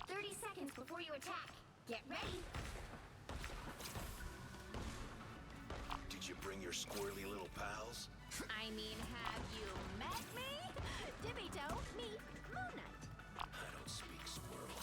30 seconds before you attack. Get ready. Did you bring your squirrely little pals? I mean, have you met me? Dippy-toe, meet Moon Knight. I don't speak squirrel.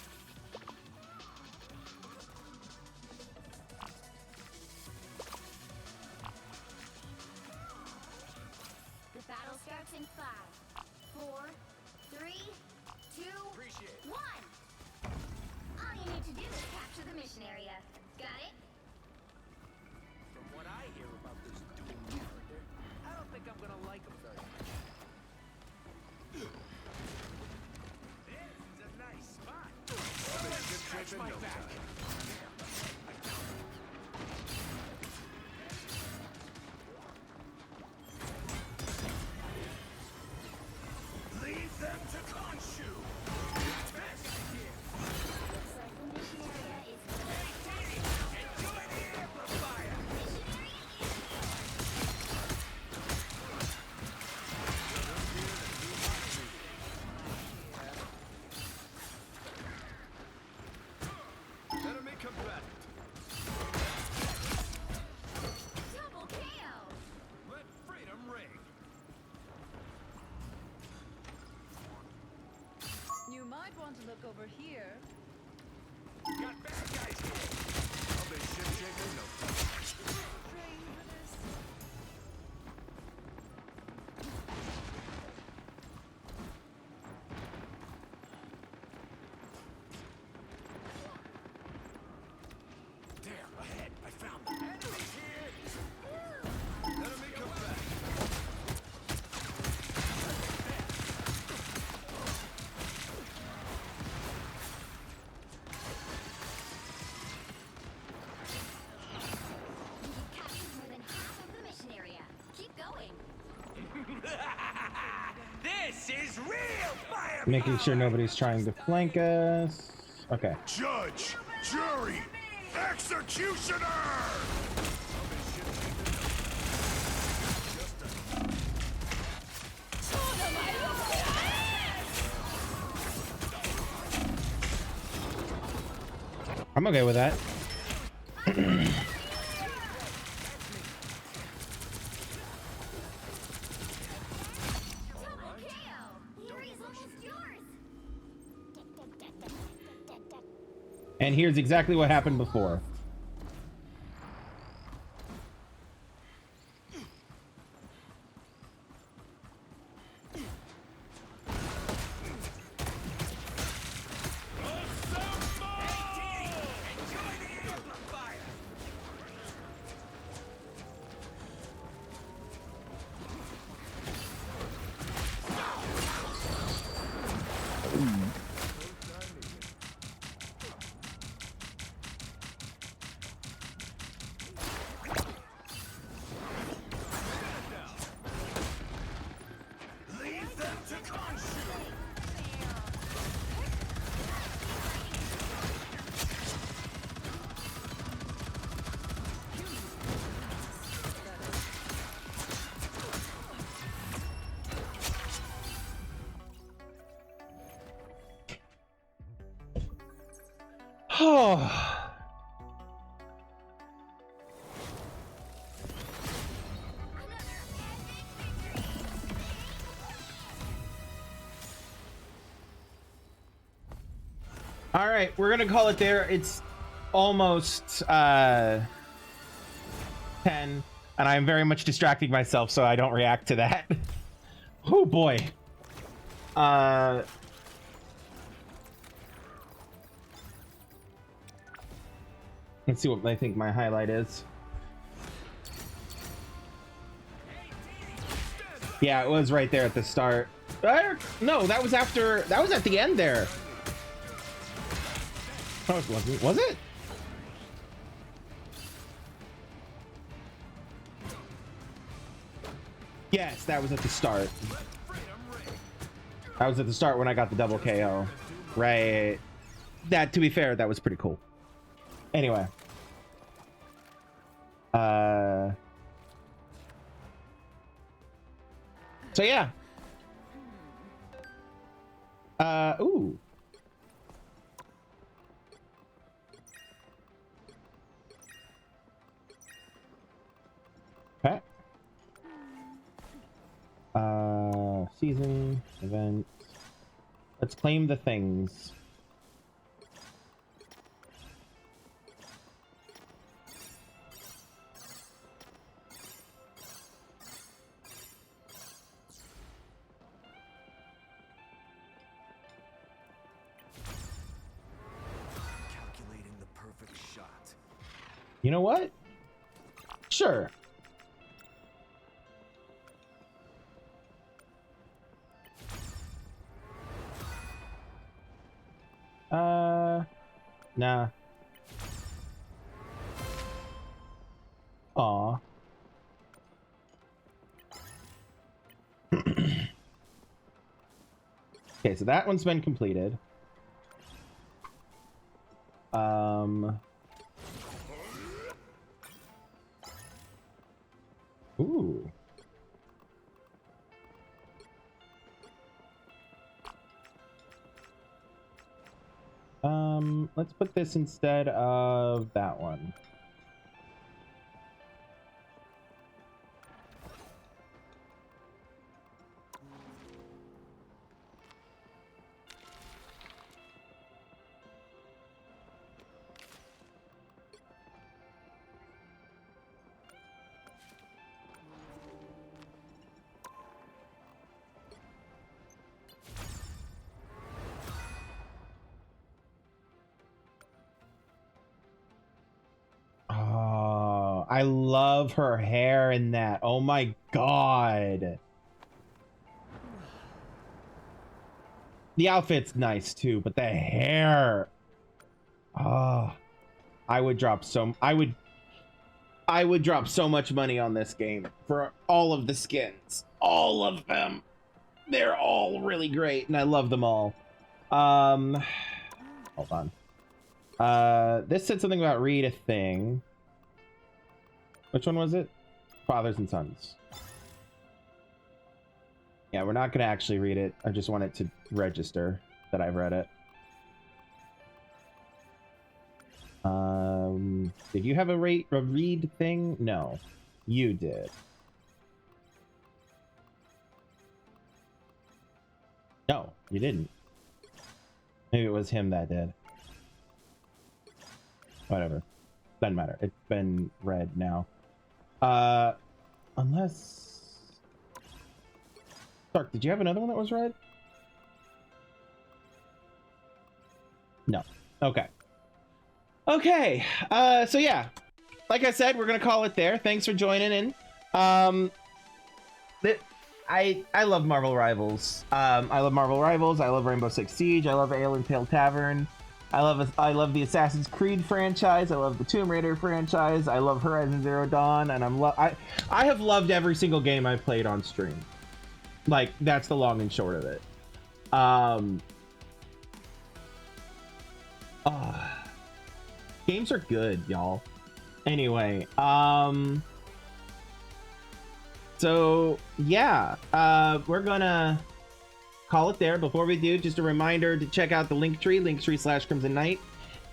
over here. Got bad guys here. I'll be ship shape in no time. Trained for this. There, ahead. I found them. Enemies here. Enemy come back. You've captured more than half of the mission area. Keep going. This is real fire. Making sure nobody's trying to flank us. Okay. Judge, jury, executioner. I'm okay with that. Double KO. Area's almost yours. And here's exactly what happened before. Leave them to consume. Oh. All right, we're gonna call it there. It's almost 10, and I'm very much distracting myself, so I don't react to that. Oh boy. Let's see what I think my highlight is. Yeah, it was right there at the start. No, that was after. That was at the end there. Oh, it wasn't. Was it? Yes, that was at the start. That was at the start when I got the double KO. Right. That, to be fair, that was pretty cool. Anyway. So yeah. Ooh. Okay. Season, event. Let's claim the things. Calculating the perfect shot. You know what? Sure. Nah. Aw. Okay, so that one's been completed. Ooh. Let's put this instead of that one. I love her hair in that. Oh my god. The outfit's nice too, but the hair. Oh, I would drop so much money on this game for all of the skins. All of them. They're all really great and I love them all. Hold on. This said something about read a thing. Which one was it? Fathers and Sons. Yeah, we're not gonna actually read it. I just want it to register that I've read it. Did you have a read thing? No, you did. No, you didn't. Maybe it was him that did. Whatever. Doesn't matter. It's been read now. Unless... Stark, did you have another one that was read? No. Okay. Okay. So yeah. Like I said, we're gonna call it there. Thanks for joining in. I love Marvel Rivals. I love Marvel Rivals. I love Rainbow Six Siege. I love Ale and Tail Tavern. I love the Assassin's Creed franchise. I love the Tomb Raider franchise. I love Horizon Zero Dawn, and I have loved every single game I've played on stream. Like, that's the long and short of it. Games are good, y'all. Anyway, so yeah, we're gonna call it there. Before we do, just a reminder to check out the linktree/Crimson Knight.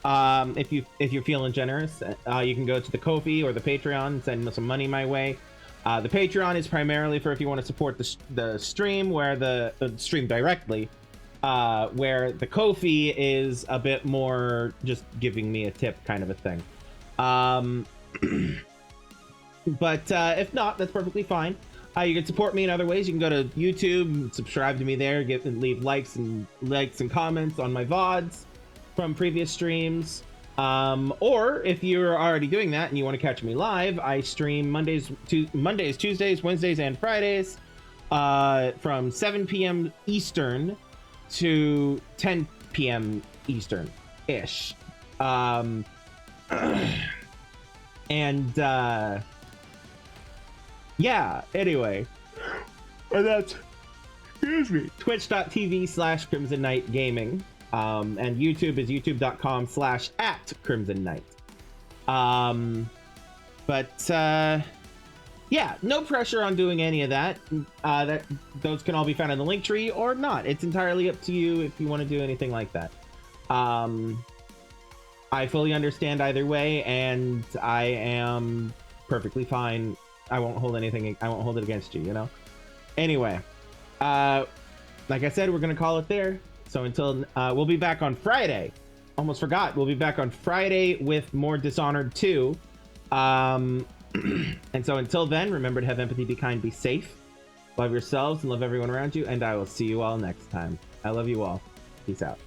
If you're feeling generous, you can go to the Ko-fi or the Patreon and send some money my way. The Patreon is primarily for if you want to support the stream, where the stream directly, where the Ko-fi is a bit more just giving me a tip kind of a thing. But if not, that's perfectly fine. You can support me in other ways. You can go to YouTube, subscribe to me there, leave likes and comments on my VODs from previous streams. Or if you're already doing that and you want to catch me live, I stream Mondays, Tuesdays, Wednesdays, and Fridays from 7 p.m. Eastern to 10 p.m. Eastern-ish. Yeah, anyway. And that's, excuse me, twitch.tv/Crimson Knight Gaming. And YouTube is youtube.com/@Crimson Knight. Yeah, no pressure on doing any of that. Those can all be found in the link tree or not. It's entirely up to you if you want to do anything like that. I fully understand either way, and I am perfectly fine. I won't hold it against you, you know? Anyway, like I said, we're gonna call it there. So until we'll be back on Friday. Almost forgot. We'll be back on Friday with more Dishonored 2. And so until then, remember to have empathy, be kind, be safe. Love yourselves and love everyone around you. And I will see you all next time. I love you all. Peace out.